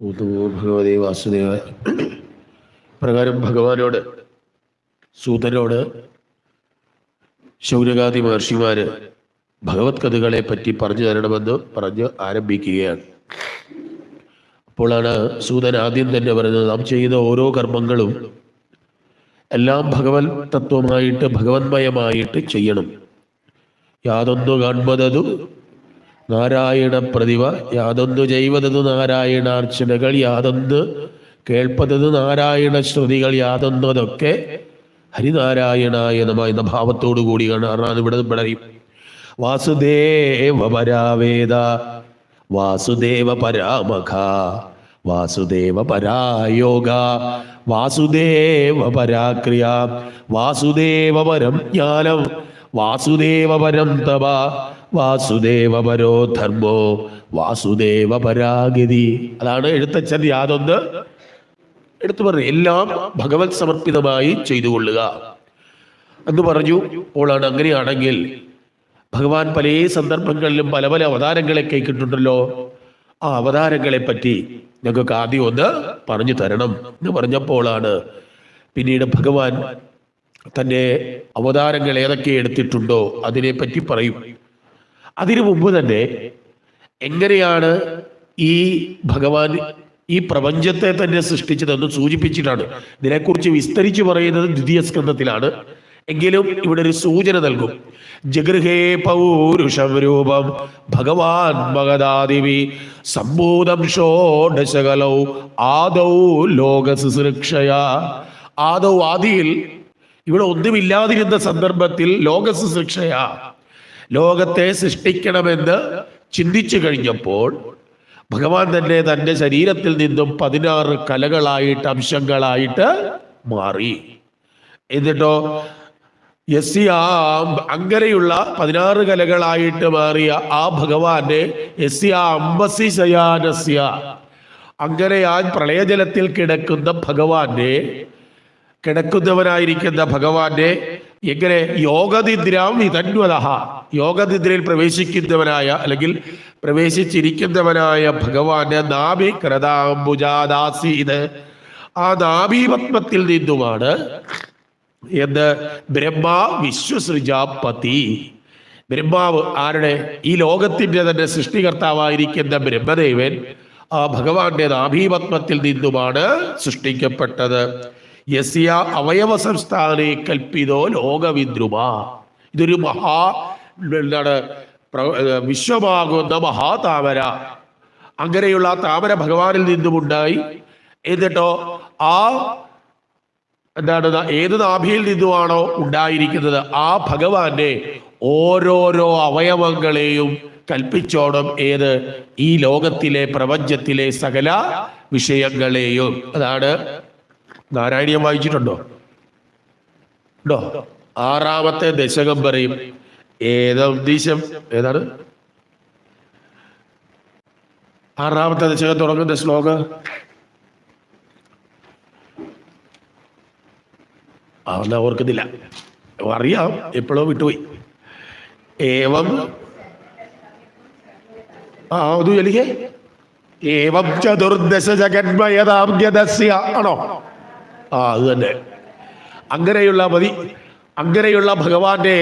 ഭഗവതി വാസുദേവ പ്രകാരം ഭഗവാനോട് സൂതനോട് ശൗനകാദി മഹർഷിമാര് ഭഗവത് കഥകളെ പറ്റി പറഞ്ഞു തരണമെന്ന് പറഞ്ഞ് ആരംഭിക്കുകയാണ്. അപ്പോഴാണ് സൂതൻ ആദ്യം തന്നെ പറയുന്നത്, നാം ചെയ്യുന്ന ഓരോ കർമ്മങ്ങളും എല്ലാം ഭഗവത് തത്വമായിട്ട് ഭഗവന്മയമായിട്ട് ചെയ്യണം. യാതൊന്നു കാൺമതതു നാരായണ പ്രതിഭ, യാതൊന്നു ചെയ്വതതു നാരായണാർച്ചനകൾ, യാതൊന്ന് കേൾപ്പതത് നാരായണ ശ്രുതികൾ, യാതൊന്നതൊക്കെ ഹരിനാരായണായ നമ എന്ന ഭാവത്തോടു കൂടി കാണാൻ ഇവിടെ പറയും. വാസുദേവ പരാവേദ, വാസുദേവ പരാമഖ, വാസുദേവ പരായോഗ, വാസുദേവ പരാക്രിയ, വാസുദേവ പരം ജ്ഞാനം, വാസുദേവ പരം തപ, വാസുദേവ പരോ ധർമ്മോ, വാസുദേവ പരാഗതി. അതാണ് എഴുത്തച്ഛൻ യാതൊന്ന് എടുത്തു പറഞ്ഞു. എല്ലാം ഭഗവത് സമർപ്പിതമായി ചെയ്തു കൊള്ളുക എന്ന് പറഞ്ഞു. അപ്പോഴാണ് അങ്ങനെയാണെങ്കിൽ ഭഗവാൻ പല സന്ദർഭങ്ങളിലും പല പല അവതാരങ്ങളെ കേൾക്കിട്ടുണ്ടല്ലോ. ആ അവതാരങ്ങളെ പറ്റി ഞങ്ങൾക്ക് ആദ്യം ഒന്ന് പറഞ്ഞു തരണം എന്ന് പറഞ്ഞപ്പോഴാണ് പിന്നീട് ഭഗവാൻ തൻ്റെ അവതാരങ്ങൾ ഏതൊക്കെ എടുത്തിട്ടുണ്ടോ അതിനെപ്പറ്റി പറയും. അതിനു മുമ്പ് തന്നെ എങ്ങനെയാണ് ഈ ഭഗവാൻ ഈ പ്രപഞ്ചത്തെ തന്നെ സൃഷ്ടിച്ചതെന്ന് സൂചിപ്പിച്ചിട്ടാണ്. ഇതിനെക്കുറിച്ച് വിസ്തരിച്ച് പറയുന്നത് ദ്വിതീയ സ്കന്ധത്തിലാണ്. എങ്കിലും ഇവിടെ ഒരു സൂചന നൽകും. ജഗൃഹേ പൗരുഷം രൂപം ഭഗവാൻ മഗധാദിവി സംഭൂതം ഷോഡശകലൗ ആദൗ ലോക ശുശ്രൂഷയാ. ആദൗ ആദിയിൽ ഇവിടെ ഒന്നുമില്ലാതിരുന്ന സന്ദർഭത്തിൽ ലോക ശുശ്രൂഷയാ, ലോകത്തെ സൃഷ്ടിക്കണമെന്ന് ചിന്തിച്ചു കഴിഞ്ഞപ്പോൾ ഭഗവാൻ തന്നെ തൻ്റെ ശരീരത്തിൽ നിന്നും 16 കലകളായിട്ട് അംശങ്ങളായിട്ട് മാറി. എന്നിട്ടോ അങ്ങനെയുള്ള 16 കലകളായിട്ട് മാറിയ ആ ഭഗവാന്റെ അംബസി ശയാനസ്യ, അങ്ങനെ ആ പ്രളയജലത്തിൽ കിടക്കുന്നവനായിരിക്കുന്ന ഭഗവാന്റെ എങ്ങനെ യോഗനിദ്രാം വിതന്വതഃ, യോഗനിദ്രയിൽ പ്രവേശിക്കുന്നവനായ അല്ലെങ്കിൽ പ്രവേശിച്ചിരിക്കുന്നവനായ ഭഗവാന്റെ നാഭി കൃതാംബുജാദാസീത്, ആ നാഭീപത്മത്തിൽ നിന്നുമാണ് എന്ത് ബ്രഹ്മാ വിശ്വസൃജാപതി. ബ്രഹ്മാവ് ആരുടെ? ഈ ലോകത്തിന്റെ തന്നെ സൃഷ്ടികർത്താവായിരിക്കുന്ന ബ്രഹ്മദേവൻ ആ ഭഗവാന്റെ നാഭീപത്മത്തിൽ നിന്നുമാണ് സൃഷ്ടിക്കപ്പെട്ടത്. യസ്യ അവയവ സംസ്ഥാനെ കൽപ്പിതോ ലോകവിദ്രുമ. ഇതൊരു വിശ്വമാകുന്ന മഹാതാമര. അങ്ങനെയുള്ള ആ താമര ഭഗവാനിൽ നിന്നുമുണ്ടായി. എന്നിട്ടോ ആ ഏത് നാഭിയിൽ നിന്നുമാണോ ഉണ്ടായിരിക്കുന്നത് ആ ഭഗവാന്റെ ഓരോരോ അവയവങ്ങളെയും കൽപ്പിച്ചോണം. ഏത്? ഈ ലോകത്തിലെ പ്രപഞ്ചത്തിലെ സകല വിഷയങ്ങളെയും. അതാണ് നാരായണീയം വായിച്ചിട്ടുണ്ടോ? ഉണ്ടോ? 6ാമത്തെ ദശകം പറയും. ഏതം ഏതാണ് 6ാമത്തെ ദശകം തുടങ്ങുന്ന ശ്ലോകം? എന്നാ ഓർക്കുന്നില്ല, അറിയാം, എപ്പോഴോ വിട്ടുപോയി. ഏവം അത് ചൊല്ലിക്കേ. ഏവം ചതുർദശ ജഗന്മയതാംഗ്യദസ്യ ആണോ? അത് തന്നെ. അങ്ങനെയുള്ള ഭഗവാന്റെ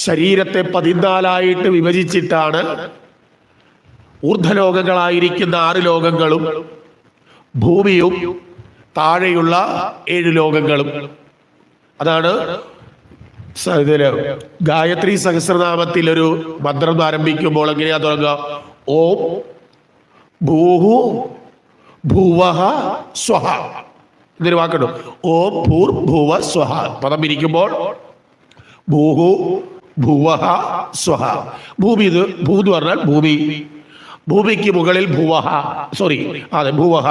ശരീരത്തെ 14ആയിട്ട് വിഭജിച്ചിട്ടാണ് ഊർധ്വലോകങ്ങളായിരിക്കുന്ന 6 ലോകങ്ങളും ഭൂമിയും താഴെയുള്ള 7 ലോകങ്ങളും. അതാണ് ഇതില് ഗായത്രി സഹസ്രനാമത്തിൽ ഒരു മന്ത്രം ആരംഭിക്കുമ്പോൾ എങ്ങനെയാ തുടങ്ങുക? ഓം ഭൂഹു ഭുവഃ സ്വഹ എന്നൊരു വാക്കുണ്ട്. ഓം ഭൂർഭുവ സ്വഹ. പദം പിരിക്കുമ്പോൾ ഭൂഹു ഭുവഃ സ്വഹ. ഭൂമി, ഇത് ഭൂ എന്ന് പറഞ്ഞാൽ ഭൂമി. ഭൂമിക്ക് മുകളിൽ ഭുവഃ, ഭുവഃ.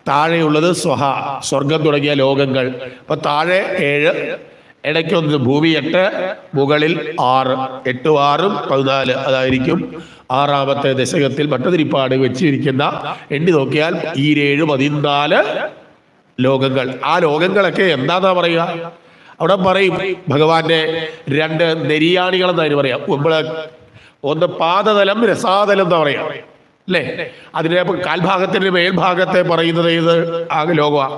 താഴെയുള്ളത് സ്വഹ, സ്വർഗം തുടങ്ങിയ ലോകങ്ങൾ. അപ്പൊ താഴെ 7, ഇടയ്ക്കൊന്ന് ഭൂമി 8, മുകളിൽ 6. 8 6 14. അതായിരിക്കും 6ാമത്തെ ദശകത്തിൽ ഭട്ടതിരിപ്പാട് വെച്ചിരിക്കുന്ന. എണ്ണി നോക്കിയാൽ 7 14 ലോകങ്ങൾ. ആ ലോകങ്ങളൊക്കെ എന്താന്നാ പറയുക? അവിടെ പറയും ഭഗവാന്റെ 2 നെരിയാണികളെന്നാണ് പറയാം. ഒന്ന് പാദതലം രസാതലം എന്താ പറയാ അല്ലേ? അതിന്റെ കാൽഭാഗത്തിന്റെ മേൽഭാഗത്തെ പറയുന്നത് ഏത് ആകെ ലോകമാണ്?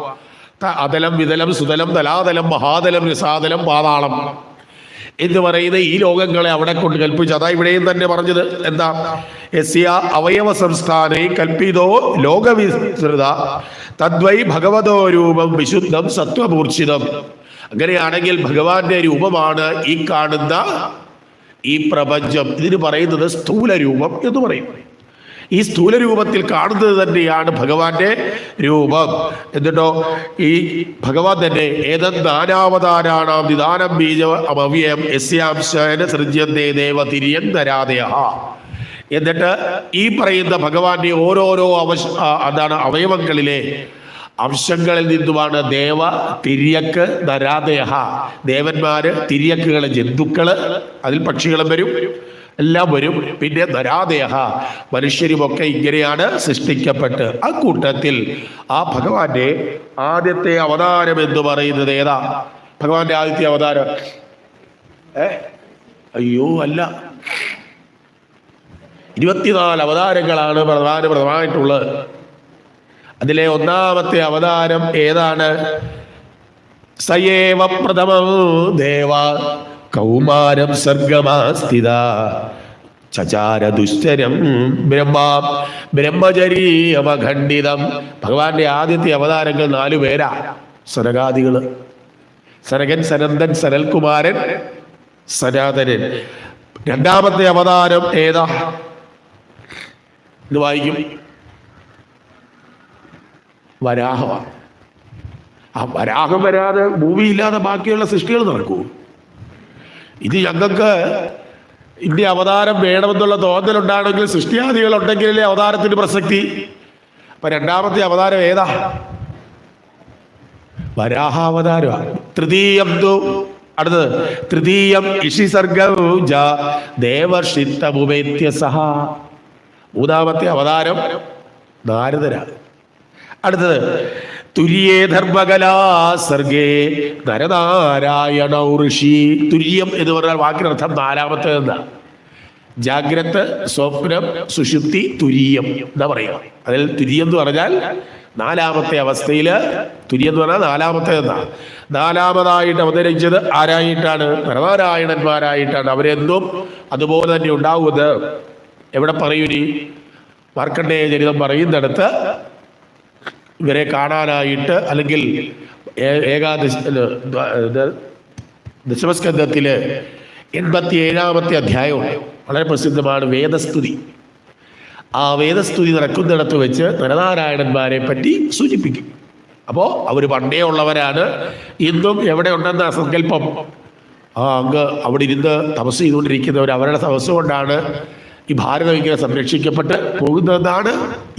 അതലം, വിതലം, സുതലം, തലാതലം, മഹാതലം, രസാതലം, പാതാളം എന്ന് പറയുന്ന ഈ ലോകങ്ങളെ അവിടെ കൊണ്ട് കൽപ്പിച്ചു. അതാ ഇവിടെയും തന്നെ പറഞ്ഞത് എന്താ? യസ്യ അവയവ സംസ്ഥാനേ കൽപ്പിതോ ലോകവിസ്തൃത തദ്വൈ ഭഗവതോ രൂപം വിശുദ്ധം സത്വമൂർച്ഛിതം. അങ്ങനെയാണെങ്കിൽ ഭഗവാന്റെ രൂപമാണ് ഈ കാണുന്ന ഈ പ്രപഞ്ചം. ഇതിന് പറയുന്നത് സ്ഥൂല രൂപം എന്ന് പറയും. ഈ സ്ഥൂല രൂപത്തിൽ കാണുന്നത് തന്നെയാണ് ഭഗവാന്റെ രൂപം. എന്നിട്ടോ ഈ ഭഗവാൻ തന്നെ ഏതനാവതാരാണാം നിദാനം ബീജം അവ്യയം യസ്യാംശേന സൃജ്യന്തേ ദേവതിര്യൻ നരാദയ. എന്നിട്ട് ഈ പറയുന്ന ഭഗവാന്റെ ഓരോരോ അവയവങ്ങളിലെ അംശങ്ങളിൽ നിന്നുമാണ് ദേവ തിര്യക്ക് നരാദയ, ദേവന്മാര്, തിര്യക്കുകള്, ജന്തുക്കള്, അതിൽ പക്ഷികളും വരും, എല്ലാം വരും. പിന്നെ നരാദയ, മനുഷ്യരുമൊക്കെ ഇങ്ങനെയാണ് സൃഷ്ടിക്കപ്പെട്ട്. ആ കൂട്ടത്തിൽ ആ ഭഗവാന്റെ ആദ്യത്തെ അവതാരം എന്ന് പറയുന്നത് ഏതാ? ഭഗവാന്റെ ആദ്യത്തെ അവതാരം അയ്യോ അല്ല, 24 അവതാരങ്ങളാണ് പ്രധാനമായിട്ടുള്ളത്. അതിലെ ഒന്നാമത്തെ അവതാരം ഏതാണ്? സയേവ പ്രഥമം ദേവ കൗമാരം സർഗമാസ്ഥിത ചചാര ദുശ്ചരം ബ്രഹ്മചര്യമഖണ്ഡിതം. ഭഗവാന്റെ ആദ്യത്തെ അവതാരങ്ങൾ 4 പേരാ. സനകാദികള്, സനകൻ, സനന്ദൻ, സനൽകുമാരൻ, സനാതനൻ. രണ്ടാമത്തെ അവതാരം ഏതാ? ഇത് വായിക്കും, വരാഹമാണ്. ആ വരാഹം വരാതെ ഭൂമിയില്ലാതെ ബാക്കിയുള്ള സൃഷ്ടികൾ നടക്കൂ? ഇത് ഞങ്ങൾക്ക് ഇന്റെ അവതാരം വേണമെന്നുള്ള തോന്നലുണ്ടാണെങ്കിൽ, സൃഷ്ടിയാദികളുണ്ടെങ്കിലല്ലേ അവതാരത്തിന് പ്രസക്തി. അപ്പൊ രണ്ടാമത്തെ അവതാരം ഏതാ? വരാഹാവതാരമാണ്. തൃതീയം അടുത്തത് തൃതീയം ഇഷിസർഗൗജ ദേവർഷിത്തമുപേത്യസഹ. മൂന്നാമത്തെ അവതാരം നാരദരാണ്. അടുത്തത് തുര്യേ ധർമ്മകലാ സർഗേ നരനാരായണ ഋഷി. തുര്യം എന്ന് പറഞ്ഞാൽ വാക്കിനർത്ഥം നാലാമത്തെ എന്നാണ്. ജാഗ്രത്, സ്വപ്നം, സുഷുപ്തി, തുര്യം എന്താ പറയുക. അതിൽ തുര്യം എന്ന് പറഞ്ഞാൽ നാലാമത്തെ അവസ്ഥയില്, തുര്യം എന്ന് പറഞ്ഞാൽ നാലാമത്തെ എന്നാണ്. നാലാമതായിട്ട് അവതരിച്ചത് ആരായിട്ടാണ്? നരനാരായണന്മാരായിട്ടാണ്. അവരെന്തും അതുപോലെ തന്നെ ഉണ്ടാവുന്നത് എവിടെ പറയൂരി? മാർക്കണ്ഡേയ ചരിതം പറയുന്നിടത്ത് ഇവരെ കാണാനായിട്ട്, അല്ലെങ്കിൽ ദശമസ്കന്ധത്തില് 87-ാമത്തെ അധ്യായമുണ്ട്. വളരെ പ്രസിദ്ധമാണ് വേദസ്തുതി. ആ വേദസ്തുതി നടക്കുന്നിടത്ത് വെച്ച് നരനാരായണന്മാരെ പറ്റി സൂചിപ്പിക്കും. അപ്പോൾ അവർ പണ്ടേ ഉള്ളവരാണ്, ഇന്നും എവിടെ ഉണ്ടെന്ന സങ്കല്പം. അങ്ങ് അവിടെ ഇരുന്ന് തപസ് ചെയ്തുകൊണ്ടിരിക്കുന്നവർ, അവരുടെ തപസ് കൊണ്ടാണ് ഈ ഭാരതം ഇങ്ങനെ സംരക്ഷിക്കപ്പെട്ട് പോകുന്നതെന്നാണ്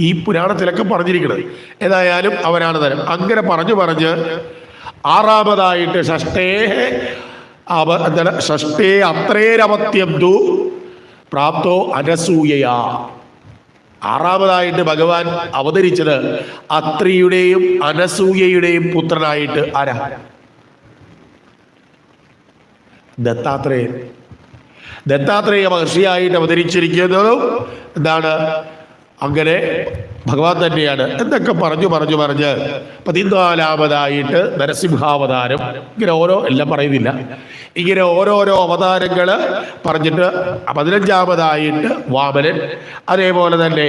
ഈ പുരാണത്തിലൊക്കെ പറഞ്ഞിരിക്കുന്നത്. ഏതായാലും അവരാണ് തരം. അങ്ങനെ പറഞ്ഞ് ആറാമതായിട്ട് ഷഷ്ടേ അത്രേരവത്യം തു പ്രാപ്തോ അനസൂയയാ. ആറാമതായിട്ട് ഭഗവാൻ അവതരിച്ചത് അത്രിയുടെയും അനസൂയയുടെയും പുത്രനായിട്ട്. ആരാ? ദത്താത്രേയ മഹർഷിയായിട്ട് അവതരിച്ചിരിക്കുന്നതും എന്താണ്? അങ്ങനെ ഭഗവാൻ തന്നെയാണ് എന്നൊക്കെ പറഞ്ഞു 14-ാമതായിട്ട് നരസിംഹാവതാരം. ഇങ്ങനെ എല്ലാം പറയുന്നില്ല, ഇങ്ങനെ ഓരോരോ അവതാരങ്ങള് പറഞ്ഞിട്ട് 15-ാമതായിട്ട് വാമനൻ. അതേപോലെ തന്നെ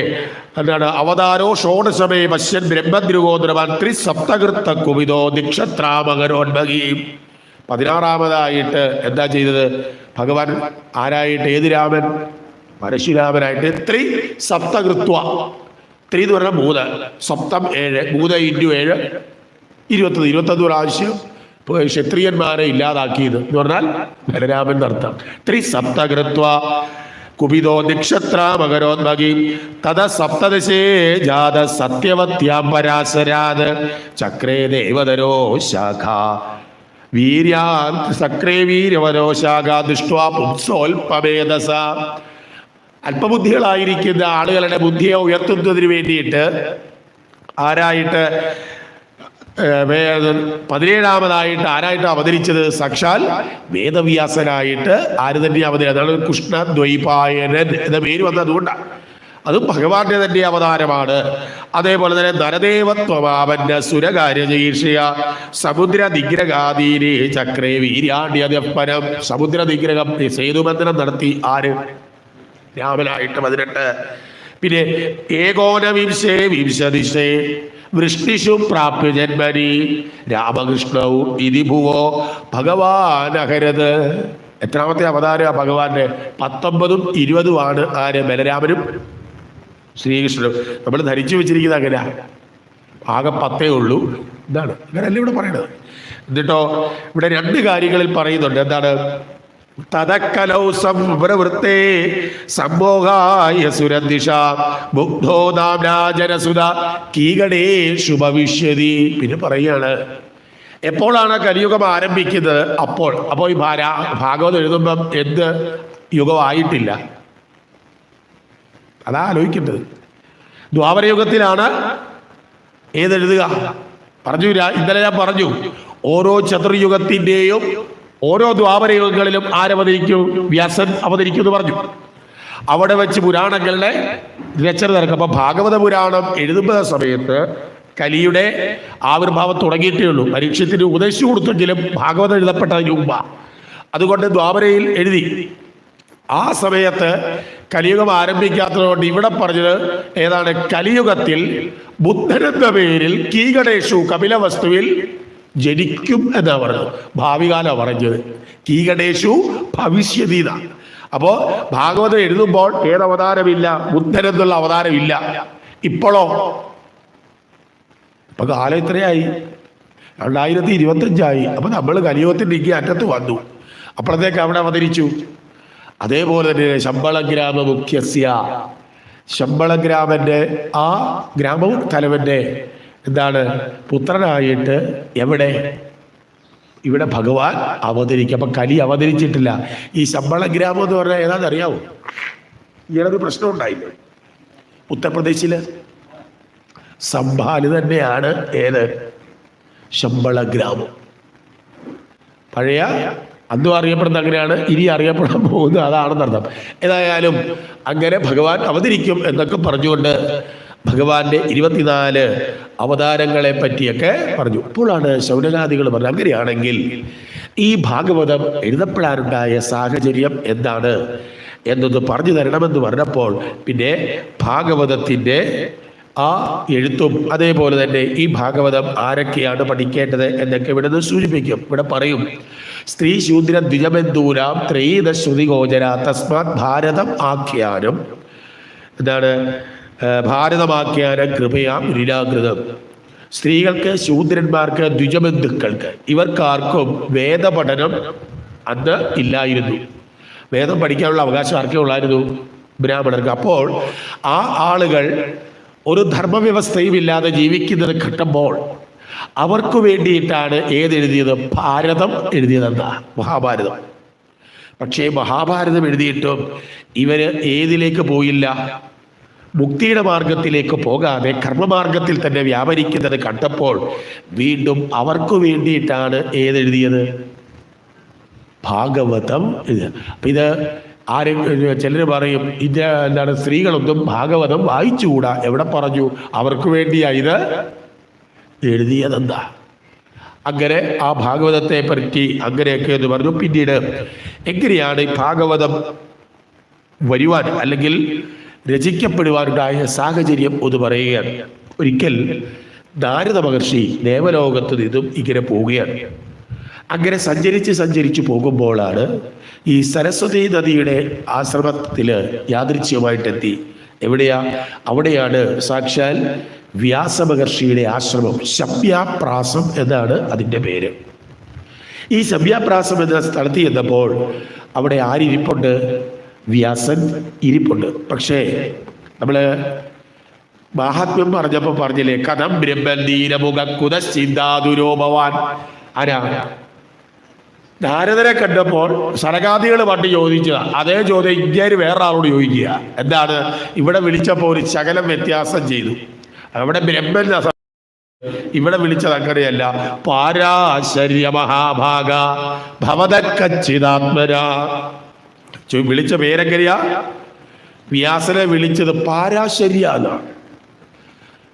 എന്താണ്? അവതാരോ ഷോഡശമേ പശ്യൻ ബ്രഹ്മദ്രുഗോദ്രവാൻ ത്രിസപ്തകൃത്ത കുവിതോ ദിക്ഷത്രാമകരോന്മകീം. 16-ാമതായിട്ട് എന്താ ചെയ്തത്? ഭഗവാൻ ആരായിട്ട്? ഏത് രാമൻ? പരശുരാമനായിട്ട് സപ്തകൃത്വ. ത്രീ എന്ന് പറഞ്ഞാൽ 3, സപ്തം 7, 3 × 7 21 പ്രാവശ്യം ക്ഷത്രിയന്മാരെ ഇല്ലാതാക്കിയത് എന്ന് പറഞ്ഞാൽ ബലരാമൻ അർത്ഥം. ത്രിസപ്തകൃത്വ കുപിതോ നക്ഷത്രാമകരോന്മകി തദ സപ്തദശേ ജാത സത്യവത്യാം പരാശരാത് ചക്രേ ദേവതരോ ശാഖ വീര്യാൻ സക്രേ വീരവരോ ശാഖ ദൃഷ്ട്വാ പുംസോൽപമേധസ. അല്പബുദ്ധികളായിരിക്കുന്ന ആളുകളുടെ ബുദ്ധിയെ ഉയർത്തുന്നതിന് വേണ്ടിയിട്ട് ആരായിട്ട് 17-ാമതായിട്ട് ആരായിട്ട് അവതരിച്ചത്? സാക്ഷാൽ വേദവ്യാസനായിട്ട്. ആര് തന്നെ അവതരിച്ചത്? അതാണ് കൃഷ്ണ ദ്വൈപായനൻ എന്ന പേര് വന്നത് അതുകൊണ്ടാണ്. അതും ഭഗവാന്റെ തന്നെ അവതാരമാണ്. അതേപോലെ തന്നെ നരദേവത്വമാവന്റെ സുരകാര്യചീർഷയ സമുദ്ര നിഗ്രഹാദീനി ചക്രേ വീര്യാണ്യപരം. സമുദ്ര നിഗ്രഹം സേതുബന്ധനം നടത്തി ആര്? രാമനായിട്ട് 18. പിന്നെ ഏകോനവിംശേ വിംശതിശേ വൃഷ്ണിഷു പ്രാപ്യ ജന്മനി രാമകൃഷ്ണവും ഇതി ഭുവോ ഭഗവാനഹരത്. എത്രാമത്തെ അവതാരം ഭഗവാന്റെ? 19ഉം 20ഉമാണ്. ആര്? ബലരാമനും ശ്രീകൃഷ്ണനും. നമ്മൾ ധരിച്ചു വെച്ചിരിക്കുന്നത് അങ്ങനെ ആകെ 10 ഉള്ളൂ. എന്താണ് അങ്ങനെയല്ല ഇവിടെ പറയണത്. എന്നിട്ടോ ഇവിടെ 2 കാര്യങ്ങളിൽ പറയുന്നുണ്ട്. എന്താണ്? തദക്കലൗ സംവൃത്തേ സംഭോഗായ സുരദിശ മുഗ്ധോ നാംരാജനസുത കീകടേഷു ഭവിഷ്യതി. പിന്നെ പറയാണ് എപ്പോഴാണ് കലിയുഗം ആരംഭിക്കുന്നത്? അപ്പോൾ ഈ ഭാഗവതം എഴുതുമ്പം എന്ത് യുഗമായിട്ടില്ല, അതാ ആലോചിക്കേണ്ടത്. ദ്വാപരയുഗത്തിലാണ് ഏതെഴുതുക? പറഞ്ഞു, ഇന്നലെ ഞാൻ പറഞ്ഞു, ഓരോ ചതുർയുഗത്തിൻ്റെയും ഓരോ ദ്വാപരയുഗങ്ങളിലും ആരവതരിക്കും? വ്യാസൻ അവതരിക്കും എന്ന് പറഞ്ഞു. അവിടെ വെച്ച് പുരാണങ്ങളുടെ രചന നടക്കും. അപ്പൊ ഭാഗവത പുരാണം എഴുതുന്ന സമയത്ത് കലിയുടെ ആവിർഭാവം തുടങ്ങിയിട്ടേ ഉള്ളൂ. പരീക്ഷത്തിന് ഉപദേശിച്ചു കൊടുത്തെങ്കിലും ഭാഗവതം എഴുതപ്പെട്ടതിന് മുമ്പാണ്. അതുകൊണ്ട് ദ്വാപരയിൽ എഴുതി. ആ സമയത്ത് കലിയുഗം ആരംഭിക്കാത്തതുകൊണ്ട് ഇവിടെ പറഞ്ഞത് ഏതാണ്? കലിയുഗത്തിൽ ബുദ്ധനെന്ന പേരിൽ കീകടേഷു കപിലവസ്തുവിൽ ജനിക്കും എന്നാ പറഞ്ഞത്. ഭാവികാലമാണ് പറഞ്ഞത്. കീകടേഷു ഭവിഷ്യതി. അപ്പോ ഭാഗവതം എഴുതുമ്പോൾ ഏതവതാരമില്ല? ബുദ്ധനെന്നുള്ള അവതാരമില്ല. ഇപ്പോഴോ? ഇപ്പൊ കാലം ഇത്രയായി, 2025 അപ്പൊ നമ്മൾ കലിയുഗത്തിന്റെ ഇങ്ങേ അറ്റത്ത് വന്നു. അപ്പോഴത്തേക്ക് അവിടെ അവതരിച്ചു. അതേപോലെ തന്നെ ശമ്പളഗ്രാമ മുഖ്യസ്യ, ശമ്പളഗ്രാമന്റെ ആ ഗ്രാമവും തലവന്റെ എന്താണ് പുത്രനായിട്ട് ഇവിടെ ഭഗവാൻ അവതരിക്കും. അപ്പൊ കലി അവതരിച്ചിട്ടില്ല. ഈ ശമ്പളഗ്രാമം എന്ന് പറഞ്ഞാൽ ഏതാണെന്ന് അറിയാവോ? ഇയാളൊരു പ്രശ്നം ഉണ്ടായില്ലേ ഉത്തർപ്രദേശില്? സംഭാല് തന്നെയാണ് ഏത്? ശമ്പളഗ്രാമം. പഴയ അന്നും അറിയപ്പെടുന്നത് അങ്ങനെയാണ്, ഇനി അറിയപ്പെടാൻ പോകുന്നത് അതാണെന്നർത്ഥം. ഏതായാലും അങ്ങനെ ഭഗവാൻ അവതരിക്കും എന്നൊക്കെ പറഞ്ഞുകൊണ്ട് ഭഗവാന്റെ 24 അവതാരങ്ങളെ പറ്റിയൊക്കെ പറഞ്ഞു. അപ്പോഴാണ് ശൗനകാദികൾ പറഞ്ഞത് അങ്ങനെയാണെങ്കിൽ ഈ ഭാഗവതം എഴുതപ്പെടാനുണ്ടായ സാഹചര്യം എന്താണ് എന്നത് പറഞ്ഞു തരണമെന്ന് പറഞ്ഞപ്പോൾ പിന്നെ ഭാഗവതത്തിൻ്റെ ആ എഴുത്തും അതേപോലെ തന്നെ ഈ ഭാഗവതം ആരൊക്കെയാണ് പഠിക്കേണ്ടത് എന്നൊക്കെ ഇവിടെ നിന്ന് സൂചിപ്പിക്കും. ഇവിടെ പറയും സ്ത്രീ ശൂദ്ര ദ്വിജബന്ധൂരാം ത്രയീത ശ്രുതിഗോചര തസ്മാത് ഭാരതം ആഖ്യാനം. എന്താണ്? ഭാരതമാഖ്യാനം കൃപയാം ലീലാകൃതം. സ്ത്രീകൾക്ക്, ശൂദ്രന്മാർക്ക്, ദ്വിജബന്ധുക്കൾക്ക് ഇവർക്കാർക്കും വേദപഠനം അന്ന് ഇല്ലായിരുന്നു. വേദം പഠിക്കാനുള്ള അവകാശം ആർക്കേ ഉള്ളായിരുന്നു? ബ്രാഹ്മണർക്ക്. അപ്പോൾ ആ ആളുകൾ ഒരു ധർമ്മവ്യവസ്ഥയും ഇല്ലാതെ ജീവിക്കുന്നത് കിട്ടുമ്പോൾ അവർക്ക് വേണ്ടിയിട്ടാണ് ഏതെഴുതിയത്? ഭാരതം എഴുതിയതെന്താ? മഹാഭാരതം. പക്ഷേ മഹാഭാരതം എഴുതിയിട്ടും ഇവര് ഏതിലേക്ക് പോയില്ല? മുക്തിയുടെ മാർഗത്തിലേക്ക് പോകാതെ കർമ്മമാർഗത്തിൽ തന്നെ വ്യാപരിക്കുന്നത് കണ്ടപ്പോൾ വീണ്ടും അവർക്ക് വേണ്ടിയിട്ടാണ് ഏതെഴുതിയത്? ഭാഗവതം. അപ്പൊ ഇത് ആരും ചിലർ പറയും ഇത് എന്താണ് സ്ത്രീകളൊന്നും ഭാഗവതം വായിച്ചുകൂടാ. എവിടെ പറഞ്ഞു? അവർക്ക് വേണ്ടിയാ ഇത് എഴുതിയതെന്താ? അങ്ങനെ ആ ഭാഗവതത്തെ പറ്റി അങ്ങനെയൊക്കെ എന്ന് പറഞ്ഞു. പിന്നീട് എങ്ങനെയാണ് ഈ ഭാഗവതം വരുവാൻ അല്ലെങ്കിൽ രചിക്കപ്പെടുവാനുണ്ടായ സാഹചര്യം ഒന്ന് പറയുകയാണ്. ഒരിക്കൽ നാരദ മഹർഷി ദേവലോകത്ത് നിന്നും ഇങ്ങനെ പോവുകയാണ്. അങ്ങനെ സഞ്ചരിച്ച് പോകുമ്പോഴാണ് ഈ സരസ്വതി നദിയുടെ ആശ്രമത്തിൽ യാദൃച്ഛ്യമായിട്ടെത്തി. എവിടെയാ? അവിടെയാണ് സാക്ഷാൽ വ്യാസമഹർഷിയുടെ ആശ്രമം. ശബ്യാപ്രാസം എന്നാണ് അതിൻ്റെ പേര്. ഈ ശബ്യാപ്രാസം എന്ന സ്ഥലത്ത് ചെന്നപ്പോൾ അവിടെ ആരിരിപ്പുണ്ട്? വ്യാസൻ ഇരിപ്പുണ്ട്. പക്ഷേ നമ്മൾ മാഹാത്മ്യം പറഞ്ഞപ്പോൾ പറഞ്ഞില്ലേ, കഥം ബ്രഹ്മീരമുഖ കുതശ്ചിന്താതുരോഭവാൻ. ആരാ? നാരദരെ കണ്ടപ്പോൾ സനകാദികൾ പണ്ട് ചോദിച്ചതാ അതേ ചോദ്യം ഇങ്ങനെ വേറൊരാളോട് ചോദിക്കുക. എന്താണ്? ഇവിടെ വിളിച്ചപ്പോൾ ഒരു ശകലം വ്യത്യാസം ചെയ്തു. അവിടെ ബ്രഹ്മൻ, ഇവിടെ വിളിച്ചത് അങ്ങനെയല്ല. പാരാശര്യ മഹാഭാഗ ഭവതക്കച്ചിതാത്മര. വിളിച്ച പേരെങ്ങനെയാ? വ്യാസനെ വിളിച്ചത് പാരാശര്യ എന്നാണ്.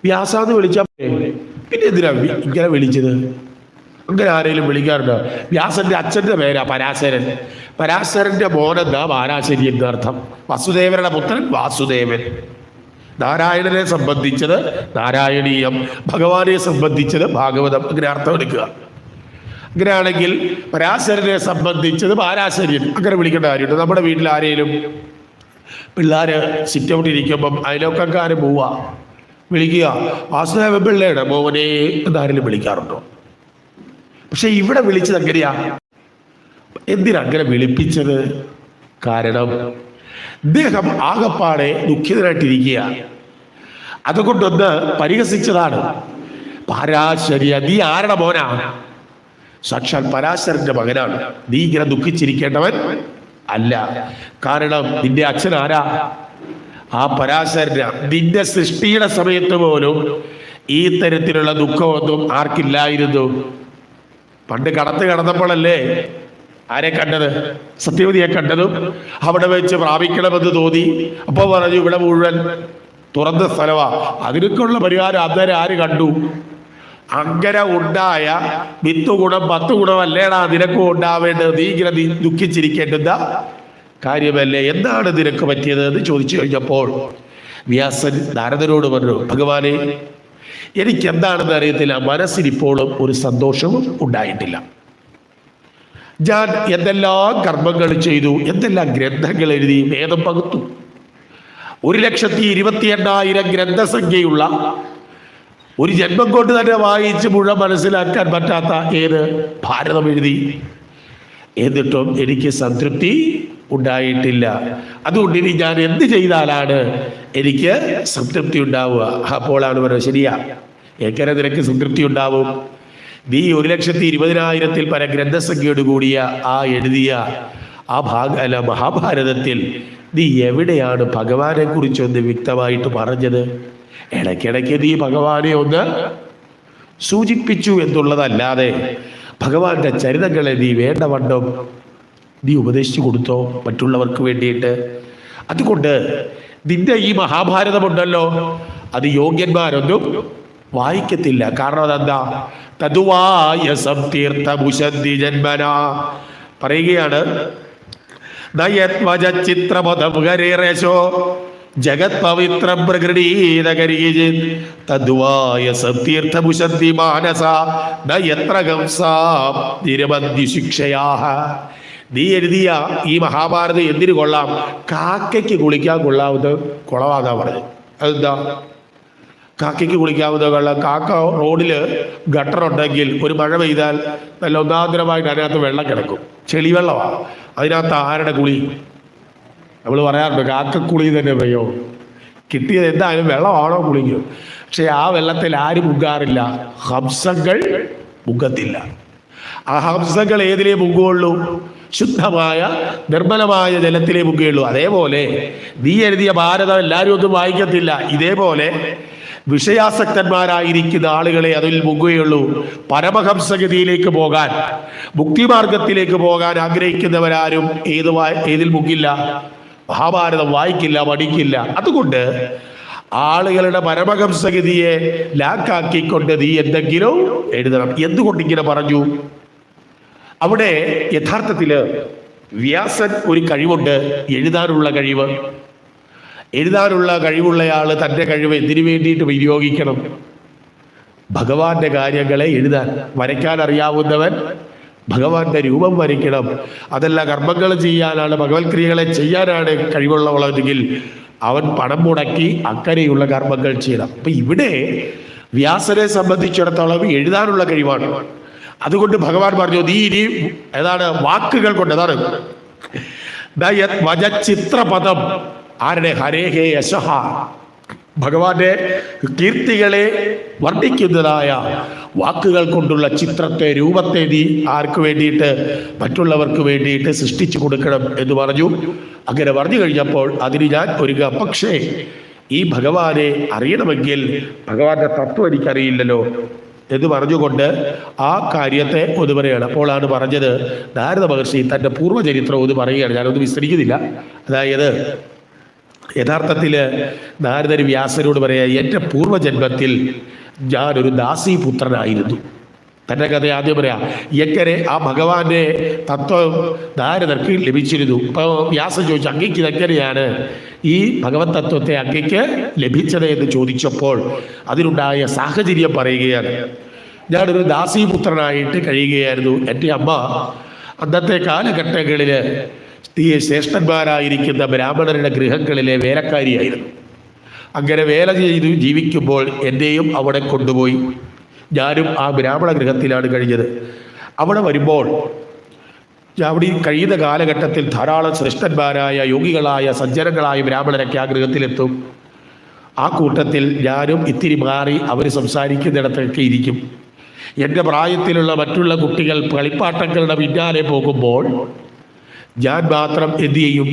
വ്യാസാന്ന് വിളിച്ചാൽ പിന്നെ എന്തിനാ ഇങ്ങനെ വിളിച്ചത്? അങ്ങനെ ആരെങ്കിലും വിളിക്കാറുണ്ടോ? വ്യാസന്റെ അച്ഛന്റെ പേരാ പരാശരൻ. പരാശരന്റെ മോനെന്താ പാരാശരി എന്ന അർത്ഥം. വസുദേവരുടെ പുത്രൻ വാസുദേവൻ. നാരായണനെ സംബന്ധിച്ചത് നാരായണീയം, ഭഗവാനെ സംബന്ധിച്ചത് ഭാഗവതം. അങ്ങനെ അർത്ഥം എടുക്കുക. അങ്ങനെയാണെങ്കിൽ പരാശരനെ സംബന്ധിച്ചത് പാരാശര്യൻ അങ്ങനെ വിളിക്കേണ്ട കാര്യമുണ്ട്. നമ്മുടെ വീട്ടിൽ ആരെങ്കിലും പിള്ളേര് സിറ്റ് ഔട്ട് ഇരിക്കുമ്പം അയലോക്കക്കാര് പോവുക, വിളിക്കുക വാസുദേവ പിള്ളയുടെ മോനെ എന്നാരെങ്കിലും വിളിക്കാറുണ്ടോ? പക്ഷെ ഇവിടെ വിളിച്ചത് എങ്ങനെയാ? എന്തിനങ്ങനെ വിളിപ്പിച്ചത്? കാരണം അദ്ദേഹം ആകപ്പാടെ ദുഃഖിതനായിട്ടിരിക്കുക. അതുകൊണ്ടൊന്ന് പരിഹസിച്ചതാണ്. പരാശര്യ, നീ ആരുടെ മോനാ? സാക്ഷാൽ പരാശരന്റെ മകനാണ്. നീ ഇങ്ങനെ ദുഃഖിച്ചിരിക്കേണ്ടവൻ അല്ല. കാരണം നിന്റെ അച്ഛൻ ആരാ? ആ പരാശരന. നിന്റെ സൃഷ്ടിയുടെ സമയത്ത് പോലും ഈ തരത്തിലുള്ള ദുഃഖമൊന്നും ആർക്കില്ലായിരുന്നു. പണ്ട് കടന്നപ്പോഴല്ലേ ആരെ കണ്ടത്? സത്യവതിയെ കണ്ടതും അവിടെ വെച്ച് പ്രാപിക്കണമെന്ന് തോന്നി. അപ്പൊ പറഞ്ഞു ഇവിടെ മുഴുവൻ തുറന്ന സ്ഥലമാ, അതിനൊക്കെയുള്ള പരിഹാരം അന്നേരം ആര് കണ്ടു? അങ്ങനെ ഉണ്ടായ 10 ഗുണം 10 ഗുണമല്ലേടാ നിനക്കും ഉണ്ടാവേണ്ടത്. നീ ഇങ്ങനെ ദുഃഖിച്ചിരിക്കേണ്ടുന്ന കാര്യമല്ലേ? എന്താണ് നിനക്ക് പറ്റിയത് എന്ന് ചോദിച്ചു കഴിഞ്ഞപ്പോൾ വ്യാസൻ നാരദനോട് പറഞ്ഞു, ഭഗവാനെ എനിക്ക് എന്താണെന്ന് അറിയത്തില്ല, മനസ്സിനിപ്പോഴും ഒരു സന്തോഷവും ഉണ്ടായിട്ടില്ല. ഞാൻ എന്തെല്ലാം കർമ്മങ്ങൾ ചെയ്തു, എന്തെല്ലാം ഗ്രന്ഥങ്ങൾ എഴുതി, വേദം പകുത്തു. 1,28,000 ഗ്രന്ഥസംഖ്യയുള്ള ഒരു ജന്മം കൊണ്ട് തന്നെ വായിച്ച് മുഴുവൻ മനസ്സിലാക്കാൻ പറ്റാത്ത ഏത് ഭാരതം എഴുതി. എന്നിട്ടും എനിക്ക് സംതൃപ്തി ഉണ്ടായിട്ടില്ല. അതുകൊണ്ട് ഇനി ഞാൻ എന്ത് ചെയ്താലാണ് എനിക്ക് സംതൃപ്തി ഉണ്ടാവുക? അപ്പോഴാണ് പറയുന്നത്, ശരിയാ, എങ്ങനെ നിനക്ക് സംതൃപ്തി ഉണ്ടാവും? നീ 1,20,000 പല ഗ്രന്ഥസംഖ്യയോട് കൂടിയ ആ എഴുതിയ ആ മഹാഭാരതത്തിൽ നീ എവിടെയാണ് ഭഗവാനെ കുറിച്ചൊന്ന് വ്യക്തമായിട്ട് പറഞ്ഞത്? ഇടയ്ക്കിടയ്ക്ക് നീ ഭഗവാനെ ഒന്ന് സൂചിപ്പിച്ചു എന്നുള്ളതല്ലാതെ ഭഗവാന്റെ ചരിതങ്ങളെ നീ വേണ്ടവണ്ണം നീ ഉപദേശിച്ചു കൊടുത്തോ മറ്റുള്ളവർക്ക് വേണ്ടിയിട്ട്? അതുകൊണ്ട് നിന്റെ ഈ മഹാഭാരതമുണ്ടല്ലോ, അത് യോഗ്യന്മാരൊന്നും വായിക്കത്തില്ല. കാരണം അതെന്താ? തതുവായ സംതീർത്ഥമുശന്തി ജന്മന പറയുകയാണ്. നയത്വചിത്രപദമുഖരേശോ ജഗത് പവിത്രം പ്രകൃതീതകരിജി തദ്വായ സംതീർത്ഥമുശന്തി മാനസ നയത്ര ഗംസാം നിരവധി ശിക്ഷയാഹ. നീ എഴുതിയ ഈ മഹാഭാരതം എന്തിനു കൊള്ളാം? കാക്കയ്ക്ക് കുളിക്കാൻ കൊള്ളാവുന്ന പറഞ്ഞു. അതെന്താ കാക്കയ്ക്ക് കുളിക്കാവുന്ന വെള്ളം? കാക്ക റോഡിൽ ഗട്ടറുണ്ടെങ്കിൽ ഒരു മഴ പെയ്താൽ നല്ല ഒന്നാന്തരമായിട്ട് അതിനകത്ത് വെള്ളം കിടക്കും, ചെളിവെള്ളമാണ്. അതിനകത്ത് ആരുടെ കുളി? നമ്മൾ പറയാറുണ്ട് കാക്കക്കുളി തന്നെ പെയ്യോ, കിട്ടിയത് എന്തായാലും വെള്ളമാണോ കുളിക്കും. പക്ഷെ ആ വെള്ളത്തിൽ ആരും മുങ്ങാറില്ല, ഹംസങ്ങൾ മുങ്ങത്തില്ല. ആ ഹംസങ്ങൾ ഏതിലേ മുങ്ങുള്ളൂ? ശുദ്ധമായ നിർമ്മലമായ ജലത്തിലേ മുങ്ങുകയുള്ളൂ. അതേപോലെ നീ എഴുതിയ ഭാരതം എല്ലാവരും ഒന്നും വായിക്കത്തില്ല. ഇതേപോലെ വിഷയാസക്തന്മാരായിരിക്കുന്ന ആളുകളെ അതിൽ മുങ്ങുകയുള്ളൂ. പരമഹംസഗതിയിലേക്ക് പോകാൻ, മുക്തിമാർഗത്തിലേക്ക് പോകാൻ ആഗ്രഹിക്കുന്നവരാരും ഏതിൽ മുങ്ങില്ല? മഹാഭാരതം വായിക്കില്ല, പഠിക്കില്ല. അതുകൊണ്ട് ആളുകളുടെ പരമഹംസഗതിയെ ലാക്കാക്കിക്കൊണ്ട് നീ എന്തെങ്കിലും എഴുതണം. എന്തുകൊണ്ട് ഇങ്ങനെ പറഞ്ഞു? അവിടെ യഥാർത്ഥത്തില് വ്യാസൻ ഒരു കഴിവുണ്ട്, എഴുതാനുള്ള കഴിവ്. എഴുതാനുള്ള കഴിവുള്ളയാൾ തൻ്റെ കഴിവ് എന്തിനു വേണ്ടിയിട്ട് വിനിയോഗിക്കണം? ഭഗവാന്റെ കാര്യങ്ങളെ എഴുതാൻ. വരയ്ക്കാൻ അറിയാവുന്നവൻ ഭഗവാന്റെ രൂപം വരയ്ക്കണം. അതല്ല കർമ്മങ്ങൾ ചെയ്യാനാണ്, ഭഗവത് ക്രിയകളെ ചെയ്യാനാണ് കഴിവുള്ളവളെങ്കിൽ അവൻ പണം മുടക്കി അക്കരെയുള്ള കർമ്മങ്ങൾ ചെയ്യണം. അപ്പൊ ഇവിടെ വ്യാസനെ സംബന്ധിച്ചിടത്തോളം എഴുതാനുള്ള കഴിവാണ്. അതുകൊണ്ട് ഭഗവാൻ പറഞ്ഞു, നീ ഇനി ഏതാണ് വാക്കുകൾ കൊണ്ട്, അതാണ് വചിത്രപദം. ആരുടെ? ഹരേഹേ യശഃ, ഭഗവാന്റെ കീർത്തികളെ വർണ്ണിക്കുന്നതായ വാക്കുകൾ കൊണ്ടുള്ള ചിത്രത്തെ, രൂപത്തെ നീ ആർക്ക് വേണ്ടിയിട്ട്? മറ്റുള്ളവർക്ക് വേണ്ടിയിട്ട് സൃഷ്ടിച്ചു കൊടുക്കണം എന്ന് പറഞ്ഞു. അങ്ങനെ പറഞ്ഞു കഴിഞ്ഞപ്പോൾ അതിന് ഞാൻ ഒരുങ്ങാം. പക്ഷേ ഈ ഭഗവാനെ അറിയണമെങ്കിൽ ഭഗവാന്റെ തത്വം എനിക്കറിയില്ലല്ലോ എന്ന് പറഞ്ഞുകൊണ്ട് ആ കാര്യത്തെ ഒന്ന് പറയുകയാണ്. അപ്പോഴാണ് പറഞ്ഞത്, നാരദ മഹർഷി തൻ്റെ പൂർവ്വചരിത്രം ഒന്ന് പറയുകയാണ്. ഞാനൊന്ന് വിസ്തരിക്കുന്നില്ല. അതായത് യഥാർത്ഥത്തിൽ നാരദർ വ്യാസനോട് പറയാ, എൻ്റെ പൂർവ്വജന്മത്തിൽ ഞാനൊരു ദാസീപുത്രനായിരുന്നു. തൻ്റെ കഥ ആദ്യം പറയാം. എങ്ങനെ ആ ഭഗവാന്റെ തത്വം നാരദർക്ക് ലഭിച്ചിരുന്നു. ഇപ്പോൾ വ്യാസൻ ചോദിച്ചു, അങ്ങയ്ക്ക് ഇതെങ്ങനെയാണ് ഈ ഭഗവത് തത്വത്തെ അങ്ങയ്ക്ക് ലഭിച്ചത് എന്ന് ചോദിച്ചപ്പോൾ അതിനുണ്ടായ സാഹചര്യം പറയുകയാണ്. ഞാനൊരു ദാസീപുത്രനായിട്ട് കഴിയുകയായിരുന്നു. എൻ്റെ അമ്മ അന്നത്തെ കാലഘട്ടങ്ങളിൽ ഈ ശ്രേഷ്ഠന്മാരായിരിക്കുന്ന ബ്രാഹ്മണരുടെ ഗൃഹങ്ങളിലെ വേലക്കാരിയായിരുന്നു. അങ്ങനെ വേല ചെയ്തു ജീവിക്കുമ്പോൾ എന്നെയും അവിടെ കൊണ്ടുപോയി. ഞാനും ആ ബ്രാഹ്മണ ഗൃഹത്തിലാണ് കഴിഞ്ഞത്. അവിടെ വരുമ്പോൾ അവിടെ കഴിയുന്ന കാലഘട്ടത്തിൽ ധാരാളം ശ്രേഷ്ഠന്മാരായ യോഗികളായ സജ്ജനങ്ങളായ ബ്രാഹ്മണരൊക്കെ ആ ഗൃഹത്തിലെത്തും. ആ കൂട്ടത്തിൽ ഞാനും ഇത്തിരി മാറി അവർ സംസാരിക്കുന്നിടത്തൊക്കെ ഇരിക്കും. എൻ്റെ പ്രായത്തിലുള്ള മറ്റുള്ള കുട്ടികൾ കളിപ്പാട്ടങ്ങളുടെ പിന്നാലെ പോകുമ്പോൾ ഞാൻ മാത്രം എന്തു ചെയ്യും,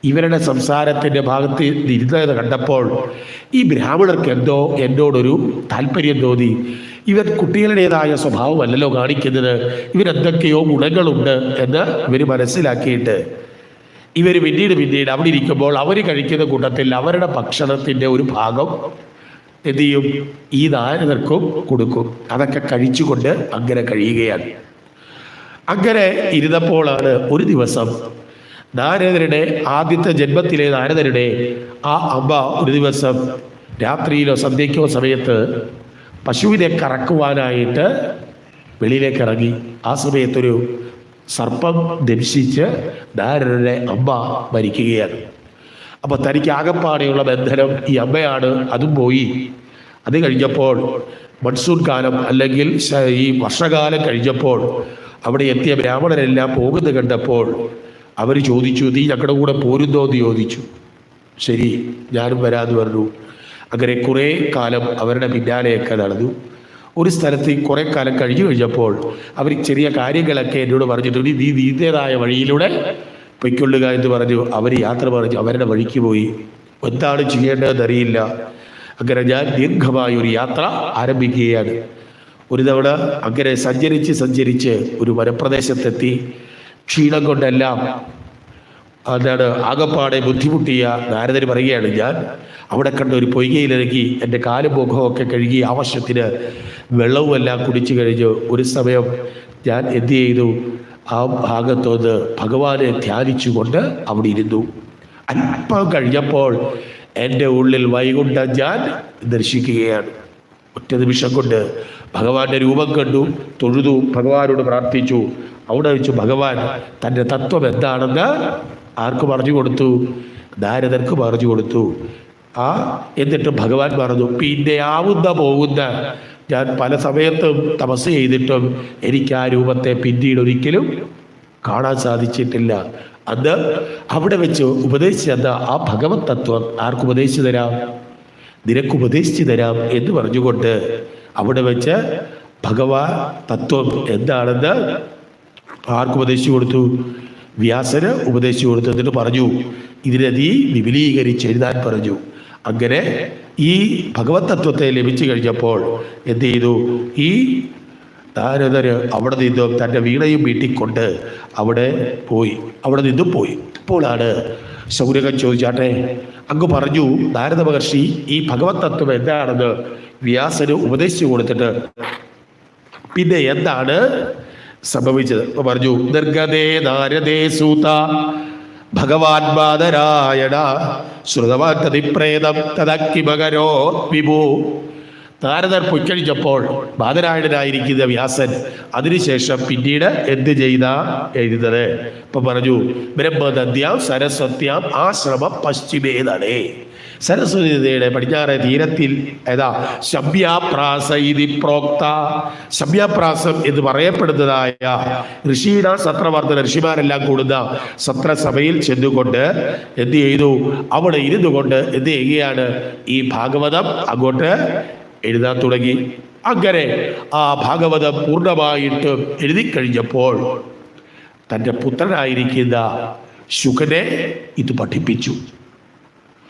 ഇവരുടെ സംസാരത്തിൻ്റെ ഭാഗത്ത് ഇരുന്നത് കണ്ടപ്പോൾ ഈ ബ്രാഹ്മണർക്ക് എന്തോ എന്നോടൊരു താല്പര്യം തോന്നി. ഇവർ കുട്ടികളുടേതായ സ്വഭാവമല്ലല്ലോ കാണിക്കുന്നത്, ഇവരെന്തൊക്കെയോ ഗുണങ്ങളുണ്ട് എന്ന് ഇവർ മനസ്സിലാക്കിയിട്ട് ഇവർ പിന്നീട് അവിടെ ഇരിക്കുമ്പോൾ അവർ കഴിക്കുന്ന കൂട്ടത്തിൽ അവരുടെ ഭക്ഷണത്തിൻ്റെ ഒരു ഭാഗം എന്തു ചെയ്യും, ഈ നാരദർക്കും കൊടുക്കും. അതൊക്കെ കഴിച്ചുകൊണ്ട് അങ്ങനെ കഴിയുകയാണ്. അങ്ങനെ ഇരുന്നപ്പോഴാണ് ഒരു ദിവസം നാരദരുടെ ആദ്യത്തെ ജന്മത്തിലെ നാരദരുടെ ആ അമ്മ ഒരു ദിവസം രാത്രിയിലോ സന്ധ്യയ്ക്കോ സമയത്ത് പശുവിനെ കറക്കുവാനായിട്ട് വെളിയിലേക്ക് ഇറങ്ങി. ആ സമയത്തൊരു സർപ്പം ദംശിച്ച് നാരദരുടെ അമ്മ മരിക്കുകയാണ്. അപ്പോൾ തനിക്ക് ആകപ്പാടെയുള്ള ബന്ധനം ഈ അമ്മയാണ്. അതും പോയി. അത് കഴിഞ്ഞപ്പോൾ മൺസൂൺ കാലം അല്ലെങ്കിൽ ഈ വർഷകാലം കഴിഞ്ഞപ്പോൾ അവിടെ എത്തിയ ബ്രാഹ്മണരെല്ലാം പോകുന്നത് കണ്ടപ്പോൾ അവർ ചോദിച്ചു, നീ ഞങ്ങളുടെ കൂടെ പോരുന്നോ എന്ന് ചോദിച്ചു. ശരി, ഞാനും വരാമെന്ന് പറഞ്ഞു. അങ്ങനെ കുറേ കാലം അവരുടെ പിന്നാലെയൊക്കെ നടന്നു. ഒരു സ്ഥലത്ത് കുറേ കാലം കഴിഞ്ഞപ്പോൾ അവർ ചെറിയ കാര്യങ്ങളൊക്കെ എന്നോട് പറഞ്ഞിട്ടുണ്ട്, നീ നീന്റേതായ വഴിയിലൂടെ പൊയ്ക്കൊള്ളുക എന്ന് പറഞ്ഞു. അവർ യാത്ര പറഞ്ഞു അവരുടെ വഴിക്ക് പോയി. എന്താണ് ചെയ്യേണ്ടതെന്നറിയില്ല. അങ്ങനെ ഞാൻ ദീർഘമായ ഒരു യാത്ര ആരംഭിക്കുകയാണ്. ഒരു തവണ അങ്ങനെ സഞ്ചരിച്ച് ഒരു വനപ്രദേശത്തെത്തി. ക്ഷീണം കൊണ്ടെല്ലാം ആകപ്പാടെ ബുദ്ധിമുട്ടിയ നാരദർ പറയുകയാണ്, ഞാൻ അവിടെ കണ്ട ഒരു പൊയ്കയിലിറങ്ങി എൻ്റെ കാലും മുഖമൊക്കെ കഴുകി ആവശ്യത്തിന് വെള്ളവും എല്ലാം കുടിച്ചു കഴിഞ്ഞു. ഒരു സമയം ഞാൻ എന്തു ചെയ്തു, ആ ഭാഗത്തോന്ന് ഭഗവാനെ ധ്യാനിച്ചുകൊണ്ട് അവിടെ ഇരുന്നു. അല്പം കഴിഞ്ഞപ്പോൾ എൻ്റെ ഉള്ളിൽ വൈകുണ്ഠം ഞാൻ ദർശിക്കുകയാണ്. ഒറ്റ നിമിഷം കൊണ്ട് ഭഗവാന്റെ രൂപം കണ്ടു, തൊഴുതു, ഭഗവാനോട് പ്രാർത്ഥിച്ചു. അവിടെ വെച്ച് ഭഗവാൻ തൻ്റെ തത്വം എന്താണെന്ന് ആർക്ക് പറഞ്ഞു കൊടുത്തു? നാരദർക്ക് പറഞ്ഞു കൊടുത്തു. എന്നിട്ട് ഭഗവാൻ പറഞ്ഞു, പിന്നെ പോകുന്ന ഞാൻ പല സമയത്തും തപസ് ചെയ്തിട്ടും എനിക്ക് ആ രൂപത്തെ പിന്നീട് ഒരിക്കലും കാണാൻ സാധിച്ചിട്ടില്ല. അന്ന് അവിടെ വെച്ച് ഉപദേശിച്ചു തന്ന ആ ഭഗവത് തത്വം ആർക്ക് ഉപദേശിച്ചു തരാം? നിനക്ക് ഉപദേശിച്ചു തരാം എന്ന് പറഞ്ഞുകൊണ്ട് അവിടെ വെച്ച് ഭഗവാൻ തത്വം എന്താണെന്ന് ആർക്ക് ഉപദേശിച്ചു കൊടുത്തു? വ്യാസന് ഉപദേശിച്ചു കൊടുത്തു. എന്നിട്ട് പറഞ്ഞു, ഇതിനെ നീ വിപുലീകരിച്ച് എഴുതാൻ പറഞ്ഞു. അങ്ങനെ ഈ ഭഗവത് തത്വത്തെ ലഭിച്ചു കഴിഞ്ഞപ്പോൾ എന്ത് ചെയ്തു? ഈ നാരദര് അവിടെ നിന്നും തൻ്റെ വീണയും വീട്ടിക്കൊണ്ട് അവിടെ നിന്നും പോയി. അപ്പോഴാണ് ശൗനകൻ ചോദിച്ചാട്ടെ, അങ്ങ് പറഞ്ഞു നാരദ മഹർഷി ഈ ഭഗവത് തത്വം എന്താണെന്ന് വ്യാസന് ഉപദേശിച്ചു കൊടുത്തിട്ട് പിന്നെ എന്താണ് സംഭവിച്ചത്? പറഞ്ഞു, നിർഗതേ നാരദേ സൂത ഭഗവാൻ ബാദരായണ ശ്രുതവാൻ തതിപ്രേതം തദക്കിമകരോ വിഭൂ. നാരദർ പൊയ്ക്കഴിഞ്ഞപ്പോൾ ബാദരായണനായിരിക്കുന്ന വ്യാസൻ അതിനുശേഷം പിന്നീട് എന്ത് ചെയ്ത എഴുതുന്നത്? ഇപ്പൊ പറഞ്ഞു, ബ്രഹ്മനദ്യാം സരസ്വത്യാം ആശ്രമം പശ്ചിമേതടേ. സരസ്വതി നദിയുടെ പടിഞ്ഞാറെ തീരത്തിൽ ശമ്യാപ്രാസ ഇതി പ്രോക്ത. ശമ്യാപ്രാസം എന്ന് പറയപ്പെടുന്നതായ ഋഷീണ സത്രവർദ്ധന ഋഷിമാരെല്ലാം കൂടുന്ന സത്രസഭയിൽ ചെന്നുകൊണ്ട് എന്ത് ചെയ്തു? അവിടെ ഇരുന്നു കൊണ്ട് എന്ത് ചെയ്യുകയാണ്? ഈ ഭാഗവതം അങ്ങോട്ട് എഴുതാൻ തുടങ്ങി. അങ്ങനെ ആ ഭാഗവതം പൂർണ്ണമായിട്ട് എഴുതി കഴിഞ്ഞപ്പോൾ തൻ്റെ പുത്രനായിരിക്കുന്ന ശുകനെ ഇത് പഠിപ്പിച്ചു.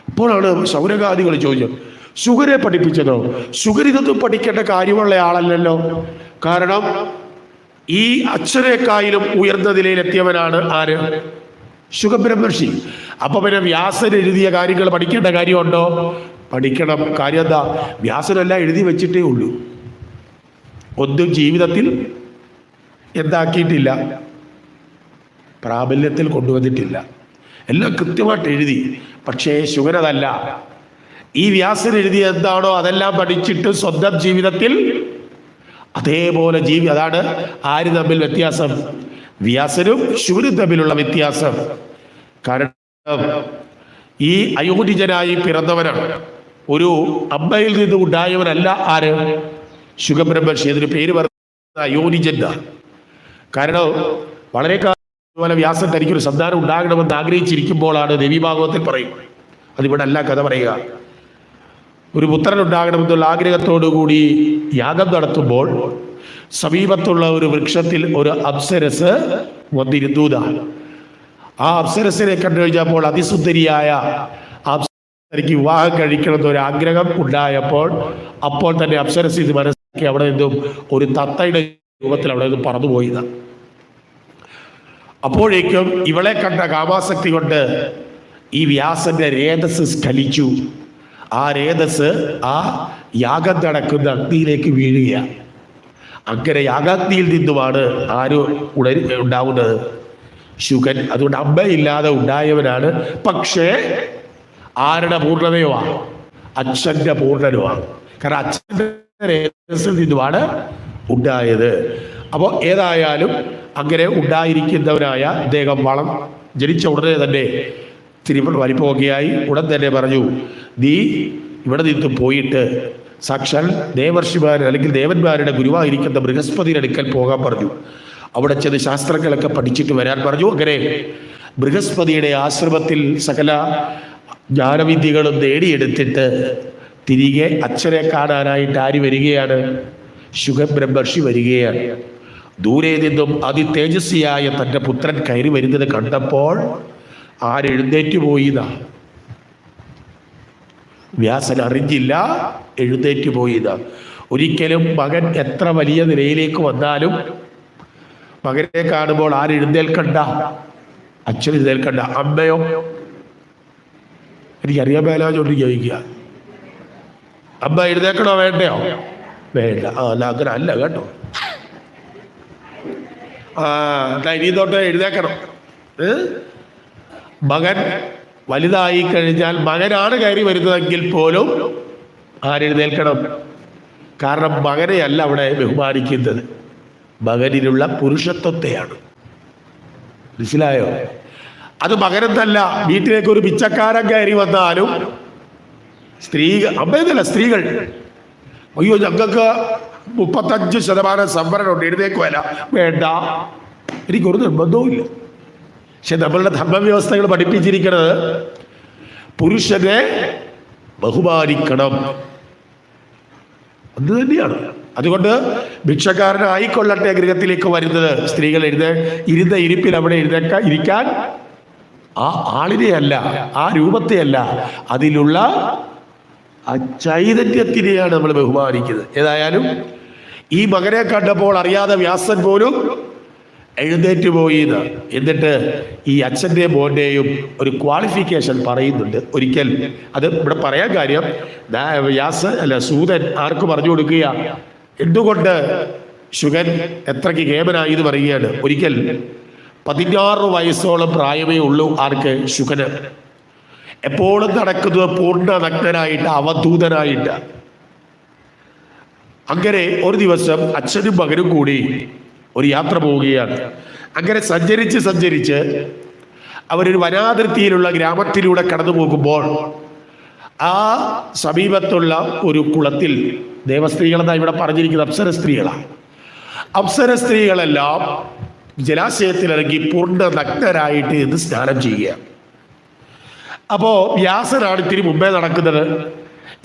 അപ്പോഴാണ് ശൗനകാദികൾ ചോദിച്ചത്, ശുകരെ പഠിപ്പിച്ചതോ? ശുകർ ഇതൊന്നും പഠിക്കേണ്ട കാര്യമുള്ള ആളല്ലല്ലോ. കാരണം ഈ അച്ഛനേക്കായാലും ഉയർന്ന നിലയിലെത്തിയവനാണ് ആര്? ശുഗബ്രഹ്മർഷി. അപ്പൊ പിന്നെ വ്യാസൻ എഴുതിയ കാര്യങ്ങൾ പഠിക്കേണ്ട കാര്യമുണ്ടോ? പഠിക്കണം. കാര്യം എന്താ? വ്യാസനെല്ലാം എഴുതി വെച്ചിട്ടേ ഉള്ളൂ, ഒന്നും ജീവിതത്തിൽ എന്താക്കിയിട്ടില്ല, പ്രാബല്യത്തിൽ കൊണ്ടുവന്നിട്ടില്ല. എല്ലാം കൃത്യമായിട്ട് എഴുതി. പക്ഷേ ശുഗനതല്ല. ഈ വ്യാസൻ എഴുതിയ എന്താണോ അതെല്ലാം പഠിച്ചിട്ട് സ്വന്തം ജീവിതത്തിൽ അതേപോലെ അതാണ് ആര് തമ്മിൽ വ്യത്യാസം? വ്യാസനും ശുഗനും തമ്മിലുള്ള വ്യത്യാസം. കാരണം ഈ അയോനിജനായി പിറന്നവനാണ്, ഒരു അമ്മയിൽ നിന്ന് ഉണ്ടായവനല്ല ആര്? ശുഗബ്രഹ്മർഷി. അതിന് പേര് പറഞ്ഞ അയോനിജൻ. കാരണം വളരെ കാലം വ്യാസൻ തനിക്കൊരു സന്താനം ഉണ്ടാകണമെന്ന് ആഗ്രഹിച്ചിരിക്കുമ്പോഴാണ് ദേവീഭാഗവത്തിൽ പറയും, അതിവിടെ അല്ല കഥ പറയുക, ഒരു പുത്രൻ ഉണ്ടാകണമെന്നുള്ള ആഗ്രഹത്തോടുകൂടി യാഗം നടത്തുമ്പോൾ സമീപത്തുള്ള ഒരു വൃക്ഷത്തിൽ ഒരു അപ്സരസ് വന്നിരുന്നു. ആ അപ്സരസിനെ കണ്ടു കഴിഞ്ഞപ്പോൾ അതിസുന്ദരിയായ തനിക്ക് വിവാഹം കഴിക്കണമെന്ന് ഒരു ആഗ്രഹം ഉണ്ടായപ്പോൾ അപ്പോൾ തന്നെ അപ്സരസ് ഇത് മനസ്സിലാക്കി അവിടെ നിന്നും ഒരു തത്തയുടെ രൂപത്തിൽ അവിടെ നിന്നും പറന്നുപോയിതാണ്. അപ്പോഴേക്കും ഇവളെ കണ്ട കാമാസക്തി കൊണ്ട് ഈ വ്യാസന്റെ രേതസ് സ്ഖലിച്ചു. ആ രേതസ് ആ യാഗം നടക്കുന്ന അഗ്നിയിലേക്ക് വീഴുകയാണ്. അങ്ങനെ യാഗാഗ്നിയിൽ നിന്നുമാണ് ആര് ഉണ്ടാവുന്നത്? ശുഗൻ. അതുകൊണ്ട് അമ്മയില്ലാതെ ഉണ്ടായവനാണ്. പക്ഷേ ആരുടെ പൂർണ്ണതയുമാണ്? അച്ഛന്റെ പൂർണ്ണനുമാണ്. കാരണം അച്ഛന്റെ രേതസ്സിൽ നിന്നുമാണ് ഉണ്ടായത്. അപ്പോൾ ഏതായാലും അങ്ങനെ ഉണ്ടായിരിക്കുന്നവനായ അദ്ദേഹം ജനിച്ച ഉടനെ തന്നെ വലിപ്പമൊക്കെയായി. ഉടൻ തന്നെ പറഞ്ഞു, നീ ഇവിടെ നിന്ന് പോയിട്ട് സാക്ഷാൽ ദേവർഷിമാർ അല്ലെങ്കിൽ ദേവന്മാരുടെ ഗുരുവായിരിക്കുന്ന ബൃഹസ്പതിയുടെ അടുക്കൽ പോകാൻ പറഞ്ഞു. അവിടെ ചെന്ന് ശാസ്ത്രങ്ങളൊക്കെ പഠിച്ചിട്ട് വരാൻ പറഞ്ഞു. അങ്ങനെ ബൃഹസ്പതിയുടെ ആശ്രമത്തിൽ സകല ജ്ഞാനവിദ്യകളും നേടിയെടുത്തിട്ട് തിരികെ അച്ഛനെ കാണാനായിട്ട് ആര് വരികയാണ്? ശുഗബ്രഹ്മർഷി വരികയാണ്. ദൂരെ നിന്നും അതിതേജസ്വിയായ തൻ്റെ പുത്രൻ കയറി വരുന്നത് കണ്ടപ്പോൾ ആരെഴുന്നേറ്റ് പോയിതാ? വ്യാസൻ അറിഞ്ഞില്ല, എഴുന്നേറ്റ് പോയിതാ. ഒരിക്കലും മകൻ എത്ര വലിയ നിലയിലേക്ക് വന്നാലും മകനെ കാണുമ്പോൾ ആരെഴുന്നേൽക്കണ്ട? അച്ഛൻ എഴുന്നേൽക്കണ്ട. അമ്മയോ? എനിക്കറിയാൻ മേലാജോണ്ട് ചോദിക്കുക, അമ്മ എഴുന്നേൽക്കണോ വേണ്ടയോ? വേണ്ട. അല്ല അങ്ങനെ അല്ല കേട്ടോ. ഇനി തൊട്ട് എഴുന്നേക്കണം. മകൻ വലുതായി കഴിഞ്ഞാൽ മകനാണ് കയറി വരുന്നതെങ്കിൽ പോലും ആരെഴുന്നേൽക്കണം? കാരണം മകനെയല്ല അവിടെ ബഹുമാനിക്കുന്നത്, മകനിലുള്ള പുരുഷത്വത്തെയാണ്. മനസ്സിലായോ? അത് മകനെന്നല്ല, വീട്ടിലേക്ക് ഒരു പിച്ചക്കാരൻ കയറി വന്നാലും അമ്മയെന്നല്ല, സ്ത്രീകൾ, അയ്യോ ഞങ്ങൾക്ക് 35% സംവരണമുണ്ട്, എഴുന്നേക്കുമല്ല, വേണ്ട, എനിക്കൊരു നിർബന്ധവുമില്ല. പക്ഷെ നമ്മളുടെ ധർമ്മവ്യവസ്ഥകൾ പഠിപ്പിച്ചിരിക്കുന്നത് പുരുഷനെ ബഹുമാനിക്കണം, അത് തന്നെയാണ്. അതുകൊണ്ട് ഭിക്ഷക്കാരനായിക്കൊള്ളട്ടെ ഗൃഹത്തിലേക്ക് വരുന്നത് സ്ത്രീകൾ ഇരുന്ന ഇരിപ്പിൽ അവിടെ ഇരിക്കാൻ ആ ആളിനെയല്ല, ആ രൂപത്തെയല്ല, അതിലുള്ള ആ ചൈതന്യത്തിനെയാണ് നമ്മൾ ബഹുമാനിക്കുന്നത്. ഏതായാലും ഈ മകനെ കണ്ടപ്പോൾ അറിയാതെ വ്യാസൻ പോലും എഴുന്നേറ്റ് പോയിന്ന്. എന്നിട്ട് ഈ അച്ഛൻ്റെ മോൻ്റെയും ഒരു ക്വാളിഫിക്കേഷൻ പറയുന്നുണ്ട്. ഒരിക്കൽ അത് ഇവിടെ പറയാൻ കാര്യം, സൂതൻ ആർക്ക് പറഞ്ഞു കൊടുക്കുക, എന്തുകൊണ്ട് ശുഗൻ എത്രയ്ക്ക് കേമനായി എന്ന് പറയുകയാണ്. ഒരിക്കൽ 16 വയസ്സോളം പ്രായമേ ഉള്ളൂ ആർക്ക്? ശുഗന്. എപ്പോഴും നടക്കുന്നത് പൂർണ്ണ നഗ്നനായിട്ട്, അവധൂതനായിട്ട്. അങ്ങനെ ഒരു ദിവസം അച്ഛനും മകനും കൂടി ഒരു യാത്ര പോവുകയാണ്. അങ്ങനെ സഞ്ചരിച്ച് അവരൊരു വനാതിർത്തിയിലുള്ള ഗ്രാമത്തിലൂടെ കടന്നു പോകുമ്പോൾ ആ സമീപത്തുള്ള ഒരു കുളത്തിൽ, ദേവസ്ത്രീകളെന്നാണ് ഇവിടെ പറഞ്ഞിരിക്കുന്നത്, അപ്സര സ്ത്രീകളാണ്. അപ്സര സ്ത്രീകളെല്ലാം ജലാശയത്തിലിറങ്ങി പൂർണ്ണ നഗ്നരായിട്ട് ഇന്ന് സ്നാനം ചെയ്യുക. അപ്പോൾ വ്യാസനാണ് ഇത്തിരി മുമ്പേ നടക്കുന്നത്.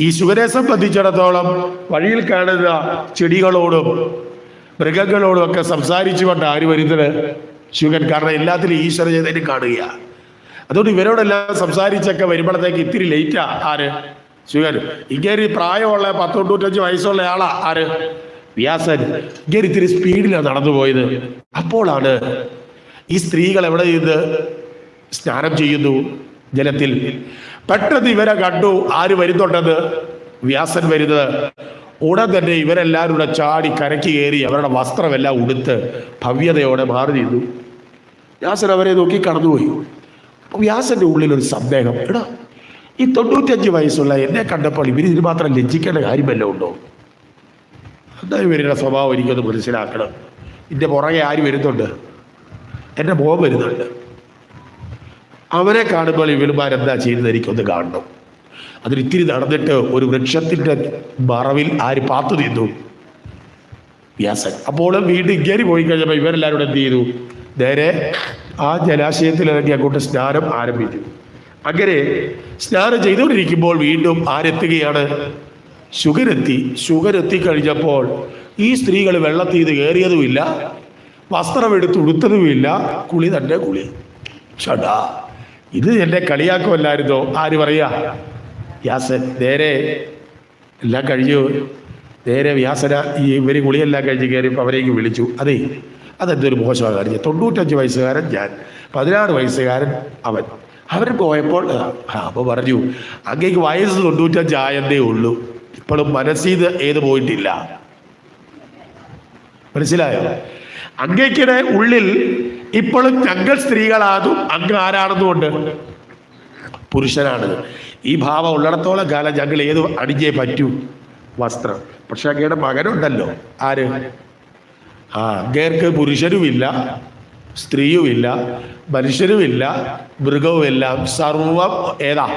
ഈ ശുഗനെ സംബന്ധിച്ചിടത്തോളം വഴിയിൽ കാണുന്ന ചെടികളോടും മൃഗങ്ങളോടും ഒക്കെ സംസാരിച്ചുകൊണ്ട് ആര് വരുന്നത്? ശുഗൻ. കാരണം എല്ലാത്തിലും ഈശ്വര ചൈതന്യം കാണുക. അതുകൊണ്ട് ഇവരോടെല്ലാം സംസാരിച്ചൊക്കെ വരുമ്പോഴത്തേക്ക് ഇത്തിരി ലേറ്റാ ആര്? ശുഗൻ. ഇങ്ങനെ പ്രായമുള്ള 95 വയസ്സുള്ള ആളാ ആര്? വ്യാസൻ. ഇങ്ങനെ ഇത്തിരി സ്പീഡിലാണ് നടന്നു പോയത്. അപ്പോഴാണ് ഈ സ്ത്രീകൾ എവിടെ നിന്ന് സ്നാനം ചെയ്യുന്നു ജലത്തിൽ. പെട്ടെന്ന് ഇവരെ കണ്ടു ആര് വരുന്നുണ്ടെന്ന്, വ്യാസൻ വരുന്നത്. ഉടൻ തന്നെ ഇവരെല്ലാവരും കൂടെ ചാടി കരയ്ക്ക് കയറി അവരുടെ വസ്ത്രമെല്ലാം ഉടുത്ത് ഭവ്യതയോടെ മാറി നിന്നു. വ്യാസൻ അവരെ നോക്കി കടന്നുപോയി. അപ്പൊ വ്യാസന്റെ ഉള്ളിൽ ഒരു സന്ദേഹം, എടാ ഈ 95 വയസ്സുള്ള എന്നെ കണ്ടപ്പോൾ ഇതിന് മാത്രം ലജ്ജിക്കേണ്ട കാര്യമല്ലോ ഉണ്ടോ? എന്താ ഇവരുടെ സ്വഭാവം എനിക്കൊന്ന് മനസ്സിലാക്കണം. ഇതിന്റെ പുറകെ ആര് വരുന്നുണ്ട്? എൻ്റെ മോൻ വരുന്നുണ്ട്. അവനെ കാണുമ്പോൾ ഇവന്മാരെന്താ ചെയ്യുന്നത് എനിക്കൊന്ന് കാണണം. അതിനിത്തിരി നടന്നിട്ട് ഒരു വൃക്ഷത്തിന്റെ മറവിൽ ആര് പാത്തു നിന്നു? വ്യാസൻ. അപ്പോൾ വീണ്ടും ഇങ്ങനെ പോയി കഴിഞ്ഞപ്പോൾ ഇവരെല്ലാവരും എന്ത് ചെയ്തു? നേരെ ആ ജലാശയത്തിൽ ഇറങ്ങി അങ്ങോട്ട് സ്നാനം ആരംഭിച്ചു. അങ്ങനെ സ്നാനം ചെയ്തുകൊണ്ടിരിക്കുമ്പോൾ വീണ്ടും ആരെത്തുകയാണ്? ശുഗരെത്തി. ശുഗരെത്തി കഴിഞ്ഞപ്പോൾ ഈ സ്ത്രീകൾ വെള്ളത്തിൽ ഇത് കയറിയതുമില്ല, വസ്ത്രമെടുത്ത് ഉടുത്തതുമില്ല, കുളി തന്നെ കുളി. ഷടാ, ഇത് എന്നെ കളിയാക്കുമല്ലായിരുന്നോ? ആര് പറയാ? വ്യാസൻ. നേരെ എല്ലാം കഴിഞ്ഞു. നേരെ വ്യാസന ഈ ഇവര് കുളിയെല്ലാം കഴിഞ്ഞ് കയറിയപ്പോൾ അവരേക്ക് വിളിച്ചു. അതെ, അതെന്തൊരു മോശമാണ് കാര്യം. 95 വയസ്സുകാരൻ ഞാൻ, 16 വയസ്സുകാരൻ അവൻ. അവർ പോയപ്പോൾ അപ്പോൾ പറഞ്ഞു, അങ്ങേക്ക് വയസ്സ് 95 ആയതേ ഉള്ളൂ, ഇപ്പോഴും മനസ്സിൽ ഏത് പോയിട്ടില്ല. മനസ്സിലായോ? അങ്ങേക്കിടെ ഉള്ളിൽ ഇപ്പോഴും ഞങ്ങൾ സ്ത്രീകളാകും, അങ്ങ് ആരാണെന്നുകൊണ്ട് പുരുഷനാണ്. ഈ ഭാവം ഉള്ളിടത്തോളം കാലം ഞങ്ങൾ ഏത് അണിഞ്ഞേ പറ്റൂ? വസ്ത്രം. പക്ഷെ അങ്ങയുടെ മകനുണ്ടല്ലോ, ആര്? അങ്ങേർക്ക് പുരുഷനുമില്ല, സ്ത്രീയുമില്ല, മനുഷ്യനുമില്ല, മൃഗവുമെല്ലാം, സർവം ഏതാ?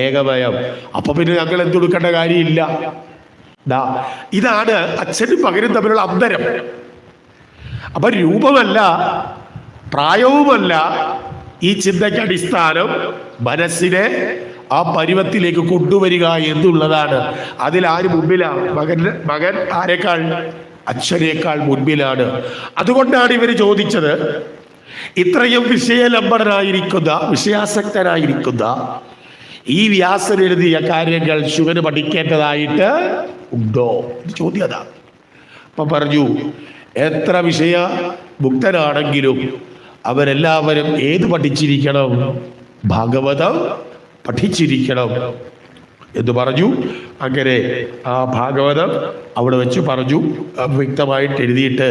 ഏകമയം. അപ്പൊ പിന്നെ ഞങ്ങൾ എന്തുടുക്കേണ്ട കാര്യമില്ല. ഇതാണ് അച്ഛനും മകനും തമ്മിലുള്ള അന്തരം. അപ്പൊ രൂപമല്ല, പ്രായവുമല്ല ഈ ചിന്തയ്ക്ക് അടിസ്ഥാനം, മനസ്സിനെ ആ പരുവത്തിലേക്ക് കൊണ്ടുവരിക എന്നുള്ളതാണ്. അതിലാര് മുമ്പിലാണ്? മകൻ ആരെക്കാൾ? അച്ഛനേക്കാൾ മുൻപിലാണ്. അതുകൊണ്ടാണ് ഇവർ ചോദിച്ചത്, ഇത്രയും വിഷയലംബനായിരിക്കുന്ന, വിഷയാസക്തനായിരിക്കുന്ന ഈ വ്യാസൻ എഴുതിയ കാര്യങ്ങൾ ശുഗന് പഠിക്കേണ്ടതായിട്ട് ഉണ്ടോ? ഇത് ചോദ്യം അതാണ്. അപ്പൊ പറഞ്ഞു, എത്ര വിഷയ മുക്തനാണെങ്കിലും അവരെല്ലാവരും ഏത് പഠിച്ചിരിക്കണം? ഭാഗവതം പഠിച്ചിരിക്കണം എന്ന് പറഞ്ഞു. അങ്ങനെ ആ ഭാഗവതം അവിടെ വെച്ച് പറഞ്ഞു, വ്യക്തമായിട്ട് എഴുതിയിട്ട്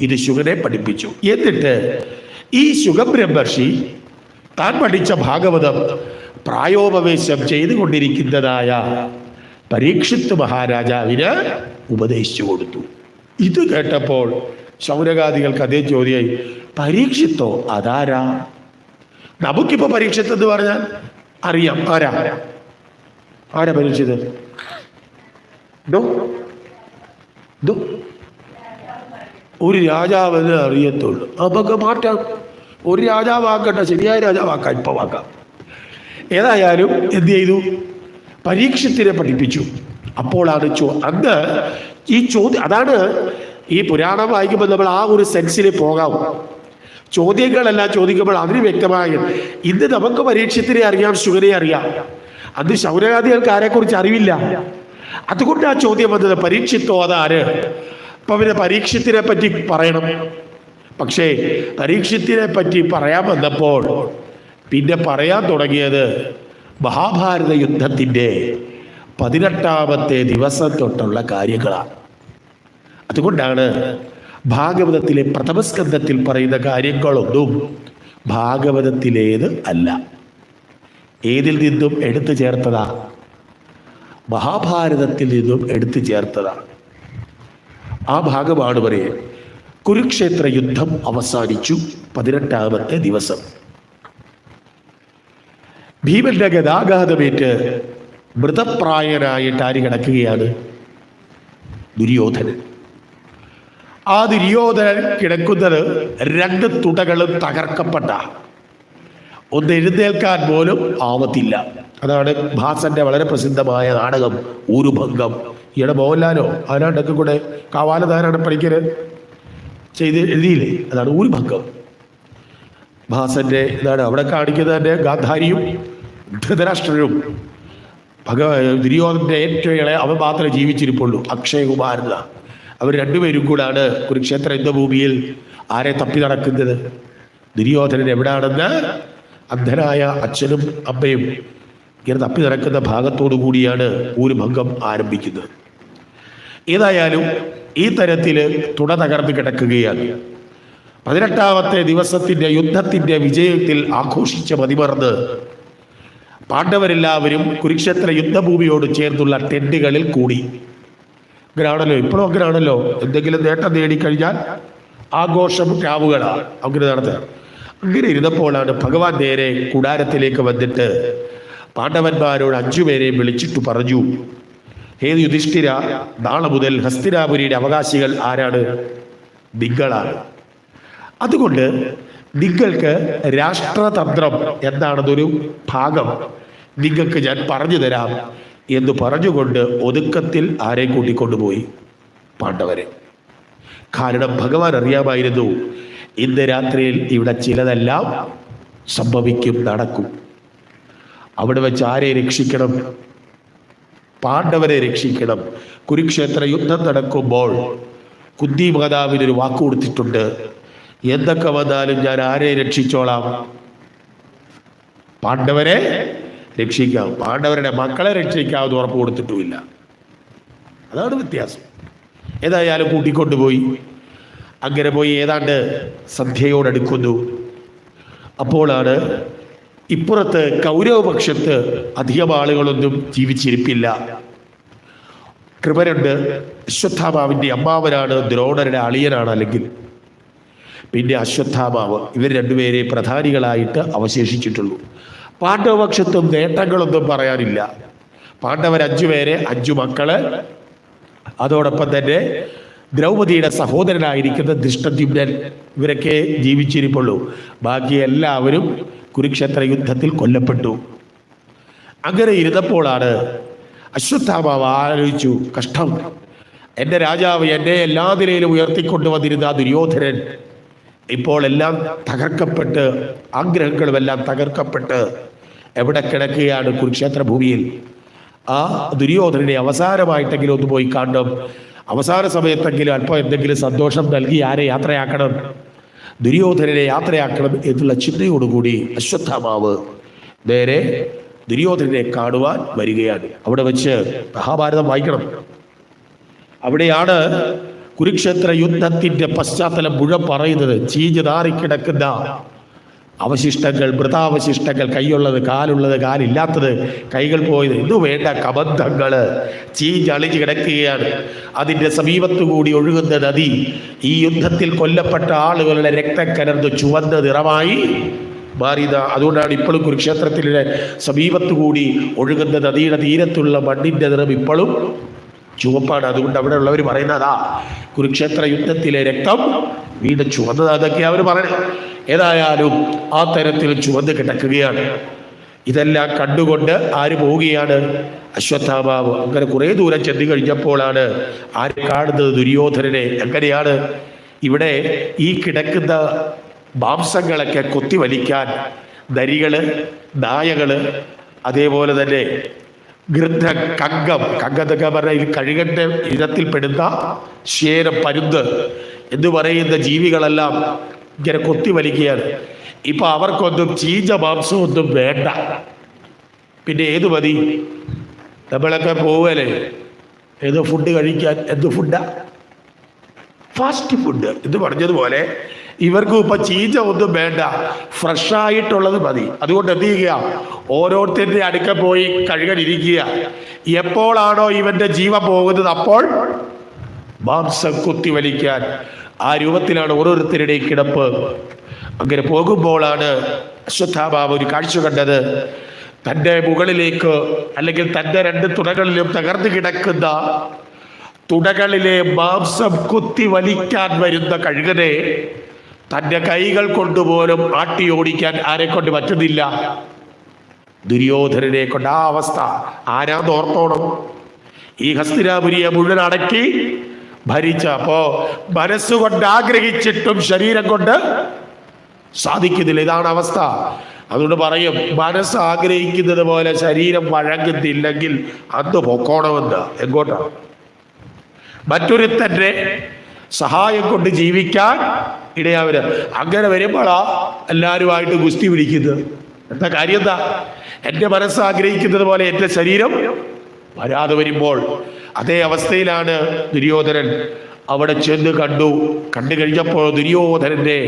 ഇത് ശുഗനെ പഠിപ്പിച്ചു. എന്നിട്ട് ഈ ശുഗബ്രഹ്മർഷി താൻ പഠിച്ച ഭാഗവതം പ്രായോപവേശം ചെയ്തുകൊണ്ടിരിക്കുന്നതായ പരീക്ഷിത്ത് മഹാരാജാവിന് ഉപദേശിച്ചു കൊടുത്തു. ഇത് കേട്ടപ്പോൾ ശൗനകാദികൾക്ക് അതേ ചോദ്യമായി, പരീക്ഷിത്തോ? അതാരാ? നമുക്കിപ്പോ പരീക്ഷിത്ത് എന്ന് പറഞ്ഞാൽ അറിയാം. ആരാ പരീക്ഷിത്? ഒരു രാജാവെന്ന് അറിയത്തുള്ളൂ. അപ്പൊക്കെ മാറ്റാം, ഒരു രാജാവാക്കട്ടെ, ശരിയായ രാജാവാക്കാം, ഇപ്പൊ വാക്കാം. ഏതായാലും എന്ത് ചെയ്തു? പരീക്ഷത്തിനെ പഠിപ്പിച്ചു. അപ്പോഴാണ് അന്ന് ഈ ചോദ്യം, അതാണ് ഈ പുരാണം വായിക്കുമ്പോൾ നമ്മൾ ആ ഒരു സെൻസിൽ പോകാവൂ. ചോദ്യങ്ങളെല്ലാം ചോദിക്കുമ്പോൾ അതിന് വ്യക്തമായ, ഇന്ന് നമുക്ക് പരീക്ഷത്തിനെ അറിയാം, ശുഗനെ അറിയാം. അന്ന് ശൗനകാദികൾക്ക് ആരെക്കുറിച്ച് അറിവില്ല. അതുകൊണ്ട് ആ ചോദ്യം വന്നത്, പരീക്ഷിത്തോ അതാര്? അപ്പൊ പിന്നെ പരീക്ഷത്തിനെ പറ്റി പറയണം. പക്ഷേ പരീക്ഷത്തിനെ പറ്റി പറയാൻ വന്നപ്പോൾ പിന്നെ പറയാൻ തുടങ്ങിയത് മഹാഭാരത യുദ്ധത്തിൻ്റെ 18ാമത്തെ ദിവസം തൊട്ടുള്ള കാര്യങ്ങളാണ്. അതുകൊണ്ടാണ് ഭാഗവതത്തിലെ പ്രഥമസ്കന്ധത്തിൽ പറയുന്ന കാര്യങ്ങളൊന്നും ഭാഗവതത്തിലേത് അല്ല. ഏതിൽ നിന്നും എടുത്തു ചേർത്തതാ? മഹാഭാരതത്തിൽ നിന്നും എടുത്തു ചേർത്തതാ. ആ ഭാഗമാണ് പറയുക. കുരുക്ഷേത്ര യുദ്ധം അവസാനിച്ചു 18ാമത്തെ ദിവസം. ഭീമന്റെ ഗദാഘാതമേറ്റ് മൃതപ്രായനായിട്ട് ആര് കിടക്കുകയാണ്? ദുര്യോധനൻ. ആ ദുര്യോധനൻ കിടക്കുന്നത് 2 തുടകളും തകർക്കപ്പെട്ട, ഒന്ന് എഴുന്നേൽക്കാൻ പോലും ആവത്തില്ല. അതാണ് ഭാസന്റെ വളരെ പ്രസിദ്ധമായ നാടകം ഊരുഭംഗം. ഈയിടെ മോഹൻലാലോ ആരാണ്ടൊക്കെ കൂടെ കാവാലധാരാണ് പണിക്കര് ചെയ്ത് എഴുതിയില്ലേ, അതാണ് ഊരുഭംഗം. ഭാസന്റെ ഇതാണ് അവിടെ കാണിക്കുന്നതിൻ്റെ ഗാന്ധാരിയും ധൃതരാഷ്ട്രരും ദുര്യോധനന്റെ ഏറ്റവും ഇളയ അവൻ മാത്രമേ ജീവിച്ചിരിപ്പുള്ളൂ, അക്ഷയകുമാരൻ. അവർ രണ്ടുപേരും കൂടാണ് കുരുക്ഷേത്ര യുദ്ധഭൂമിയിൽ ആരെ തപ്പി നടക്കുന്നത്? ദുര്യോധനൻ എവിടാണെന്ന് അന്ധനായ അച്ഛനും അമ്മയും ഇങ്ങനെ തപ്പി നടക്കുന്ന ഭാഗത്തോടു കൂടിയാണ് ഊരുഭംഗം ആരംഭിക്കുന്നത്. ഏതായാലും ഈ തരത്തിൽ തുട തകർന്ന് കിടക്കുകയാണ്. 18ാമത്തെ ദിവസത്തിന്റെ യുദ്ധത്തിന്റെ വിജയത്തിൽ ആഘോഷിച്ച മതിമറന്ന് പാണ്ഡവരെല്ലാവരും കുരുക്ഷേത്ര യുദ്ധഭൂമിയോട് ചേർന്നുള്ള ടെന്റുകളിൽ കൂടി. അങ്ങനെയാണല്ലോ, ഇപ്പോഴും അങ്ങനെയാണല്ലോ. എന്തെങ്കിലും നേട്ടം നേടിക്കഴിഞ്ഞാൽ ആഘോഷം രാവുകളാണ് അങ്ങനെ നടത്തുക. അങ്ങനെ ഇരുന്നപ്പോഴാണ് ഭഗവാൻ നേരെ കൂടാരത്തിലേക്ക് വന്നിട്ട് പാണ്ഡവന്മാരോട് 5 പേരെയും വിളിച്ചിട്ട് പറഞ്ഞു, ഹേ യുധിഷ്ഠിര, നാളെ മുതൽ ഹസ്തിനാപുരിയുടെ അവകാശികൾ ആരാണ്? നിങ്ങളാണ്. അതുകൊണ്ട് നിങ്ങൾക്ക് രാഷ്ട്രതന്ത്രം എന്താണെന്നൊരു ഭാഗം നിങ്ങൾക്ക് ഞാൻ പറഞ്ഞു തരാം എന്ന് പറഞ്ഞുകൊണ്ട് ഒതുക്കത്തിൽ ആരെ കൂട്ടിക്കൊണ്ടുപോയി? പാണ്ഡവരെ. കാരണം ഭഗവാൻ അറിയാമായിരുന്നു ഇന്ന് രാത്രിയിൽ ഇവിടെ ചിലതെല്ലാം സംഭവിക്കും, നടക്കും. അവിടെ വെച്ച് ആരെ രക്ഷിക്കണം? പാണ്ഡവരെ രക്ഷിക്കണം. കുരുക്ഷേത്ര യുദ്ധം നടക്കുമ്പോൾ കുന്തി മാതാവിനൊരു വാക്ക് കൊടുത്തിട്ടുണ്ട്, എന്തൊക്കെ വന്നാലും ഞാൻ ആരെ രക്ഷിച്ചോളാം? പാണ്ഡവരെ രക്ഷിക്കാം. പാണ്ഡവരുടെ മക്കളെ രക്ഷിക്കാമെന്ന് ഉറപ്പ് കൊടുത്തിട്ടുമില്ല. അതാണ് വ്യത്യാസം. ഏതായാലും കൂട്ടിക്കൊണ്ടുപോയി. അങ്ങനെ പോയി ഏതാണ്ട് സന്ധ്യയോടടുക്കുന്നു. അപ്പോഴാണ് ഇപ്പുറത്ത് കൗരവപക്ഷത്ത് അധികം ആളുകളൊന്നും ജീവിച്ചിരിപ്പില്ല. കൃപനുണ്ട്, അശ്വത്ഥാമാവിൻ്റെ അമ്മാവനാണ്, ദ്രോണരുടെ അളിയനാണ്, അല്ലെങ്കിൽ പിന്നെ അശ്വത്ഥാമാവ്. ഇവർ രണ്ടുപേരെ പ്രധാനികളായിട്ട് അവശേഷിച്ചിട്ടുള്ളൂ. പാണ്ഡവപക്ഷത്തും നേട്ടങ്ങളൊന്നും പറയാനില്ല. പാണ്ഡവർ 5 പേരെ, 5 മക്കള്, അതോടൊപ്പം തന്നെ ദ്രൗപദിയുടെ സഹോദരനായിരിക്കുന്ന ദൃഷ്ടദ്യുമ്നൻ, ഇവരൊക്കെ ജീവിച്ചിരിപ്പുള്ളൂ. ബാക്കി എല്ലാവരും കുരുക്ഷേത്ര യുദ്ധത്തിൽ കൊല്ലപ്പെട്ടു. അങ്ങനെ ഇരുന്നപ്പോഴാണ് അശ്വത്ഥാമാവ് ആലോചിച്ചു, കഷ്ടം, എൻ്റെ രാജാവ് എന്നെ എല്ലാ നിലയിലും ഉയർത്തിക്കൊണ്ടുവന്നിരുന്ന ദുര്യോധനൻ ഇപ്പോൾ എല്ലാം തകർക്കപ്പെട്ട്, ആഗ്രഹങ്ങളുമെല്ലാം തകർക്കപ്പെട്ട് എവിടെ കിടക്കുകയാണ്? കുരുക്ഷേത്ര ഭൂമിയിൽ. ആ ദുര്യോധനനെ അവസാനമായിട്ടെങ്കിലും ഒന്ന് പോയി കാണണം. അവസാന സമയത്തെങ്കിലും അല്പം എന്തെങ്കിലും സന്തോഷം നൽകി ആരെ യാത്രയാക്കണം? ദുര്യോധനനെ യാത്രയാക്കണം എന്നുള്ള ചിന്തയോടുകൂടി അശ്വത്ഥാമാവ് നേരെ ദുര്യോധനനെ കാണുവാൻ വരികയാണ്. അവിടെ വെച്ച് മഹാഭാരതം വായിക്കണം. അവിടെയാണ് കുരുക്ഷേത്ര യുദ്ധത്തിന്റെ പശ്ചാത്തലം മുഴുവൻ പറയുന്നത്. ചീഞ്ഞ് നാറിക്കിടക്കുന്ന അവശിഷ്ടങ്ങൾ, മൃതാവശിഷ്ടങ്ങൾ, കൈയുള്ളത്, കാലുള്ളത്, കാലില്ലാത്തത്, കൈകൾ പോയത്, ഇതു വേണ്ട കബന്ധങ്ങള് ചീഞ്ഞളിഞ്ഞ് കിടക്കുകയാണ്. അതിൻ്റെ സമീപത്തുകൂടി ഒഴുകുന്ന നദി ഈ യുദ്ധത്തിൽ കൊല്ലപ്പെട്ട ആളുകളുടെ രക്തം കലർന്ന് ചുവന്ന നിറമായി മാറിയത്. അതുകൊണ്ടാണ് ഇപ്പോഴും കുരുക്ഷേത്രത്തിലെ സമീപത്തുകൂടി ഒഴുകുന്ന നദിയുടെ തീരത്തുള്ള മണ്ണിൻ്റെ നിറം ഇപ്പോഴും ചുവപ്പാണ്. അതുകൊണ്ട് അവിടെ ഉള്ളവർ പറയുന്നതാ കുരുക്ഷേത്ര യുദ്ധത്തിലെ രക്തം വീണ്ടും ചുവന്നത്. അതൊക്കെ അവർ പറയുന്നത്. ഏതായാലും ആ തരത്തിൽ ചുവന്ന് കിടക്കുകയാണ്. ഇതെല്ലാം കണ്ടുകൊണ്ട് ആര് പോവുകയാണ്? അശ്വത്ഥാമാവ്. അങ്ങനെ കുറേ ദൂരം ചെന്ന് കഴിഞ്ഞപ്പോഴാണ് ആര് കാണുന്നത്? ദുര്യോധനനെ. എങ്ങനെയാണ്? ഇവിടെ ഈ കിടക്കുന്ന മാംസങ്ങളൊക്കെ കൊത്തി വലിക്കാൻ നരികള്, നായകള്, അതേപോലെ തന്നെ ഗൃദ്ധ, കങ്കം എന്നൊക്കെ പറഞ്ഞാൽ ഇത് കഴുകന്റെ ഇനത്തിൽപ്പെടുന്ന ശേരം, പരുന്ത് എന്ന് പറയുന്ന ജീവികളെല്ലാം ഇങ്ങനെ കൊത്തി വലിക്കുകയാണ്. ഇപ്പൊ അവർക്കൊന്നും ചീഞ്ഞ മാംസമൊന്നും വേണ്ട. പിന്നെ ഏത് മതി? നമ്മളൊക്കെ പോവല്ലേ ഏതോ ഫുഡ് കഴിക്കാൻ. എന്ത് ഫുഡാ? ഫാസ്റ്റ് ഫുഡ് എന്ന് പറഞ്ഞതുപോലെ ഇവർക്കും ഇപ്പൊ ചീഞ്ഞ ഒന്നും വേണ്ട, ഫ്രഷായിട്ടുള്ളത് മതി. അതുകൊണ്ട് എന്ത് ചെയ്യുക? ഓരോരുത്തരുടെ അടുക്ക പോയി കഴുകനിരിക്കുക. എപ്പോഴാണോ ഇവന്റെ ജീവൻ പോകുന്നത് അപ്പോൾ മാംസം കുത്തി വലിക്കാൻ. ആ രൂപത്തിലാണ് ഓരോരുത്തരുടെയും കിടപ്പ്. അങ്ങനെ പോകുമ്പോഴാണ് അശ്വത്ഥാമാവ് ഒരു കാഴ്ച കണ്ടത്. തൻ്റെ മുകളിലേക്ക്, അല്ലെങ്കിൽ തൻ്റെ 2 തുടകളിലും തകർന്നു കിടക്കുന്ന തുടകളിലെ മാംസം കുത്തി വലിക്കാൻ വരുന്ന കഴുകനെ തൻ്റെ കൈകൾ കൊണ്ടുപോലും ആട്ടി ഓടിക്കാൻ ആരെ കൊണ്ട് പറ്റുന്നില്ല? ദുര്യോധനനെ കൊണ്ട്. ആ അവസ്ഥ ആരാന്ന് ഓർത്തോണം. ഈ ഹസ്തിനാപുരിയെ മുഴുവൻ അടക്കി ഭരിച്ച, അപ്പോ മനസ്സുകൊണ്ട് ആഗ്രഹിച്ചിട്ടും ശരീരം കൊണ്ട് സാധിക്കുന്നില്ല. ഇതാണ് അവസ്ഥ. അതുകൊണ്ട് പറയും, മനസ്സ് ആഗ്രഹിക്കുന്നത് പോലെ ശരീരം വഴങ്ങുന്നില്ലെങ്കിൽ അന്ന് പൊക്കോണമെന്ന്. എങ്ങോട്ടാണ്? മറ്റൊരുത്തൻ്റെ സഹായം കൊണ്ട് ജീവിക്കാൻ ഇടയാവര്. അങ്ങനെ വരുമ്പോഴാ എല്ലാവരുമായിട്ട് ഗുസ്തി പിടിക്കുന്നത്. എന്താ കാര്യം? എന്താ? എൻ്റെ മനസ്സ് ആഗ്രഹിക്കുന്നത് പോലെ എൻ്റെ ശരീരം വരാതെ വരുമ്പോൾ അതേ അവസ്ഥയിലാണ് ദുര്യോധനൻ. അവിടെ ചെന്ന് കണ്ടു കഴിഞ്ഞപ്പോൾ ദുര്യോധനന്റെ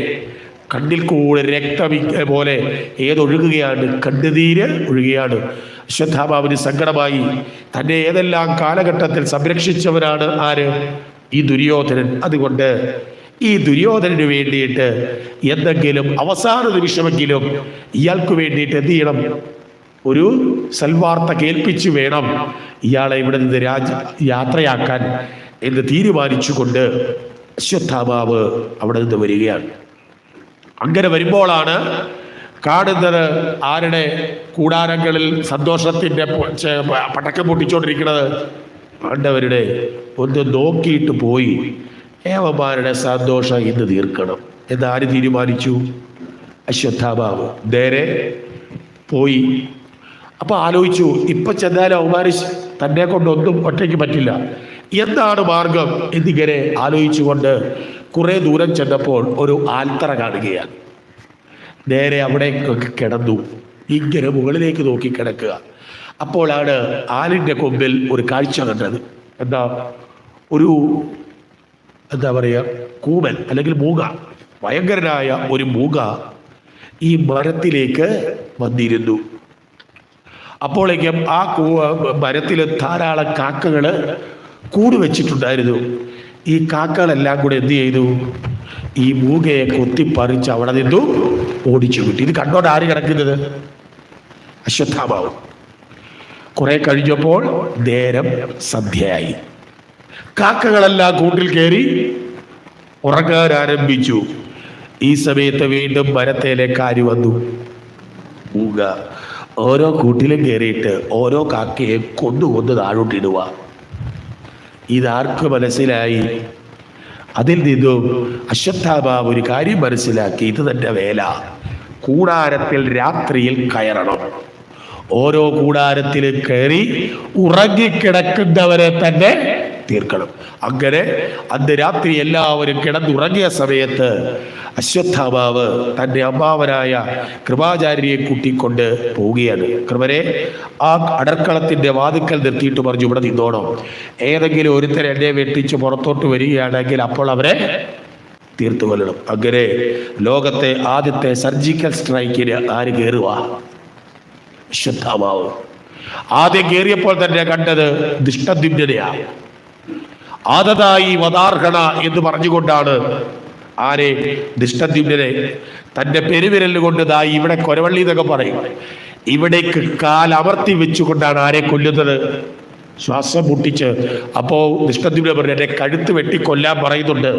കണ്ണിൽ കൂടെ രക്തം പോലെ ഏതൊഴുകുകയാണ്, കണ്ണുനീര് ഒഴുകുകയാണ്. അശ്വത്ഥാമാവിന് സങ്കടമായി. തന്നെ ഏതെല്ലാം കാലഘട്ടത്തിൽ സംരക്ഷിച്ചവരാണ് ആര്? ഈ ദുര്യോധനൻ. അതുകൊണ്ട് ഈ ദുര്യോധനന് വേണ്ടിയിട്ട് എന്തെങ്കിലും അവസാന നിമിഷമെങ്കിലും ഇയാൾക്ക് വേണ്ടിയിട്ട് എന്ത് ചെയ്യണം? ഒരു സൽവാർത്ത കേൾപ്പിച്ചു വേണം ഇയാളെ ഇവിടെ നിന്ന് യാത്രയാക്കാൻ എന്ന് തീരുമാനിച്ചുകൊണ്ട് അശ്വത്ഥാമാവ് അവിടെ നിന്ന് വരികയാണ്. അങ്ങനെ വരുമ്പോഴാണ് കാണുന്നത് ആരുടെ കൂടാരങ്ങളിൽ സന്തോഷത്തിൻ്റെ പടക്കം പൊട്ടിച്ചോണ്ടിരിക്കുന്നത്? പാണ്ഡവരുടെ. ഒന്ന് നോക്കിയിട്ട് പോയി ഏവന്മാരുടെ സന്തോഷം ഇന്ന് തീർക്കണം എന്നാര് തീരുമാനിച്ചു? അശ്വത്ഥാമാവ് നേരെ പോയി. അപ്പൊ ആലോചിച്ചു, ഇപ്പൊ ചെന്നാലും അവന്മാര് തന്നെ കൊണ്ടൊന്നും ഒറ്റയ്ക്ക് പറ്റില്ല, എന്താണ് മാർഗം എന്നിങ്ങനെ ആലോചിച്ചുകൊണ്ട് കുറെ ദൂരം ചെന്നപ്പോൾ ഒരു ആൽത്തറ കാണുകയാണ്. നേരെ അവിടെ കിടന്നു, ഇങ്ങനെ മുകളിലേക്ക് നോക്കി കിടക്കുക. അപ്പോഴാണ് ആലിൻ്റെ കൊമ്പിൽ ഒരു കാഴ്ച കണ്ടത്. എന്താ പറയുക, കൂമൻ അല്ലെങ്കിൽ മൂങ്ങ, ഭയങ്കരനായ ഒരു മൂങ്ങ ഈ മരത്തിലേക്ക് വന്നിരുന്നു. അപ്പോഴേക്കും ആ മരത്തിൽ ധാരാളം കാക്കകൾ കൂട് വെച്ചിട്ടുണ്ടായിരുന്നു. ഈ കാക്കകളെല്ലാം കൂടെ എന്ത് ചെയ്തു? ഈ മൂങ്ങയെ കൊത്തിപ്പറിച്ച് അവിടെ നിന്നു ഓടിച്ചു വിട്ടു. ഇത് കണ്ടോണ്ട് ആര് കിടക്കുന്നത്? അശ്വത്ഥാമാവ്. കുറെ കഴിഞ്ഞപ്പോൾ നേരം സന്ധ്യയായി. കാക്കകളെല്ലാം കൂട്ടിൽ കയറി ഉറങ്ങാൻ ആരംഭിച്ചു. ഈ സമയത്ത് വീണ്ടും മരത്തേലേക്ക് ആര് വന്നു? മൂങ്ങ. ഓരോ കൂട്ടിലും കയറിയിട്ട് ഓരോ കാക്കയെ കൊന്നു താഴോട്ടിടുക. ഇതാർക്ക് മനസ്സിലായി? അതിൽ നിന്നും അശ്വത്ഥാമാവ് ഒരു കാര്യം മനസ്സിലാക്കി, ഇത് തന്നെ വേല. കൂടാരത്തിൽ രാത്രിയിൽ കയറണം. ഓരോ കൂടാരത്തിലും കയറി ഉറങ്ങിക്കിടക്കുന്നവരെ തന്നെ തീർക്കണം. അങ്ങനെ അന്ന് രാത്രി എല്ലാവരും കിടന്നുറങ്ങിയ സമയത്ത് അശ്വത്ഥാമാവ് തൻ്റെ അമ്മാവനായ കൃപാചാര്യയെ കൂട്ടിക്കൊണ്ട് പോവുകയാണ്. കൃപരെ ആ അടർക്കളത്തിൻ്റെ വാതിക്കൽ നിർത്തിയിട്ട് പറഞ്ഞു, ഇവിടെ നിന്നോണം. ഏതെങ്കിലും ഒരുത്തരെ എന്നെ വെട്ടിച്ച് പുറത്തോട്ട് വരികയാണെങ്കിൽ അപ്പോൾ അവരെ തീർത്തു കൊല്ലണം. അങ്ങനെ ലോകത്തെ ആദ്യത്തെ സർജിക്കൽ സ്ട്രൈക്കിന് ആര് കയറുക? അശ്വത്ഥാമാവ്. ആദ്യം കയറിയപ്പോൾ തന്നെ കണ്ടത് ദൃഷ്ടദ്യുമ്നനെയാണ്. ആദതായി വദാർഹണ എന്ന് പറഞ്ഞുകൊണ്ടാണ് ആരെ? ദൃഷ്ടദ്യുമ്നനെ തൻ്റെ പെരുവിരൽ കൊണ്ട് ദായി ഇവിടെ കൊരവള്ളി എന്നൊക്കെ പറയും, ഇവിടേക്ക് കാലമർത്തി വെച്ചുകൊണ്ടാണ് ആരെ കൊല്ലുന്നത്? ശ്വാസം മുട്ടിച്ച്. അപ്പോ ദൃഷ്ടദ്യുമ്നൻ പറഞ്ഞു, എന്നെ കഴുത്ത് വെട്ടി കൊല്ലാൻ പറയുന്നുണ്ട്.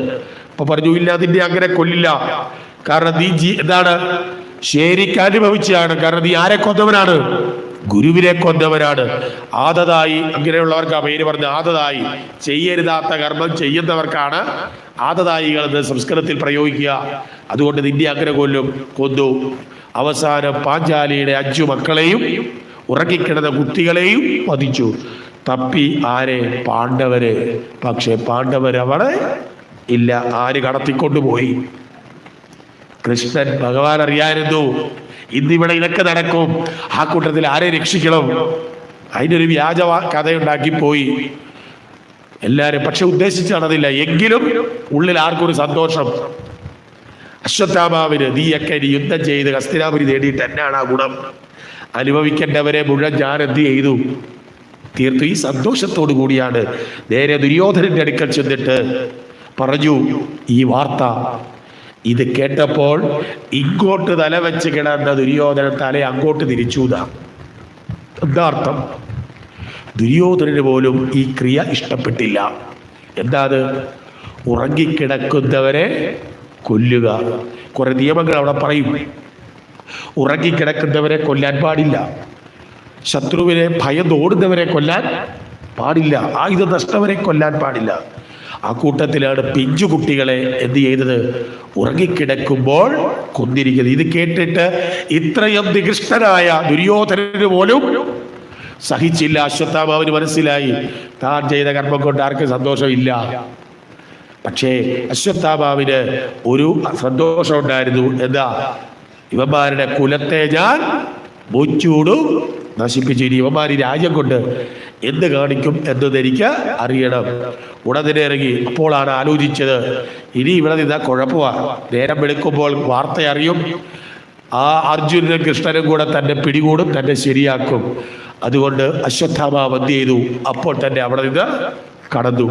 അപ്പൊ പറഞ്ഞു, ഇല്ല, അതിന്റെ അങ്ങനെ കൊല്ലില്ല, കാരണം നീ എന്താണ് ശരിക്ക് അനുഭവിച്ചാണ്. കാരണം നീ ആരെ കൊന്നവനാണ്? ഗുരുവിനെ കൊന്നവനാണ്. ആദതായി, അങ്ങനെയുള്ളവർക്ക് ആ പേര് പറഞ്ഞ് ആദതായി, ചെയ്യരുതാത്ത കർമ്മം ചെയ്യുന്നവർക്കാണ് ആദതായികൾ എന്ന് സംസ്കൃതത്തിൽ പ്രയോഗിക്കുക. അതുകൊണ്ട് നിന്നെ അങ്ങനെ കൊന്നു. അവസാനം പാഞ്ചാലിയുടെ 5 മക്കളെയും ഉറങ്ങിക്കിടന്ന കുട്ടികളെയും വധിച്ചു. തപ്പി ആരെ? പാണ്ഡവരെ. പക്ഷെ പാണ്ഡവരവിടെ ഇല്ല. ആര് കടത്തിക്കൊണ്ടുപോയി? കൃഷ്ണൻ. ഭഗവാൻ അറിയായിരുന്നു ഇന്നിവിടെ ഇതൊക്കെ നടക്കും. ആ കൂട്ടത്തിൽ ആരെ രക്ഷിക്കണം? അതിനൊരു വ്യാജ കഥയുണ്ടാക്കി പോയി എല്ലാരും. പക്ഷെ ഉദ്ദേശിച്ച് നടന്നില്ല. എങ്കിലും ഉള്ളിൽ ആർക്കൊരു സന്തോഷം. അശ്വത്ഥാമാവിന്, നീയൊക്കെ യുദ്ധം ചെയ്ത് ഹസ്തിനാപുരി നേടിയിട്ട് എന്നാണ് ആ ഗുണം? അനുഭവിക്കേണ്ടവരെ മുഴുവൻ ഞാൻ എന്ത് ചെയ്തു? തീർത്തു. ഈ സന്തോഷത്തോടു കൂടിയാണ് നേരെ ദുര്യോധനന്റെ അടുക്കൽ ചെന്നിട്ട് പറഞ്ഞു ഈ വാർത്ത. ഇത് കേട്ടപ്പോൾ ഇങ്ങോട്ട് തല വെച്ച് കിടന്ന ദുര്യോധനൻ തല അങ്ങോട്ട് തിരിച്ചുതാ. എന്താ അർത്ഥം? ദുര്യോധനന് പോലും ഈ ക്രിയ ഇഷ്ടപ്പെട്ടില്ല. എന്താ അത്? ഉറങ്ങിക്കിടക്കുന്നവരെ കൊല്ലുക. കുറെ നിയമങ്ങൾ അവിടെ പറയും. ഉറങ്ങിക്കിടക്കുന്നവരെ കൊല്ലാൻ പാടില്ല. ശത്രുവിനെ ഭയന്നോടുന്നവരെ കൊല്ലാൻ പാടില്ല. ആയുധ നഷ്ടവരെ കൊല്ലാൻ പാടില്ല. ആ കൂട്ടത്തിലാണ് പിഞ്ചു കുട്ടികളെ എന്ത് ചെയ്തത്? ഉറങ്ങിക്കിടക്കുമ്പോൾ കൊന്നിരിക്കുന്നത്. ഇത് കേട്ടിട്ട് ഇത്രയും നികൃഷ്ടനായ ദുര്യോധനന് പോലും സഹിച്ചില്ല. അശ്വത്ഥാമാവിന് മനസ്സിലായി താൻ ചെയ്ത കർമ്മം കൊണ്ട് ആർക്കും സന്തോഷമില്ല. പക്ഷേ അശ്വത്ഥാമാവിന് ഒരു സന്തോഷമുണ്ടായിരുന്നു. എന്താ? ഇവന്മാരുടെ കുലത്തെ ഞാൻ മുച്ചൂടും നശിപ്പിച്ചു. ഇനി ഇവന്മാർ രാജ്യം കൊണ്ട് എന്ത് കാണിക്കും എന്നതെനിക്ക് അറിയണം. ഉടനെ ഇറങ്ങി. അപ്പോഴാണ് ആലോചിച്ചത്, ഇനി ഇവിടെ നിന്നാ കുഴപ്പമാണ്. നേരം വെളുക്കുമ്പോൾ വാർത്ത അറിയും. ആ അർജുനനും കൃഷ്ണനും കൂടെ തന്നെ പിടികൂടും, തന്നെ ശരിയാക്കും. അതുകൊണ്ട് അശ്വത്ഥാമാവ് എന്ത് ചെയ്തു? അപ്പോൾ തന്നെ അവിടെ നിന്ന് കടന്നു.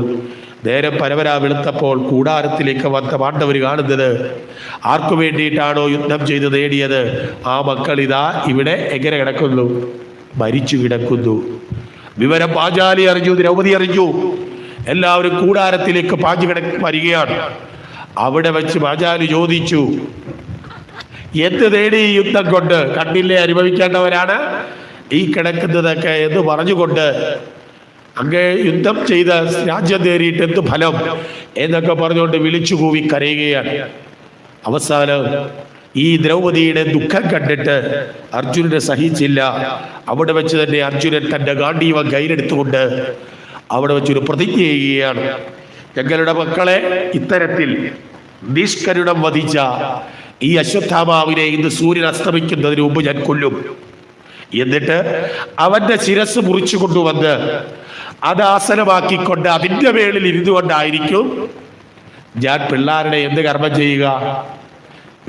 നേരം പരവരാ വെളുത്തപ്പോൾ കൂടാരത്തിലേക്ക് വന്ന പാണ്ഡവർ കാണുന്നത് ആർക്കു വേണ്ടിയിട്ടാണോ യുദ്ധം ചെയ്ത് നേടിയത്, ആ മക്കൾ ഇതാ ഇവിടെ എങ്ങനെ കിടക്കുന്നു? മരിച്ചു കിടക്കുന്നു. വിവരം പാഞ്ചാലി അറിഞ്ഞു, ദ്രൗപദി അറിഞ്ഞു. എല്ലാവരും കൂടാരത്തിലേക്ക് പാഞ്ഞു വരികയാണ്. അവിടെ വെച്ച് പാഞ്ചാലി ചോദിച്ചു, എന്ത് നേടി ഈ യുദ്ധം കൊണ്ട്? കണ്ടില്ലേ, അനുഭവിക്കേണ്ടവരാണ് ഈ കിടക്കുന്നതൊക്കെ എന്ന് പറഞ്ഞുകൊണ്ട് അങ്ങ് യുദ്ധം ചെയ്ത് രാജ്യം നേടിയിട്ട് എന്ത് ഫലം എന്നൊക്കെ പറഞ്ഞുകൊണ്ട് വിളിച്ചു കൂവി കരയുകയാണ്. അവസാനം ഈ ദ്രൗപദിയുടെ ദുഃഖം കണ്ടിട്ട് അർജുനനെ സഹിച്ചില്ല. അവിടെ വെച്ച് തന്നെ അർജുനൻ തൻ്റെ ഗാണ്ഡീവം കയ്യിലെടുത്തുകൊണ്ട് അവിടെ വെച്ചൊരു പ്രതിജ്ഞ ചെയ്യുകയാണ്. ഞങ്ങളുടെ മക്കളെ ഇത്തരത്തിൽ നിഷ്കരുണം വധിച്ച ഈ അശ്വത്ഥാമാവിനെ ഇന്ന് സൂര്യൻ അസ്തമിക്കുന്നതിന് മുമ്പ് ഞാൻ കൊല്ലും. എന്നിട്ട് അവന്റെ ശിരസ് മുറിച്ചു കൊണ്ടുവന്ന് അത് ആസനമാക്കിക്കൊണ്ട് അതിൻ്റെ മേളിൽ ഇരുന്നുകൊണ്ടായിരിക്കും ഞാൻ പിള്ളാരുടെ എന്ത് കർമ്മം ചെയ്യുക?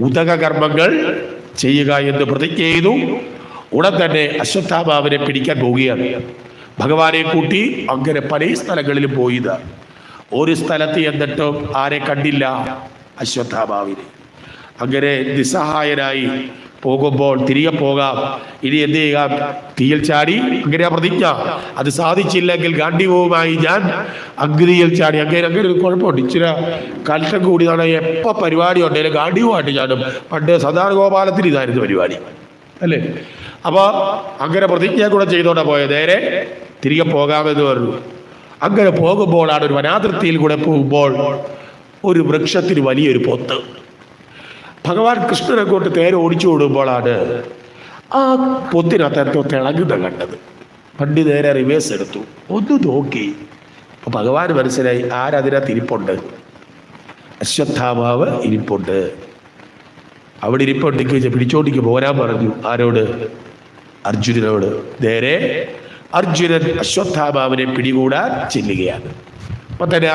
ഉദക കർമ്മങ്ങൾ ചെയ്യുക എന്ന് പ്രതിജ്ഞ ചെയ്തു. ഉടൻ തന്നെ അശ്വത്ഥാമാവിനെ പിടിക്കാൻ പോവുകയാണ്. ഭഗവാനെ കൂട്ടി അങ്ങനെ പല സ്ഥലങ്ങളിലും പോയത്. ഒരു സ്ഥലത്ത് എന്നിട്ടും ആരെ കണ്ടില്ല? അശ്വത്ഥാമാവിനെ. അങ്ങനെ നിസ്സഹായനായി പോകുമ്പോൾ തിരികെ പോകാം, ഇനി എന്ത് ചെയ്യാം? തീയിൽ ചാടി. അങ്ങനെയാ പ്രതിജ്ഞ. അത് സാധിച്ചില്ലെങ്കിൽ ഗാണ്ഡീവവുമായി ഞാൻ അഗ്നിയിൽ ചാടി. അങ്ങനെ ഒരു കുഴപ്പമുണ്ട്, ഇച്ചിരി കൽട്ടം കൂടിയതാണ്. എപ്പോൾ പരിപാടി ഉണ്ടെങ്കിലും ഗാണ്ഡീവുമായിട്ട് ചാടും. പണ്ട് സദാർ ഗോപാലത്തിന് ഇതായിരുന്നു പരിപാടി, അല്ലേ? അപ്പോൾ അങ്ങനെ പ്രതിജ്ഞ കൂടെ ചെയ്തോടെ പോയത്. നേരെ തിരികെ പോകാമെന്ന് പറഞ്ഞു. അങ്ങനെ പോകുമ്പോഴാണ് ഒരു വനാതിർത്തിയിൽ കൂടെ പോകുമ്പോൾ ഒരു വൃക്ഷത്തിന് വലിയൊരു പൊത്ത്. ഭഗവാൻ കൃഷ്ണനെ കൊണ്ട് തേരെ ഓടിച്ചു കൊടുക്കുമ്പോഴാണ് ആ പൊത്തിനകത്ത് തിളങ്ങുന്ന കണ്ടത്. പണ്ട് നേരെ റിവേഴ്സ് എടുത്തു, ഒന്ന് നോക്കി. അപ്പൊ ഭഗവാൻ മനസ്സിലായി ആരതിനകത്ത് ഇരിപ്പുണ്ട്. അശ്വത്ഥാമാവ് ഇരിപ്പുണ്ട്. അവിടെ ഇരിപ്പുണ്ടെങ്കിൽ പിടിച്ചോണ്ടിക്ക് പോരാൻ പറഞ്ഞു. ആരോട്? അർജുനനോട്. നേരെ അർജുനൻ അശ്വത്ഥാമാവിനെ പിടികൂടാൻ ചെല്ലുകയാണ്. അപ്പൊ തന്നെ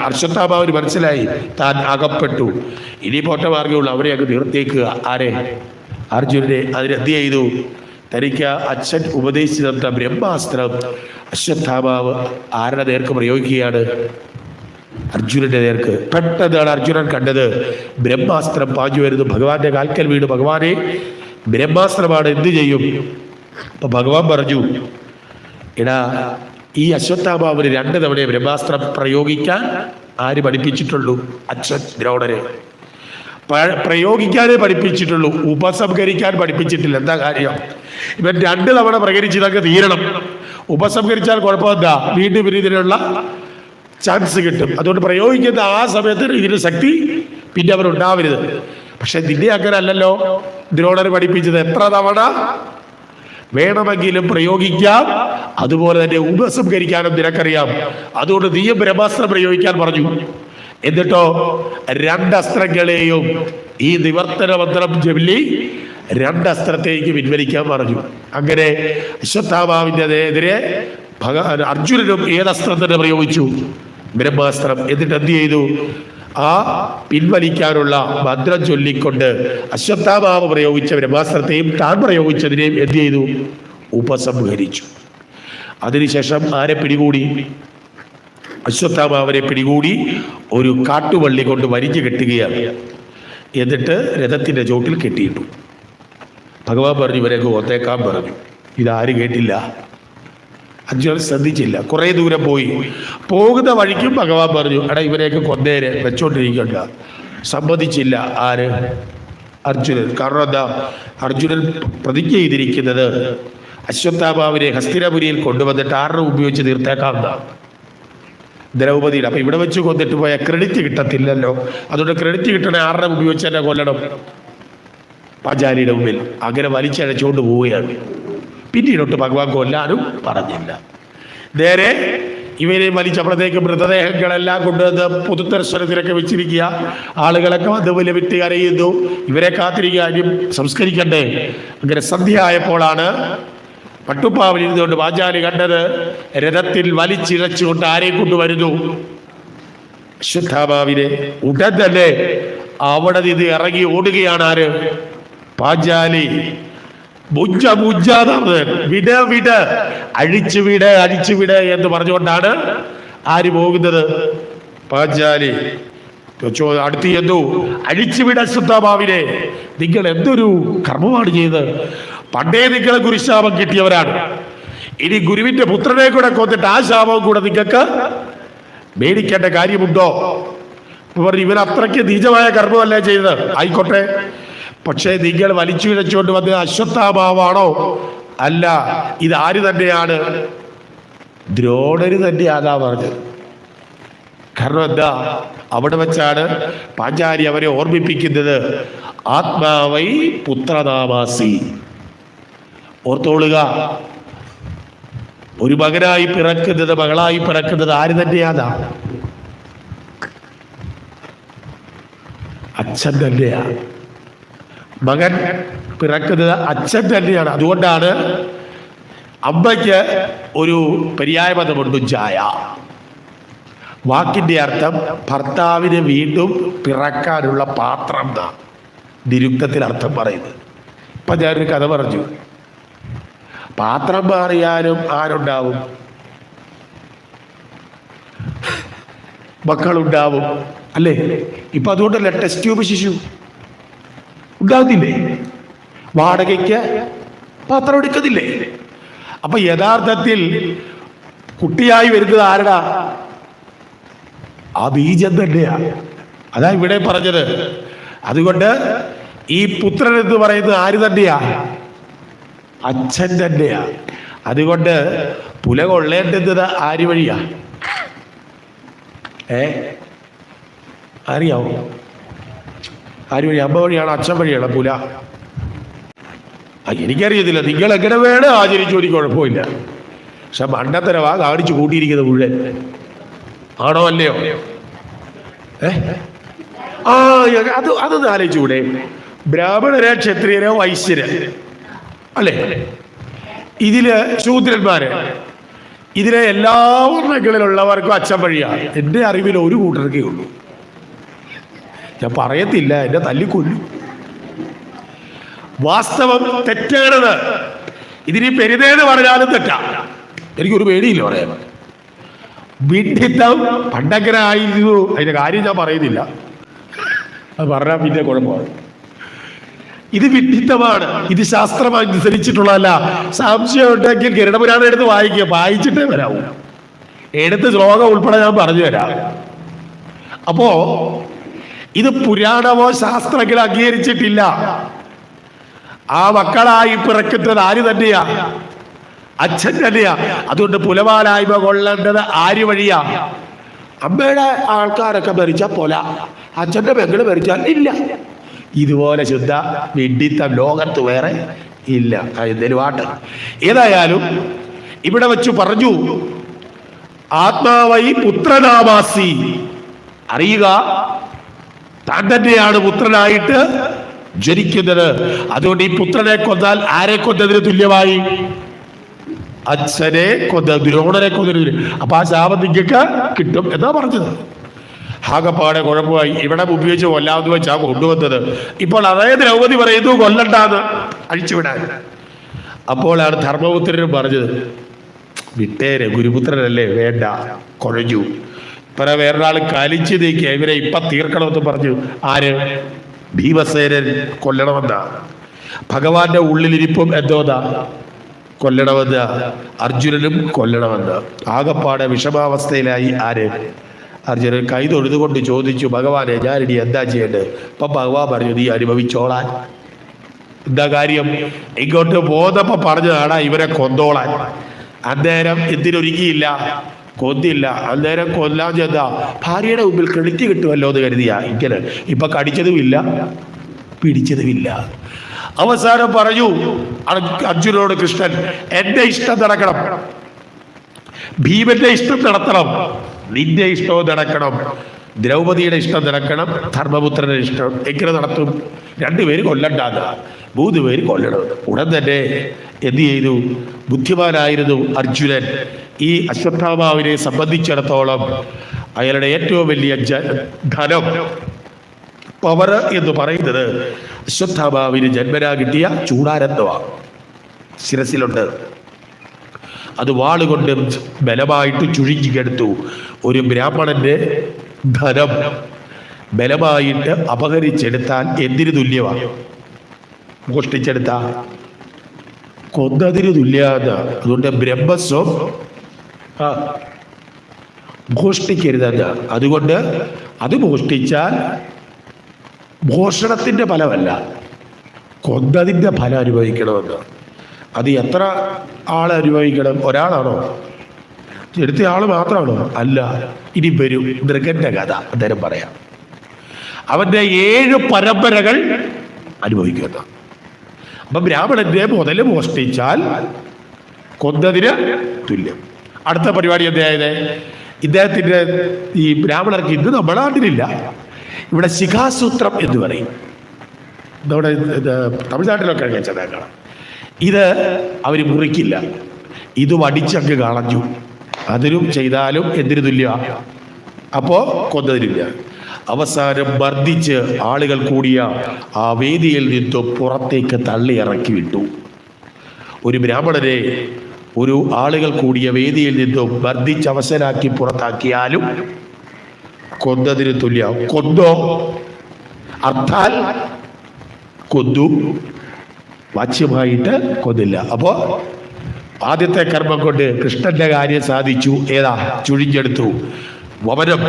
അശ്വത്ഥാമാവിന് മനസ്സിലായി താൻ അകപ്പെട്ടു. ഇനി പോട്ട മാർഗമുള്ളൂ, അവരെ അങ്ങ് നിർത്തിയേക്കുക. ആരെ? അർജുനനെ. അതിനെന്ത് ചെയ്തു? തനിക്ക് അച്ഛൻ ഉപദേശിച്ചു തന്ന ബ്രഹ്മാസ്ത്രം അശ്വത്ഥാമാവ് ആരുടെ നേർക്ക് പ്രയോഗിക്കുകയാണ്? അർജുനന്റെ നേർക്ക്. പെട്ടെന്നാണ് അർജുനൻ കണ്ടത് ബ്രഹ്മാസ്ത്രം പാഞ്ഞു വരുന്നു. ഭഗവാന്റെ കാൽക്കൽ വീണ്, ഭഗവാനെ ബ്രഹ്മാസ്ത്രമാണ്, എന്ത് ചെയ്യും? അപ്പൊ ഭഗവാൻ പറഞ്ഞു, എടാ, ഈ അശ്വത്ഥാമാവിന് 2 തവണ ബ്രഹ്മാസ്ത്രം പ്രയോഗിക്കാൻ ആര് പഠിപ്പിച്ചിട്ടുള്ളൂ? അച്ഛൻ ദ്രോണരെ. പ്രയോഗിക്കാനേ പഠിപ്പിച്ചിട്ടുള്ളൂ, ഉപസംഹരിക്കാൻ പഠിപ്പിച്ചിട്ടില്ല. എന്താ കാര്യം? ഇവൻ 2 തവണ പ്രകരിച്ച് ഇതൊക്കെ തീരണം. ഉപസംഹരിച്ചാൽ കുഴപ്പമെന്താ? വീണ്ടും ഇതിനുള്ള ചാൻസ് കിട്ടും. അതുകൊണ്ട് പ്രയോഗിക്കുന്ന ആ സമയത്ത് ഇതിന് ശക്തി പിന്നെ അവരുണ്ടാവരുത്. പക്ഷെ നിന്നെ അങ്ങനെ അല്ലല്ലോ ദ്രോണർ പഠിപ്പിച്ചത്. എത്ര തവണ വേണമെങ്കിലും പ്രയോഗിക്കാം, അതുപോലെ തന്നെ ഉപസംഹരിക്കാനും നിനക്കറിയാം. അതുകൊണ്ട് നീയും ബ്രഹ്മാസ്ത്രം പ്രയോഗിക്കാൻ പറഞ്ഞു. എന്നിട്ടോ 2 അസ്ത്രങ്ങളെയും ഈ നിവർത്തന മന്ത്രം ചൊല്ലി 2 അസ്ത്രത്തേക്ക് പിൻവലിക്കാൻ പറഞ്ഞു. അങ്ങനെ അശ്വത്ഥാമാവിൻ്റെ എതിരെ അർജുനനും ഏതസ്ത്രം തന്നെ പ്രയോഗിച്ചു? ബ്രഹ്മാസ്ത്രം. എന്നിട്ട് എന്ത് ചെയ്തു? ആ പിൻവലിക്കാനുള്ള മന്ത്രം ചൊല്ലിക്കൊണ്ട് അശ്വത്ഥാമാവ് പ്രയോഗിച്ച ബ്രഹ്മാസ്ത്രത്തെയും താൻ പ്രയോഗിച്ചതിനെയും എന്ത് ചെയ്തു? ഉപസംഹരിച്ചു. അതിനുശേഷം ആരെ പിടികൂടി? അശ്വത്ഥാമാവിനെ പിടികൂടി ഒരു കാട്ടുവള്ളി കൊണ്ട് വരിഞ്ഞു കെട്ടുകയാണ്. എന്നിട്ട് രഥത്തിന്റെ ചോട്ടിൽ കെട്ടിയിട്ടു. ഭഗവാൻ പറഞ്ഞു, ഇവരെയൊക്കെ ഒന്നേക്കാൻ പറഞ്ഞു. ഇതാരും കേട്ടില്ല. അർജുനൻ ശ്രദ്ധിച്ചില്ല. കുറെ ദൂരം പോയി. പോകുന്ന വഴിക്കും ഭഗവാൻ പറഞ്ഞു, എടാ, ഇവരെയൊക്കെ കൊന്നേരെ, വെച്ചോണ്ടിരിക്കണ്ട. സമ്മതിച്ചില്ല. ആര്? അർജുനൻ. കാരണം എന്താ? അർജുനൻ പ്രതിജ്ഞ ചെയ്തിരിക്കുന്നത് അശ്വത്ഥാമാവിനെ ഹസ്തിനപുരിയിൽ കൊണ്ടുവന്നിട്ട് ആരുടെ ഉപയോഗിച്ച് തീർത്തേക്കാം എന്നാ, ദ്രൗപതിയുടെ. അപ്പൊ ഇവിടെ വെച്ച് കൊന്നിട്ട് പോയാൽ ക്രെഡിറ്റ് കിട്ടത്തില്ലല്ലോ. അതുകൊണ്ട് ക്രെഡിറ്റ് കിട്ടണേ ആരുടെ ഉപയോഗിച്ച് തന്നെ കൊല്ലണം? പാഞ്ചാലിയുടെ മുമ്പിൽ. അങ്ങനെ വലിച്ചഴച്ചുകൊണ്ട് പോവുകയാണ്. പിന്നീടൊട്ട് ഭഗവാൻ കൊല്ലാനും പറഞ്ഞില്ല. നേരെ ഇവരെ വലിച്ചപ്പോഴത്തേക്ക് മൃതദേഹങ്ങളെല്ലാം കൊണ്ടുവന്ന് പൊതുദർശനത്തിലൊക്കെ വെച്ചിരിക്കുക. ആളുകളൊക്കെ വന്ന് വലിയ വിറ്റ് കരയുന്നു. ഇവരെ കാത്തിരിക്കാനും സംസ്കരിക്കണ്ടേ. അങ്ങനെ സന്ധ്യ ആയപ്പോഴാണ് പട്ടുപ്പാവിലിരുന്നുകൊണ്ട് പാഞ്ചാലി കണ്ടത് രഥത്തിൽ വലിച്ചിഴച്ചുകൊണ്ട് ആരെ കൊണ്ടുവരുന്നു? അശ്വത്ഥാമാവിനെ. ഉടൻ തന്നെ അവിടെ നിന്ന് ഇറങ്ങി ഓടുകയാണ് ആര്? പാഞ്ചാലി. മുഞ്ച വിട വിട, അഴിച്ചുവിട് അഴിച്ചുവിട് എന്ന് പറഞ്ഞുകൊണ്ടാണ് ആര് പോകുന്നത്? പാഞ്ചാലി. അടുത്ത് ചെന്നു, അഴിച്ചുവിട അശ്വത്ഥാമാവിനെ. നിങ്ങൾ എന്തൊരു കർമ്മമാണ് ചെയ്തത്? പണ്ടേ നിങ്ങൾ ഗുരുശാപം കിട്ടിയവരാണ്. ഇനി ഗുരുവിന്റെ പുത്രനെ കൂടെ കൊന്നിട്ട് ആ ശാപവും കൂടെ നിങ്ങൾക്ക് മേടിക്കേണ്ട കാര്യമുണ്ടോ? ഇവൻ അത്രയ്ക്ക് നീചമായ കർമ്മമല്ലേ ചെയ്തത്. ആയിക്കോട്ടെ, പക്ഷേ നിങ്ങൾ വലിച്ചു വിഴച്ചുകൊണ്ട് വന്നത് അശ്വത്ഥാമാവാണോ? അല്ല, ഇത് ആര് തന്നെയാണ്? ദ്രോണര് തന്നെയാകാ പറഞ്ഞത്. കാരണം എന്താ? അവിടെ വെച്ചാണ് പാഞ്ചാലി അവരെ ഓർമ്മിപ്പിക്കുന്നത്, ആത്മാവൈ പുത്രനാമാസി. ഓർത്തോളുക, ഒരു മകനായി പിറക്കുന്നത്, മകളായി പിറക്കുന്നത് ആര് തന്നെയാതാ? അച്ഛൻ തന്നെയാണ്. മകൻ പിറക്കുന്നത് അച്ഛൻ തന്നെയാണ്. അതുകൊണ്ടാണ് അമ്മയ്ക്ക് ഒരു പര്യായപദമുണ്ട്, ജായ. വാക്കിന്റെ അർത്ഥം ഭർത്താവിന് വീണ്ടും പിറക്കാനുള്ള പാത്രം എന്നാണ് നിരുക്തത്തിൽ അർത്ഥം പറയുന്നത്. ഇപ്പൊ ഞാനൊരു കഥ പറഞ്ഞു. പാത്രം മാറിയാലും ആരുണ്ടാവും? മക്കളുണ്ടാവും, അല്ലേ? ഇപ്പൊ അതുകൊണ്ടല്ല ടെസ്റ്റ് ട്യൂബ് ശിശു ഉണ്ടാകുന്നില്ലേ? വാടകയ്ക്ക് പാത്രം എടുക്കുന്നില്ലേ? അപ്പൊ യഥാർത്ഥത്തിൽ കുട്ടിയായി വരുന്നത് ആരടാ? ആ ബീജം തന്നെയാ. അതാ ഇവിടെ പറഞ്ഞത്. അതുകൊണ്ട് ഈ പുത്രൻ എന്ന് പറയുന്നത് ആര് തന്നെയാ? അച്ഛൻ തന്നെയാ. അതുകൊണ്ട് പുല കൊള്ളേണ്ടുന്നത് ആര് വഴിയാ? അറിയാവോ? ആര് വഴി? അമ്മ വഴിയാണോ അച്ഛൻ വഴിയാണോ പുല? എനിക്കറിയത്തില്ല. നിങ്ങൾ എങ്ങനെ വേണം ആചരിച്ചു, ഒരു കുഴപ്പമില്ല. പക്ഷെ മണ്ടത്തരവാ കാണിച്ചു കൂട്ടിയിരിക്കുന്നത് മുഴുവൻ. ആണോ അല്ലയോ? അതൊന്ന് ആലോചിച്ചുകൂടെ? ബ്രാഹ്മണരെ, ക്ഷത്രിയരോ, വൈശ്യര്, അല്ലേ? ഇതില് ശൂദ്രന്മാര്, ഇതിലെ എല്ലാ വർണ്ണങ്ങളിലുള്ളവർക്കും അച്ഛൻ വഴിയാണ്. എൻ്റെ അറിവിൽ ഒരു കൂട്ടർക്കേ ഉള്ളൂ. ഞാൻ പറയത്തില്ല, എന്നെ തല്ലിക്കൊല്ലും. വാസ്തവം തെറ്റാണത്. ഇതിന് പെരുതേന്ന് പറഞ്ഞാലും തെറ്റാ. എനിക്കൊരു പേടിയില്ല പറയാൻ. വിഡ്ഢിത്തം പണ്ടങ്ങനെ ആയിരുന്നു. അതിന്റെ കാര്യം ഞാൻ പറയുന്നില്ല, അത് പറഞ്ഞാൽ പിന്നെ കുഴപ്പമാണ്. ഇത് വിഡ്ഢിത്തമാണ്. ഇത് ശാസ്ത്രം അനുസരിച്ചിട്ടുള്ളതല്ല. സംശയം ഉണ്ടെങ്കിൽ ഗരുഡപുരാണം എടുത്ത് വായിക്കുക. വായിച്ചിട്ടേ വരാവൂ. എടുത്ത് ശ്ലോകം ഉൾപ്പെടെ ഞാൻ പറഞ്ഞു തരാം. അപ്പോ ഇത് പുരാണമോ ശാസ്ത്രങ്ങളോ അംഗീകരിച്ചിട്ടില്ല. ആ മക്കളായി പിറക്കുന്നത് ആര് തന്നെയാ? അച്ഛൻ തന്നെയാ. അതുകൊണ്ട് പുലവാലായ്മ കൊള്ളേണ്ടത് ആര് വഴിയാ? അമ്മയുടെ ആൾക്കാരൊക്കെ മരിച്ച പൊല, അച്ഛൻ്റെ പെങ്ങള് മരിച്ചാൽ ഇല്ല. ഇതുപോലെ ശുദ്ധ വിഡ്ഢിത്തം ലോകത്ത് വേറെ ഇല്ല. എന്തേലും ആട്ട്. ഏതായാലും ഇവിടെ വെച്ച് പറഞ്ഞു, ആത്മാവൈ പുത്രനാമാസി. അറിയുക, താൻ തന്നെയാണ് പുത്രനായിട്ട് ജനിക്കുന്നത്. അതുകൊണ്ട് ഈ പുത്രനെ കൊന്നാൽ ആരെ കൊന്നതിന് തുല്യമായി? അച്ഛനെ കൊന്ന, ദ്രോണനെ കൊന്നതിന്. അപ്പൊ ആ ശാപം നിങ്ങൾക്ക് കിട്ടും എന്നാ പറഞ്ഞത്. ആകപ്പാടെ കുഴപ്പമായി. ഇവിടെ ഉപയോഗിച്ച് കൊല്ലാമെന്ന് വെച്ചാ കൊണ്ടുവന്നത്. ഇപ്പോൾ അതേ ദ്രൗപദി പറയുന്നു കൊല്ലണ്ടാന്ന്, അഴിച്ചുവിടാൻ. അപ്പോഴാണ് ധർമ്മപുത്രനും പറഞ്ഞത്, വിട്ടേരെ, ഗുരുപുത്രനല്ലേ, വേണ്ട, കുഴഞ്ഞു. ഇപ്പറ വേറൊരാൾ കലിച്ചു നീക്കിയ ഇവരെ ഇപ്പൊ തീർക്കണമെന്ന് പറഞ്ഞു. ആര്? ഭീമസേനൻ കൊല്ലണമെന്ന. ഭഗവാന്റെ ഉള്ളിലിരിപ്പും എന്തോന്നാ? കൊല്ലണമെന്ന്. അർജുനനും കൊല്ലണമെന്ന്. ആകപ്പാടെ വിഷമാവസ്ഥയിലായി ആര്? അർജുനൻ. കൈ തൊഴുതുകൊണ്ട് ചോദിച്ചു, ഭഗവാനെ ഞാനിനി എന്താ ചെയ്യേണ്ടത്? അപ്പൊ ഭഗവാൻ പറഞ്ഞു, നീ അനുഭവിച്ചോളാൻ. എന്താ കാര്യം? ഇങ്ങോട്ട് പോന്നപ്പോ പറഞ്ഞതാടാ ഇവരെ കൊന്നോളാൻ. അന്നേരം എന്തിനൊരുങ്ങിയില്ല, കൊന്നില്ല. അന്നേരം കൊല്ലാൻ ചെന്നാ ഭാര്യയുടെ മുമ്പിൽ ക്രെഡിറ്റ് കിട്ടുമല്ലോ എന്ന് കരുതിയാ ഇങ്ങനെ. ഇപ്പൊ കടിച്ചതുമില്ല, പിടിച്ചതുമില്ല. അവസാനം പറഞ്ഞു അർജുനോട് കൃഷ്ണൻ, എന്റെ ഇഷ്ടം നടക്കണം. ഭീമന്റെ ഇഷ്ടം നടത്തണം, നിന്റെ ഇഷ്ടവും നടക്കണം, ദ്രൗപദിയുടെ ഇഷ്ടം നടക്കണം, ധർമ്മപുത്രന്റെ ഇഷ്ടം. എങ്ങനെ നടത്തും? 2 പേര് കൊല്ലണ്ടാകുക, 3 പേര് കൊല്ലണം. ഉടൻ തന്നെ എന്ത് ചെയ്തു? ബുദ്ധിമാനായിരുന്നു അർജുനൻ. ഈ അശ്വത്ഥാമാവിനെ സംബന്ധിച്ചിടത്തോളം അയാളുടെ ഏറ്റവും വലിയ ധനം, പവർ എന്ന് പറയുന്നത് അശ്വത്ഥാമാവിന് ജന്മനാ കിട്ടിയ ചൂടാരത്വമാണ്. ശിരസിലുണ്ട്. അത് വാളുകൊണ്ട് ബലമായിട്ട് ചുഴിഞ്ഞെടുത്തു. ഒരു ബ്രാഹ്മണന്റെ ധനം ബലമായിട്ട് അപഹരിച്ചെടുത്താൽ എന്തിനു തുല്യമാണ്? മോഷ്ടിച്ചെടുത്താൽ കൊന്നതിന് തുല്യമാണ്. അതുകൊണ്ട് ബ്രഹ്മസ്വം മോഷ്ടിക്കരുതെന്ന്. അതുകൊണ്ട് അത് മോഷ്ടിച്ചാൽ മോഷണത്തിന്റെ ഫലമല്ല, കൊന്നതിൻ്റെ ഫലം അനുഭവിക്കണമെന്ന്. അത് എത്ര ആൾ അനുഭവിക്കണം? ഒരാളാണോ? എടുത്ത ആൾ മാത്രമാണോ? അല്ല. ഇനി വരും മൃഗന്റെ കഥ അന്നേരം പറയാം. അവന്റെ 7 പരമ്പരകൾ അനുഭവിക്കുന്ന. അപ്പൊ ബ്രാഹ്മണന്റെ മുതൽ മോഷ്ടിച്ചാൽ കൊന്നതിന് തുല്യം. അടുത്ത പരിപാടി എന്തായത്? ഇദ്ദേഹത്തിന്റെ ഈ ബ്രാഹ്മണർക്ക് ഇന്ന് നമ്മുടെ നാട്ടിലില്ല, ഇവിടെ ശിഖാസൂത്രം എന്ന് പറയും. നമ്മുടെ തമിഴ്നാട്ടിലൊക്കെ കാണാം. ഇത് അവർ മുറിക്കില്ല, ഇത് വടിച്ചങ്ങ് കളഞ്ഞു. അതിനും ചെയ്താലും എന്തിനു തുല്യ? അപ്പോ കൊന്നതിനില്ല. അവസാനം മർദ്ദിച്ച് ആളുകൾ കൂടിയ ആ വേദിയിൽ നിന്നും പുറത്തേക്ക് തള്ളി ഇറക്കി വിട്ടു. ഒരു ബ്രാഹ്മണനെ ഒരു ആളുകൾ കൂടിയ വേദിയിൽ നിന്നും മർദ്ദിച്ച് അവസരാക്കി പുറത്താക്കിയാലും കൊന്നതിന് തുല്യ. കൊന്നോ അർത്ഥാൽ കൊന്നു, വാച്യമായിട്ട് കൊന്നില്ല. അപ്പോ ആദ്യത്തെ കർമ്മം കൊണ്ട് കൃഷ്ണന്റെ കാര്യം സാധിച്ചു. ഏതാ? ചുഴിഞ്ഞെടുത്തു. വമനം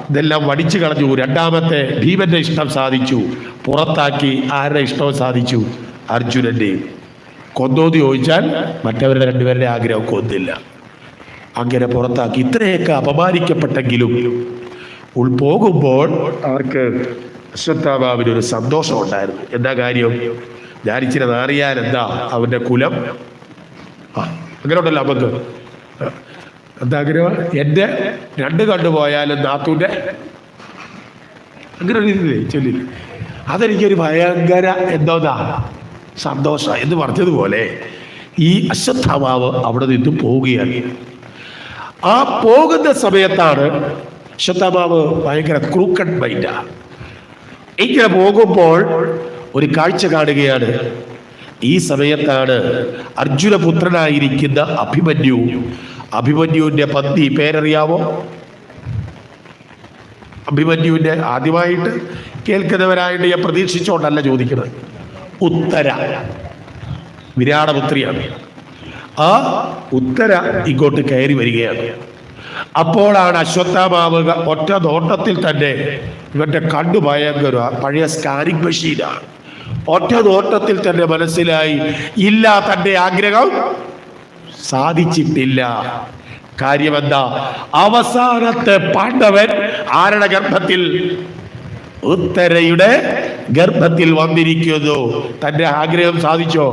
ഇതെല്ലാം വടിച്ചു കളഞ്ഞു. രണ്ടാമത്തെ ഭീമന്റെ ഇഷ്ടം സാധിച്ചു, പുറത്താക്കി. ആരുടെ ഇഷ്ടവും സാധിച്ചു? അർജുനന്റെ. കൊന്നോന്ന് ചോദിച്ചാൽ മറ്റവരുടെ 2 പേരുടെ ആഗ്രഹം കൊന്നില്ല. അങ്ങനെ പുറത്താക്കി. ഇത്രയൊക്കെ അപമാനിക്കപ്പെട്ടെങ്കിലും പോകുമ്പോൾ അവർക്ക് അശ്വത്ഥാമാവിനൊരു സന്തോഷം ഉണ്ടായിരുന്നു. എന്താ കാര്യം? ഞാനിച്ചിരി നാറിയാൽ എന്താ അവന്റെ കുലം? അങ്ങനെ ഉണ്ടല്ലോ നമുക്ക്. എന്താ ആഗ്രഹം? എൻ്റെ 2 കണ്ടുപോയാലും നാത്തൂൻ്റെ അങ്ങനെ ഒരു രീതിയിലേ ചൊല്ലി. അതെനിക്കൊരു ഭയങ്കര എന്തോന്നാ സന്തോഷം എന്ന് പറഞ്ഞതുപോലെ ഈ അശ്വത്ഥാമാവ് അവിടെ നിന്ന് പോവുകയാണ്. ആ പോകുന്ന സമയത്താണ് അശ്വത്ഥാമാവ് ഭയങ്കര ക്രൂക്കഡ് മൈൻഡാ. ഇങ്ങനെ പോകുമ്പോൾ ഒരു കാഴ്ച കാണുകയാണ്. ഈ സമയത്താണ് അർജുനപുത്രനായിരിക്കുന്ന അഭിമന്യുവിന്റെ പത്നി, പേരറിയാവോ? അഭിമന്യുവിന്റെ ആദ്യമായിട്ട് കേൾക്കുന്നവരായിട്ട് ഞാൻ പ്രതീക്ഷിച്ചോണ്ടല്ല ചോദിക്കുന്നത്. ഉത്തര വിരാടപുത്രിയാണ്. ആ ഉത്തര ഇങ്ങോട്ട് കയറി വരികയാണ്. അപ്പോഴാണ് അശ്വത്ഥാമാവ് ഒറ്റ നോട്ടത്തിൽ തന്നെ, ഇവന്റെ കണ്ണു ഭയങ്കര പഴയ സ്കാനിങ് മെഷീനാണ്, ഒറ്റ നോട്ടത്തിൽ തന്നെ മനസ്സിലായി ഇല്ല, തന്റെ ആഗ്രഹം സാധിച്ചിട്ടില്ല. കാര്യമെന്താ? അവസാനത്തെ പാണ്ഡവൻ ആരുടെ ഗർഭത്തിൽ? ഉത്തരയുടെ ഗർഭത്തിൽ വന്നിരിക്കുന്നു. തന്റെ ആഗ്രഹം സാധിച്ചോ?